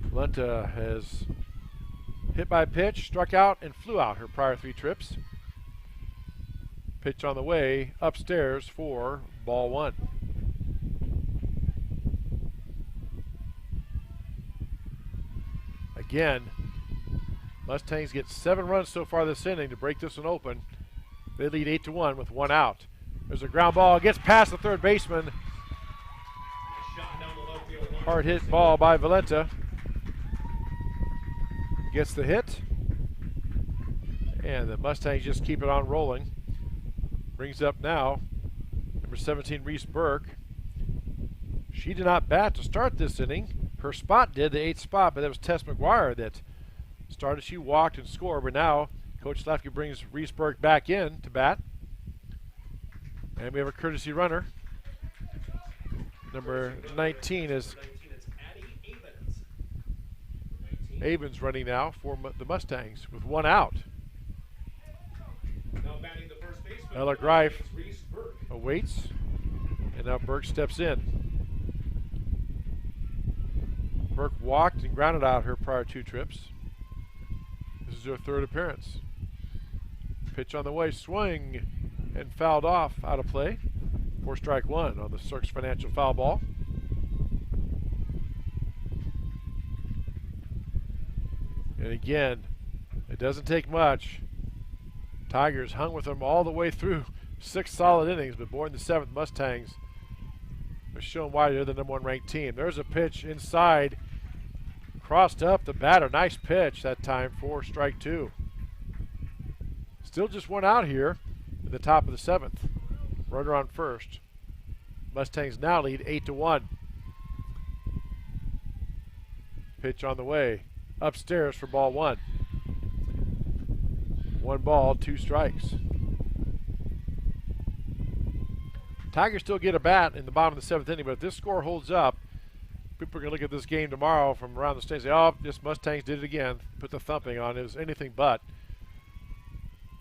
J: Valenta has hit by a pitch, struck out, and flew out her prior 3 trips. Pitch on the way upstairs for ball 1. Again, Mustangs get 7 runs so far this inning to break this one open. They lead 8-1 with 1 out. There's a ground ball, gets past the third baseman. Hard hit ball by Valenta. Gets the hit. And the Mustangs just keep it on rolling. Brings up now number 17, Reese Burke. She did not bat to start this inning. Her spot did, the 8th spot, but that was Tess McGuire that started. She walked and scored, but now Coach Lafke brings Reese Burke back in to bat. And we have a courtesy runner. Number 19 is Avens running now for the Mustangs with 1 out. Ella Greif awaits, and now Burke steps in. Burke walked and grounded out her prior 2 trips. This is her 3rd appearance. Pitch on the way, swing, and fouled off, out of play for strike 1 on the Cirques Financial foul ball. And again, it doesn't take much. Tigers hung with them all the way through 6 solid innings, but boy, in the 7th, Mustangs are showing why they're the number 1 ranked team. There's a pitch inside, crossed up the batter. Nice pitch that time for strike 2. Still just 1 out here in the top of the 7th. Runner on first. Mustangs now lead 8-1. Pitch on the way. Upstairs for ball 1. 1 ball, 2 strikes. Tigers still get a bat in the bottom of the 7th inning, but if this score holds up, people are going to look at this game tomorrow from around the state and say, oh, this Mustangs did it again. Put the thumping on. It was anything but.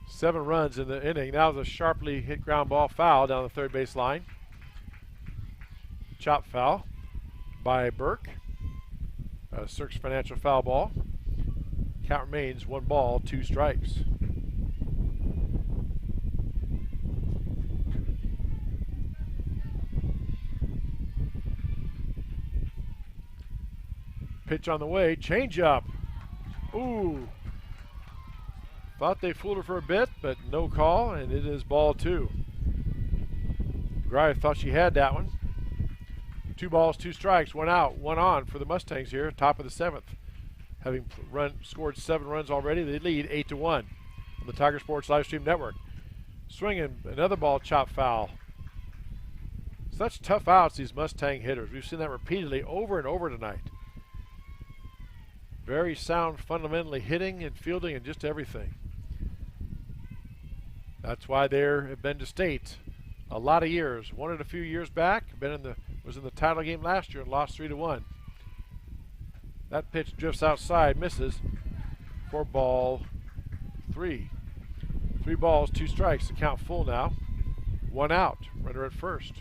J: 7 runs in the inning. Now the sharply hit ground ball foul down the third base line. Chop foul by Burke. Cirques Financial foul ball. Count remains 1 ball, 2 strikes. Pitch on the way, change up. Ooh. Thought they fooled her for a bit, but no call, and it is ball 2. McGuire thought she had that one. 2 balls, 2 strikes, 1 out, 1 on for the Mustangs here, top of the 7th. Having scored 7 runs already, they lead 8-1 on the Tiger Sports Live Stream Network. Swinging, another ball, chop foul. Such tough outs, these Mustang hitters. We've seen that repeatedly over and over tonight. Very sound, fundamentally hitting and fielding and just everything. That's why they have been to state a lot of years. Won it a few years back. Was in the title game last year and lost 3-1. That pitch drifts outside, misses for ball 3. 3 balls, 2 strikes. The count full now. 1 out. Runner at first.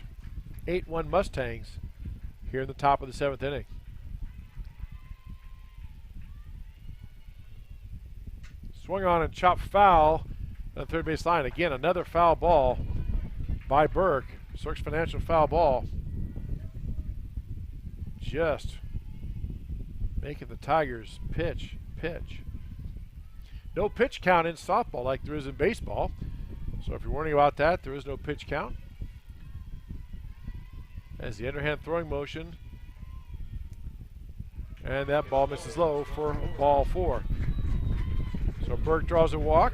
J: 8-1 Mustangs here in the top of the 7th inning. Swung on and chopped foul on the third base line. Again, another foul ball by Burke. Cirques Financial foul ball. Just making the Tigers pitch. No pitch count in softball like there is in baseball. So if you're wondering about that, there is no pitch count. As the underhand throwing motion. And that ball misses low for ball 4. So Burke draws a walk.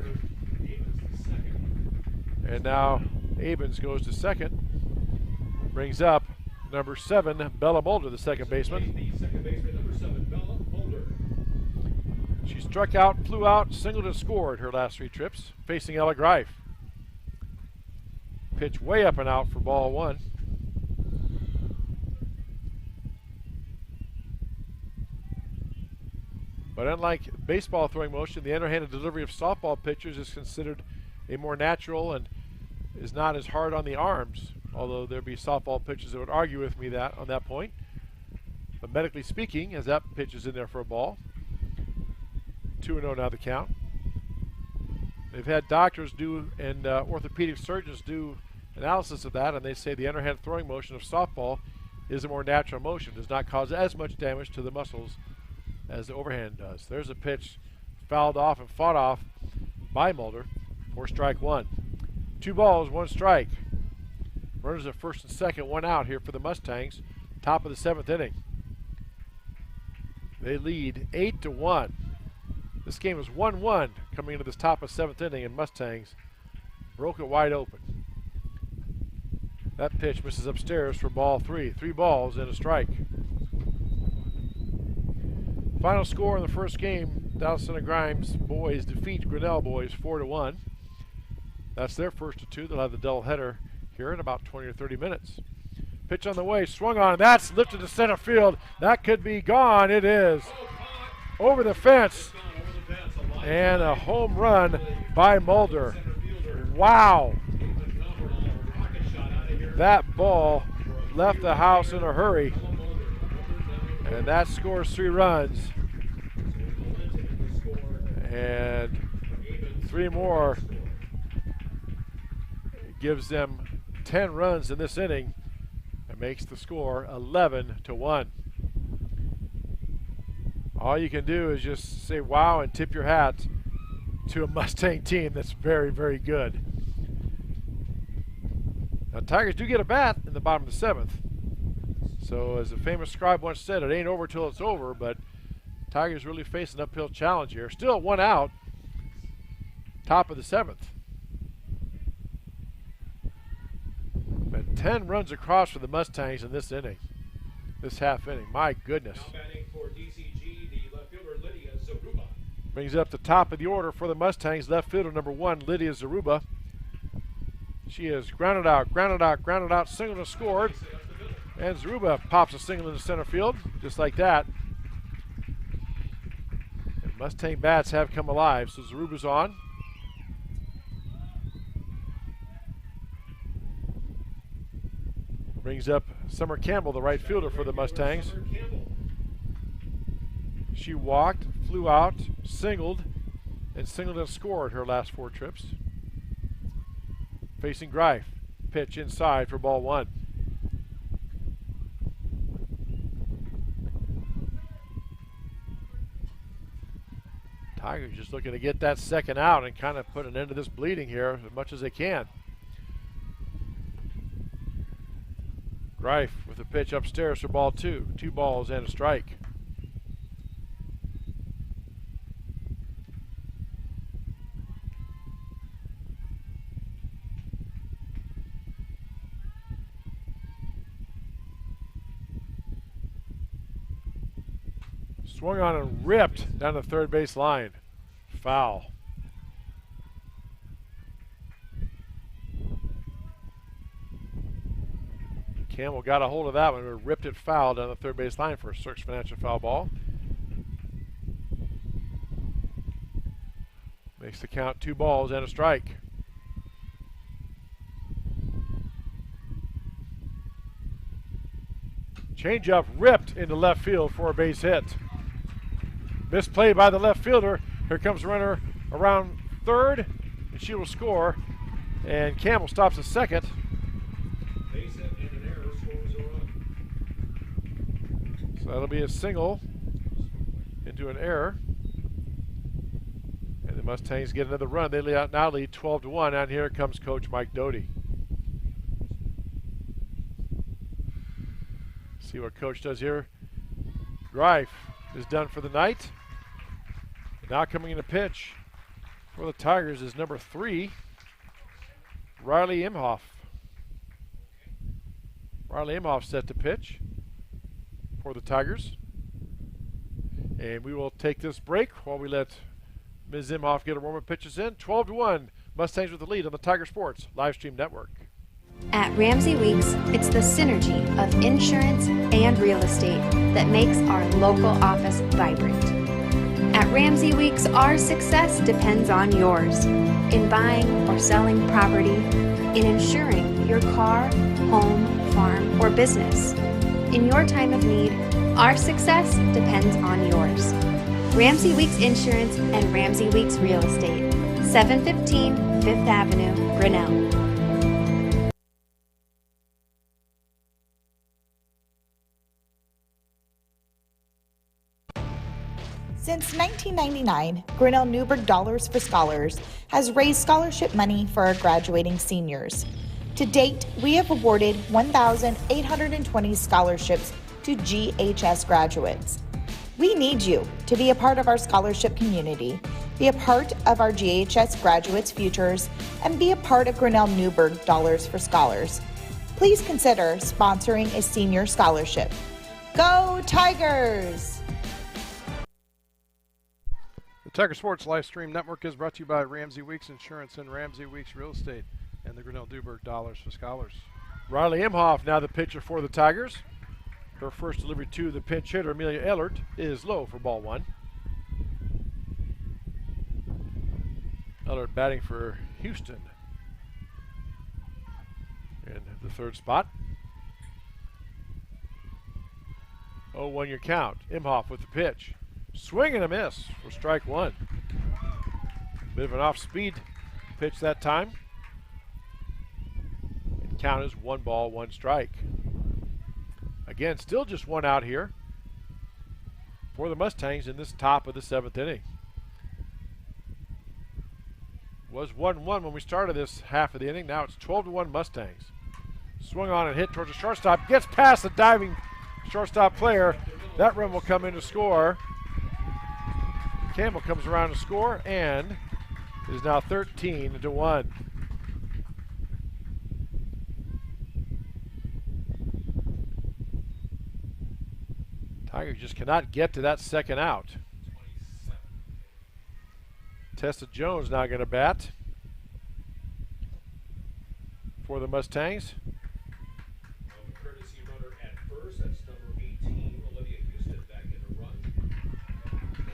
J: And now Avens goes to second. Brings up number 7, Bella Mulder, the second baseman.
I: The second baseman, number 7,
J: She struck out, flew out, singled and scored her last 3 trips, facing Ella Greif. Pitch way up and out for ball 1. But unlike baseball throwing motion, the underhanded delivery of softball pitchers is considered a more natural and is not as hard on the arms, although there be softball pitchers that would argue with me that on that point. But medically speaking, as that pitch is in there for a ball, 2-0 now the count. They've had doctors do and orthopedic surgeons do analysis of that, and they say the underhand throwing motion of softball is a more natural motion, does not cause as much damage to the muscles as the overhand does. There's a pitch fouled off and fought off by Mulder for strike 1. 2 balls, 1 strike. Runners at first and second, 1 out here for the Mustangs. Top of the 7th inning. They lead 8-1. This game is 1-1 coming into this top of 7th inning, and Mustangs broke it wide open. That pitch misses upstairs for ball 3. 3 balls and a strike. Final score in the first game, Dowson and Grimes boys defeat Grinnell boys 4-1. That's their first of 2. They'll have the doubleheader here in about 20 or 30 minutes. Pitch on the way, swung on, that's lifted to center field. That could be gone. It is over the fence. And a home run by Mulder. Wow. That ball left the house in a hurry. And that scores 3 runs. And 3 more gives them 10 runs in this inning and makes the score 11-1. All you can do is just say wow and tip your hat to a Mustang team that's very, very good. Now, Tigers do get a bat in the bottom of the 7th. So as a famous scribe once said, it ain't over till it's over, but Tigers really face an uphill challenge here. Still 1 out, top of the 7th. But 10 runs across for the Mustangs in this inning, this half inning. My goodness.
I: Now batting for DCG, the left fielder Lydia Zaruba.
J: Brings up the top of the order for the Mustangs, left fielder number 1, Lydia Zaruba. She is grounded out, singled and scored. And Zaruba pops a single into center field, just like that. And Mustang bats have come alive, so Zaruba's on. Brings up Summer Campbell, the right fielder for the Mustangs. She walked, flew out, singled and scored her last 4 trips. Facing Greif. Pitch inside for ball 1. Tigers just looking to get that second out and kind of put an end to this bleeding here as much as they can. Greif with a pitch upstairs for ball 2. 2 balls and a strike. Swung on and ripped down the third base line. Foul. Campbell got a hold of that one and ripped it foul down the third base line for a Cirques Financial foul ball. Makes the count 2 balls and a strike. Changeup ripped into left field for a base hit. Misplay by the left fielder. Here comes the runner around third, and she will score. And Campbell stops at second.
I: Base hit and an error scores a run.
J: So that'll be a single into an error. And the Mustangs get another run. They now lead 12-1. And here comes Coach Mike Doty. See what Coach does here. Greif is done for the night. Now coming in to pitch for the Tigers is number 3, Riley Imhoff. Riley Imhoff set to pitch for the Tigers. And we will take this break while we let Ms. Imhoff get her warm-up pitches in. 12-1, Mustangs with the lead on the Tiger Sports live stream network.
F: At Ramsey Weeks, it's the synergy of insurance and real estate that makes our local office vibrant. At Ramsey Weeks, our success depends on yours in buying or selling property, in insuring your car, home, farm, or business. In your time of need, our success depends on yours. Ramsey Weeks Insurance and Ramsey Weeks Real Estate, 715 5th Avenue, Grinnell.
G: Since 1999, Grinnell Newburgh Dollars for Scholars has raised scholarship money for our graduating seniors. To date, we have awarded 1,820 scholarships to GHS graduates. We need you to be a part of our scholarship community, be a part of our GHS graduates' futures, and be a part of Grinnell Newburgh Dollars for Scholars. Please consider sponsoring a senior scholarship. Go Tigers!
H: The Tiger Sports live stream network is brought to you by Ramsey Weeks Insurance and Ramsey Weeks Real Estate and the Grinnell Newburgh Dollars for Scholars.
J: Riley Imhoff now the pitcher for the Tigers. Her first delivery to the pinch hitter, Amelia Ellert, is low for ball one. Ellert batting for Houston in the third spot. 0-1 your count. Imhoff with the pitch. Swing and a miss for strike one. Bit of an off-speed pitch that time. And count is 1 ball, 1 strike. Again, still just 1 out here for the Mustangs in this top of the 7th inning. Was 1-1 when we started this half of the inning. Now it's 12-1 Mustangs. Swung on and hit towards the shortstop. Gets past the diving shortstop player. That run will come in to score. Campbell comes around to score, and it is now 13-1. Tigers just cannot get to that second out. Tessa Jones now going to bat for the Mustangs.
I: Courtesy runner at first, that's number 18, Olivia Houston back in the run.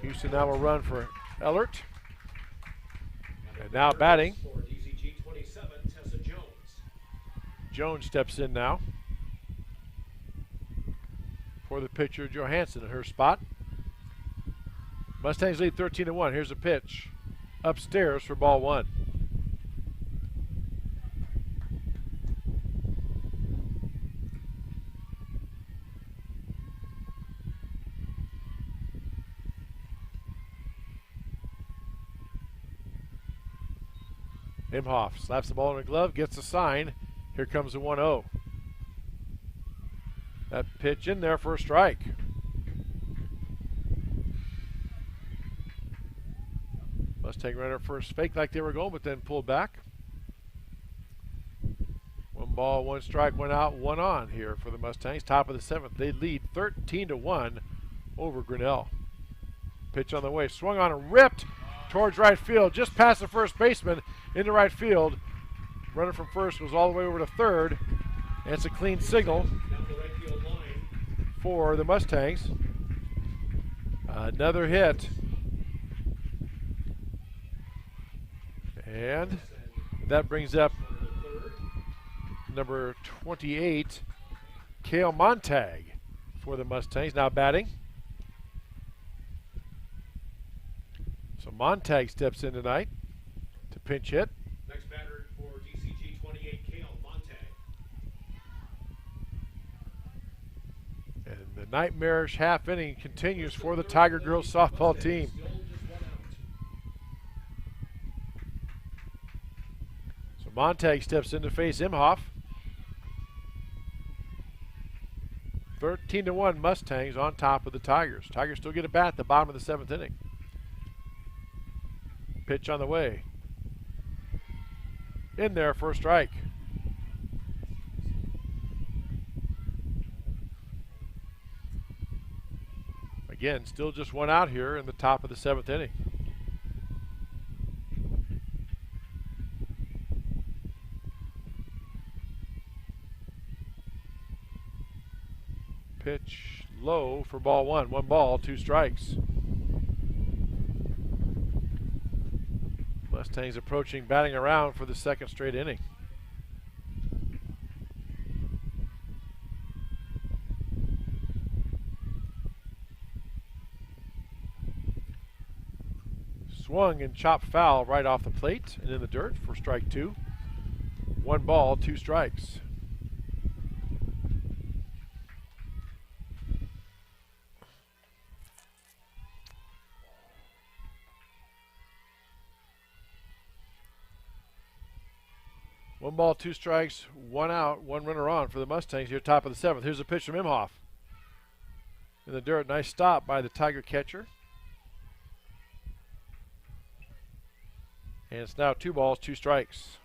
J: Houston now will run for Ellert. And now batting.
I: For DCG 27, Tessa Jones.
J: Jones steps in now for the pitcher Johansson in her spot. Mustangs lead 13-1. Here's a pitch upstairs for ball one. Imhoff slaps the ball in a glove, gets a sign. Here comes the 1-0. That pitch in there for a strike. Mustang runner first fake like they were going, but then pulled back. 1 ball, 1 strike, 1 out, 1 on here for the Mustangs. Top of the 7th. They lead 13-1 over Grinnell. Pitch on the way, swung on and ripped towards right field, just past the first baseman into right field. Runner from first was all the way over to third, and it's a clean signal for the Mustangs. Another hit. And that brings up number 28, Kale Montag for the Mustangs, now batting. So Montag steps in tonight to pinch hit.
I: Next batter for DCG 28, Kale Montag.
J: And the nightmarish half inning continues for the Tiger Girls softball team. So Montag steps in to face Imhoff. 13-1 Mustangs on top of the Tigers. Tigers still get a bat at the bottom of the 7th inning. Pitch on the way. In there for a strike. Again, still just one out here in the top of the 7th inning. Pitch low for ball 1. 1 ball, 2 strikes. Mustangs approaching batting around for the 2nd straight inning. Swung and chopped foul right off the plate and in the dirt for strike 2. 1 ball, 2 strikes. One ball, 2 strikes, 1 out, 1 runner on for the Mustangs here, top of the 7th. Here's a pitch from Imhoff. In the dirt, nice stop by the Tiger catcher. And it's now 2 balls, 2 strikes.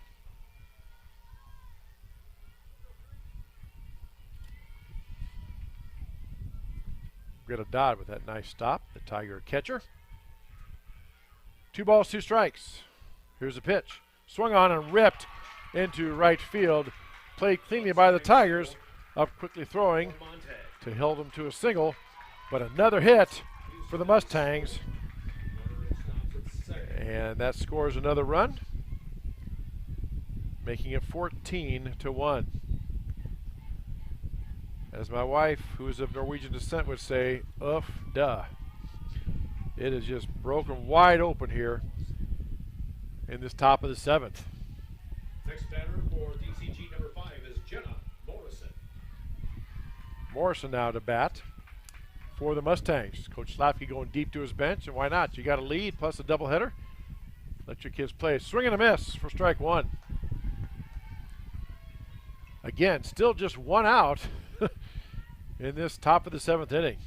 J: Get a dot with that nice stop, the Tiger catcher. 2 balls, 2 strikes. Here's a pitch. Swung on and ripped into right field. Played cleanly by the Tigers. Up quickly throwing to hold them to a single. But another hit for the Mustangs. And that scores another run, making it 14-1. As my wife, who is of Norwegian descent, would say, "Uff, duh." It is just broken wide open here in this top of the 7th.
I: Next batter for DCG number 5 is Jenna Morrison.
J: Morrison now to bat for the Mustangs. Coach Slafke going deep to his bench, and why not? You got a lead plus a doubleheader. Let your kids play. Swing and a miss for strike 1. Again, still just 1 out in this top of the 7th inning.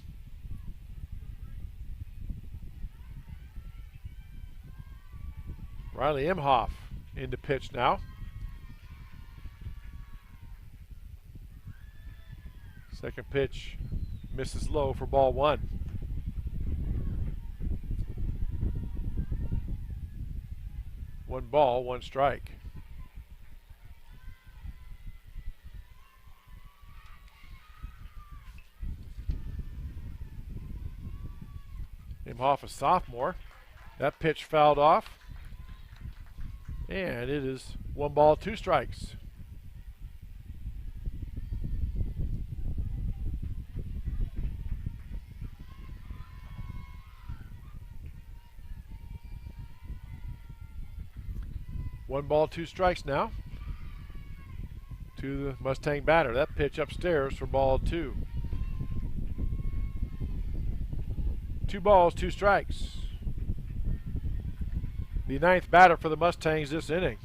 J: Riley Imhoff into pitch now. Second pitch misses low for ball 1. One ball, 1 strike. Imhoff, a sophomore. That pitch fouled off. And it is 1 ball, 2 strikes. One ball, 2 strikes now to the Mustang batter. That pitch upstairs for ball 2. 2 balls, 2 strikes. The 9th batter for the Mustangs this inning.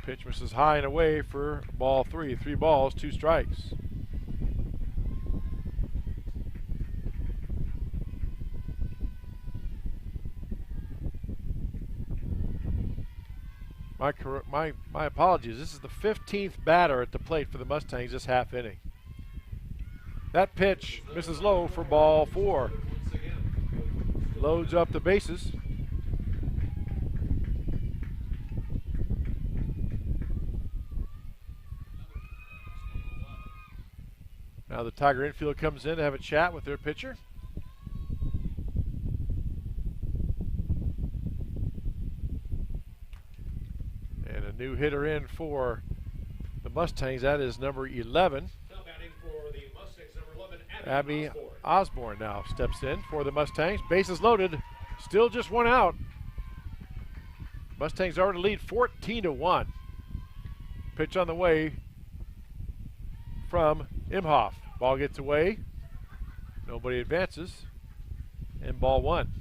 J: Pitch misses high and away for ball 3. 3 balls, 2 strikes. My apologies. This is the 15th batter at the plate for the Mustangs this half inning. That pitch misses low for ball 4. Loads up the bases. Now the Tiger infield comes in to have a chat with their pitcher. And a new hitter in for the Mustangs. That is number 11.
I: Now batting for the Mustangs, number 11,
J: Abby Osborne now steps in for the Mustangs. Bases loaded. Still just 1 out. Mustangs already lead 14-1. Pitch on the way from Imhoff. Ball gets away. Nobody advances. And ball 1.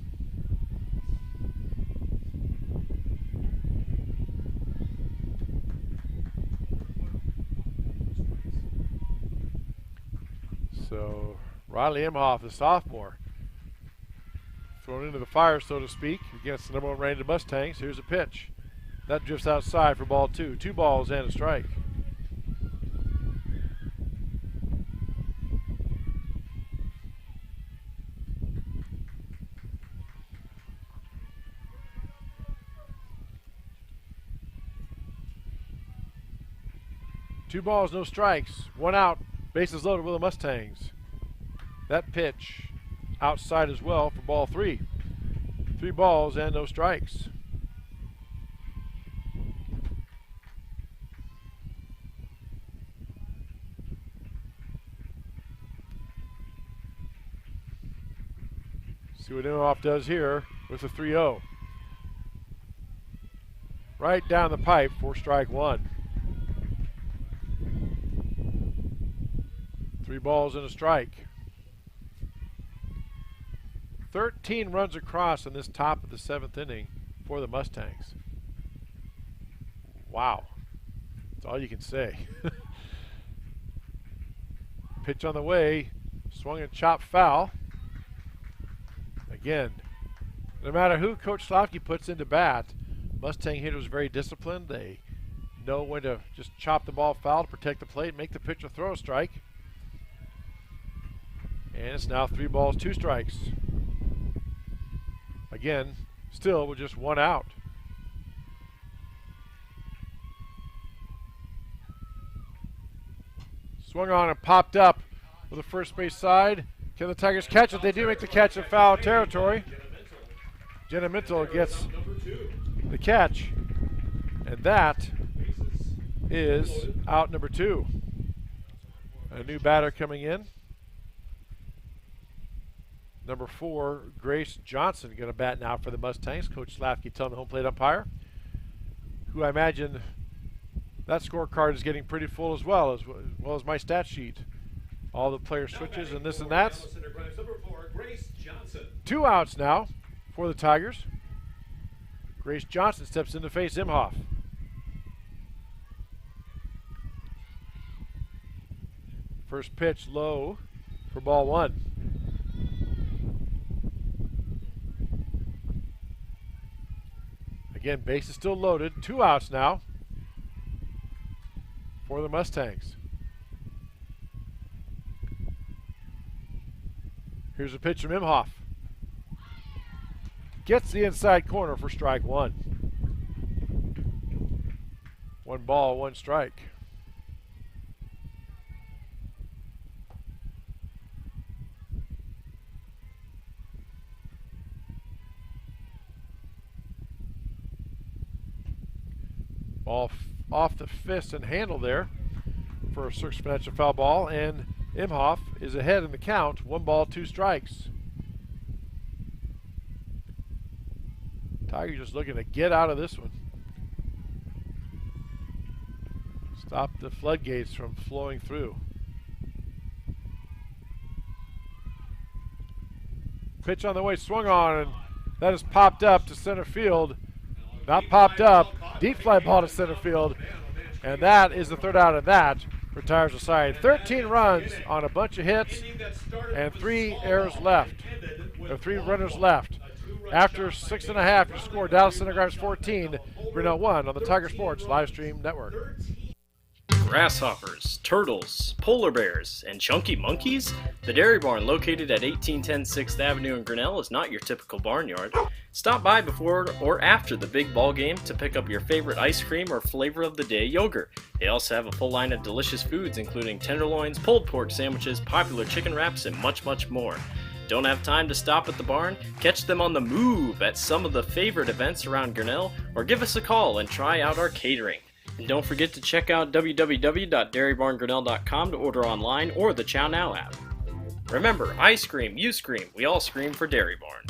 J: So Riley Imhoff, the sophomore, thrown into the fire, so to speak, against the number 1 rated Mustangs. Here's a pitch. That drifts outside for ball 2. 2 balls and a strike. Two balls, no strikes. 1 out. Bases loaded with the Mustangs. That pitch outside as well for ball 3. 3 balls and no strikes. See what Imhoff does here with the 3-0. Right down the pipe for strike 1. 3 balls and a strike. 13 runs across in this top of the 7th inning for the Mustangs. Wow. That's all you can say. Pitch on the way. Swung and chopped foul. Again, no matter who Coach Slavky puts into bat, Mustang hitters are very disciplined. They know when to just chop the ball foul to protect the plate, make the pitcher throw a strike. And it's now 3 balls, 2 strikes. Again, still with just 1 out. Swung on and popped up with the first base side. Can the Tigers catch it? They do make the catch in foul territory. Genimental gets the catch. And that is out number 2. A new batter coming in. Number 4, Grace Johnson, going to bat now for the Mustangs. Coach Slavky telling the home plate umpire, who I imagine that scorecard is getting pretty full as well as my stat sheet. All the player switches and this and that. 2 outs now for the Tigers. Grace Johnson steps in to face Imhoff. First pitch low for ball 1. Again, base is still loaded. 2 outs now for the Mustangs. Here's a pitch from Imhoff. Gets the inside corner for strike 1. 1 ball, 1 strike. Ball off the fist and handle there for a Circus Financial foul ball, and Imhoff is ahead in the count. 1 ball, 2 strikes. Tiger just looking to get out of this one. Stop the floodgates from flowing through. Pitch on the way, swung on, and that is popped up to center field. Not popped up. Deep fly ball to center field. And that is the 3rd out of that for Tigers aside. 13 runs on a bunch of hits and 3 errors left. There are 3 runners left. After 6.5, your score, Dallas Center Grimes 14, Grinnell 1 on the Tiger Sports live stream network.
A: Grasshoppers, turtles, polar bears, and chunky monkeys? The Dairy Barn, located at 1810 6th Avenue in Grinnell, is not your typical barnyard. Stop by before or after the big ball game to pick up your favorite ice cream or flavor of the day yogurt. They also have a full line of delicious foods, including tenderloins, pulled pork sandwiches, popular chicken wraps, and much, much more. Don't have time to stop at the barn? Catch them on the move at some of the favorite events around Grinnell, or give us a call and try out our catering. And don't forget to check out www.dairybarngrinnell.com to order online or the Chow Now app. Remember, I scream, you scream, we all scream for Dairy Barn.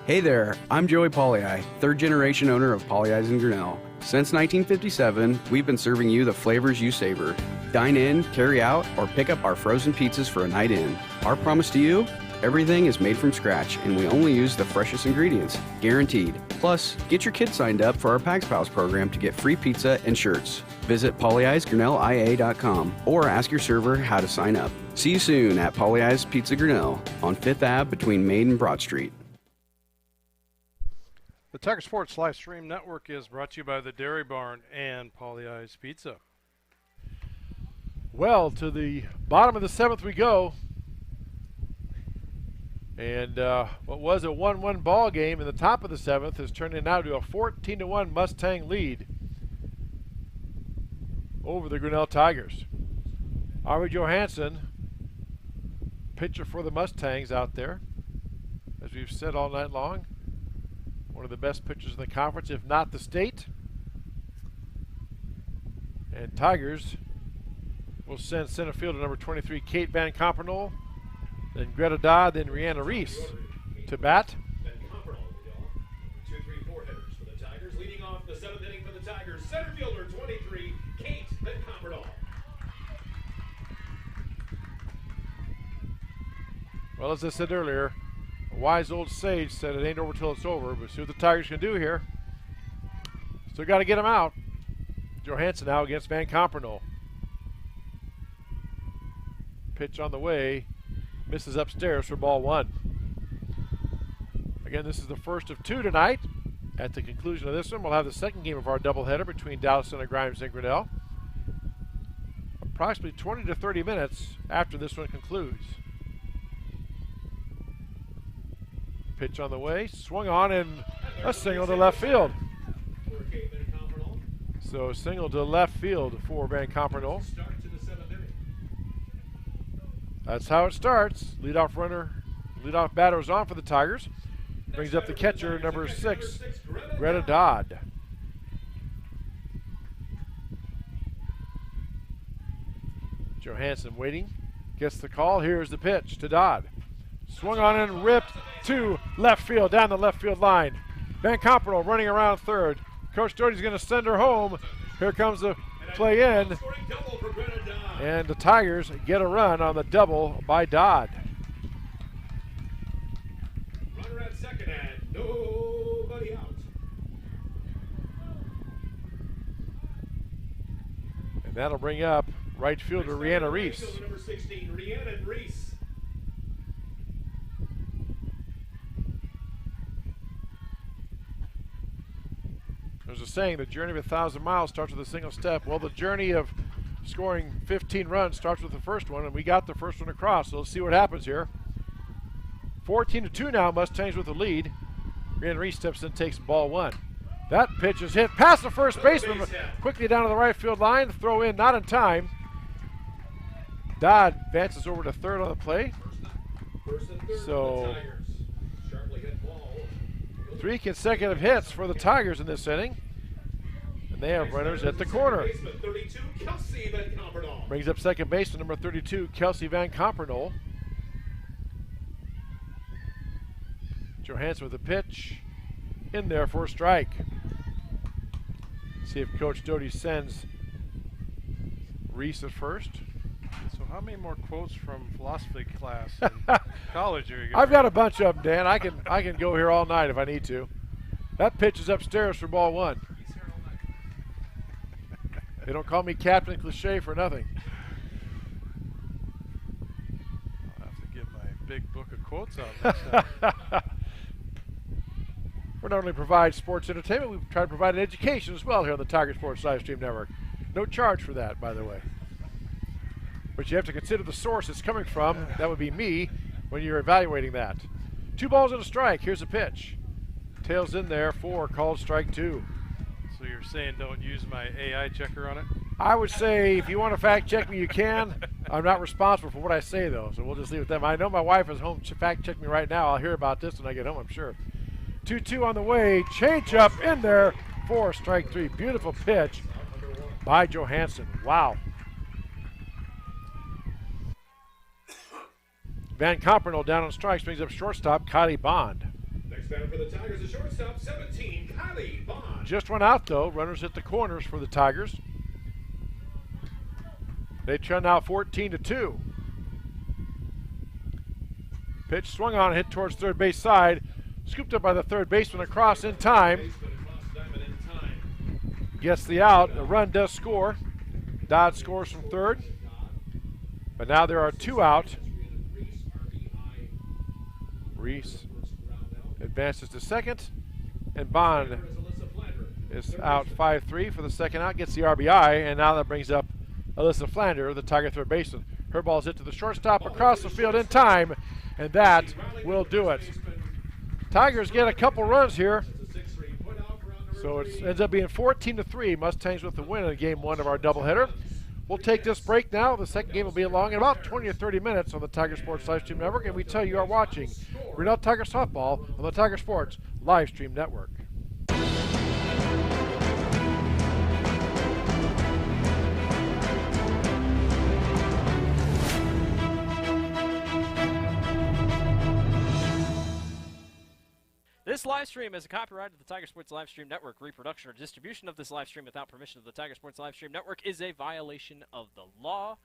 C: Hey there, I'm Joey Pollei, 3rd generation owner of Polley's in Grinnell. Since 1957, we've been serving you the flavors you savor. Dine in, carry out, or pick up our frozen pizzas for a night in. Our promise to you? Everything is made from scratch, and we only use the freshest ingredients, guaranteed. Plus, get your kids signed up for our Pags Pals program to get free pizza and shirts. Visit polleisgrinnellia.com or ask your server how to sign up. See you soon at Pollyeyes Pizza Grinnell on 5th Ave between Main and Broad Street.
H: The Tiger Sports Live Stream Network is brought to you by the Dairy Barn and Pollyeyes Pizza.
J: Well, to the bottom of the 7th we go. And what was a 1-1 ball game in the top of the 7th is turning now to a 14-1 Mustang lead over the Grinnell Tigers. Ari Johansson, pitcher for the Mustangs out there, as we've said all night long. One of the best pitchers in the conference, if not the state. And Tigers will send center fielder number 23, Kate Van Compernoll, then Greta Dodd, then Rihanna Reese to bat.
I: Van Compernoll, 2, 3, 4 hitters for the Tigers. Leading off the 7th inning for the Tigers, center fielder 23, Kate Van Compernoll.
J: Well, as I said earlier, a wise old sage said it ain't over till it's over, but see what the Tigers can do here. Still got to get them out. Johansson now against Van Compernoll. Pitch on the way, misses upstairs for ball 1. Again, this is the first of 2 tonight. At the conclusion of this one, we'll have the second game of our doubleheader between Dallas Center Grimes and Grinnell. Approximately 20 to 30 minutes after this one concludes. Pitch on the way, swung on, and a single to left field. So single to left field for Van Compernoll. That's how it starts. Leadoff batter is on for the Tigers. Brings up the catcher, number 6, Greta Dodd. Johansson waiting, gets the call. Here's the pitch to Dodd. Swung on and ripped to left field, down the left field line. Van Compernoll running around third. Coach Doty's going to send her home. Here comes the play in. And the Tigers get a run on the double by Dodd.
I: Runner at second and nobody out.
J: And that'll bring up right fielder Rihanna Reese.
I: Number 16, Rihanna Reese.
J: There's a saying, the journey of 1,000 miles starts with a single step. Well, the journey of scoring 15 runs starts with the first one, and we got the first one across, so let's see what happens here. 14-2 now, Mustangs with the lead. Rihanna Reese steps in, takes ball 1. That pitch is hit past the first baseman, quickly down to the right field line. Throw in, not in time. Dodd advances over to third on the play. So 3 consecutive hits for the Tigers in this inning. And they have runners at the corner. Brings up second baseman number 32, Kelsey Van Compernoll. Johansson with a pitch in there for a strike. See if Coach Doty sends Reese at first.
H: So how many more quotes from philosophy class in college are you going
J: I've got a bunch of them, Dan. I can go here all night if I need to. That pitch is upstairs for ball 1. They don't call me Captain Cliche for nothing.
H: I'll have to get my big book of quotes out next time.
J: We not only provide sports entertainment, we try to provide an education as well here on the Tiger Sports Live Stream Network. No charge for that, by the way. But you have to consider the source it's coming from. That would be me when you're evaluating that. 2 balls and a strike. Here's a pitch. Tails in there for called strike 2.
H: So you're saying don't use my AI checker on it?
J: I would say if you want to fact check me, you can. I'm not responsible for what I say, though, so we'll just leave it at that. I know my wife is home to fact check me right now. I'll hear about this when I get home, I'm sure. 2-2 on the way. Change up in there for strike 3. Beautiful pitch by Johansson. Wow. Van Compernoll down on strikes, brings up shortstop Kylie Bond.
I: Next batter for the Tigers, the shortstop, 17, Kylie Bond.
J: Just one out, though. Runners at the corners for the Tigers. They trail now 14-2. Pitch swung on, hit towards third base side. Scooped up by the third baseman across in time. Gets the out. The run does score. Dodd scores from third. But now there are 2 out. Reese advances to second, and Bond is out 5-3 for the second out, gets the RBI, and now that brings up Alyssa Flander, the Tiger third baseman. Her ball's hit to the shortstop across the field in time, and that will do it. Tigers get a couple runs here, so it ends up being 14-3. Mustangs with the win in game 1 of our doubleheader. We'll take this break now. The second game will be along in about 20 or 30 minutes on the Tiger Sports Livestream Network, and we tell you are watching Grinnell Tiger Softball on the Tiger Sports Livestream Network.
A: This live stream is a copyright of the Tiger Sports Livestream Network. Reproduction or distribution of this live stream without permission of the Tiger Sports Livestream Network is a violation of the law.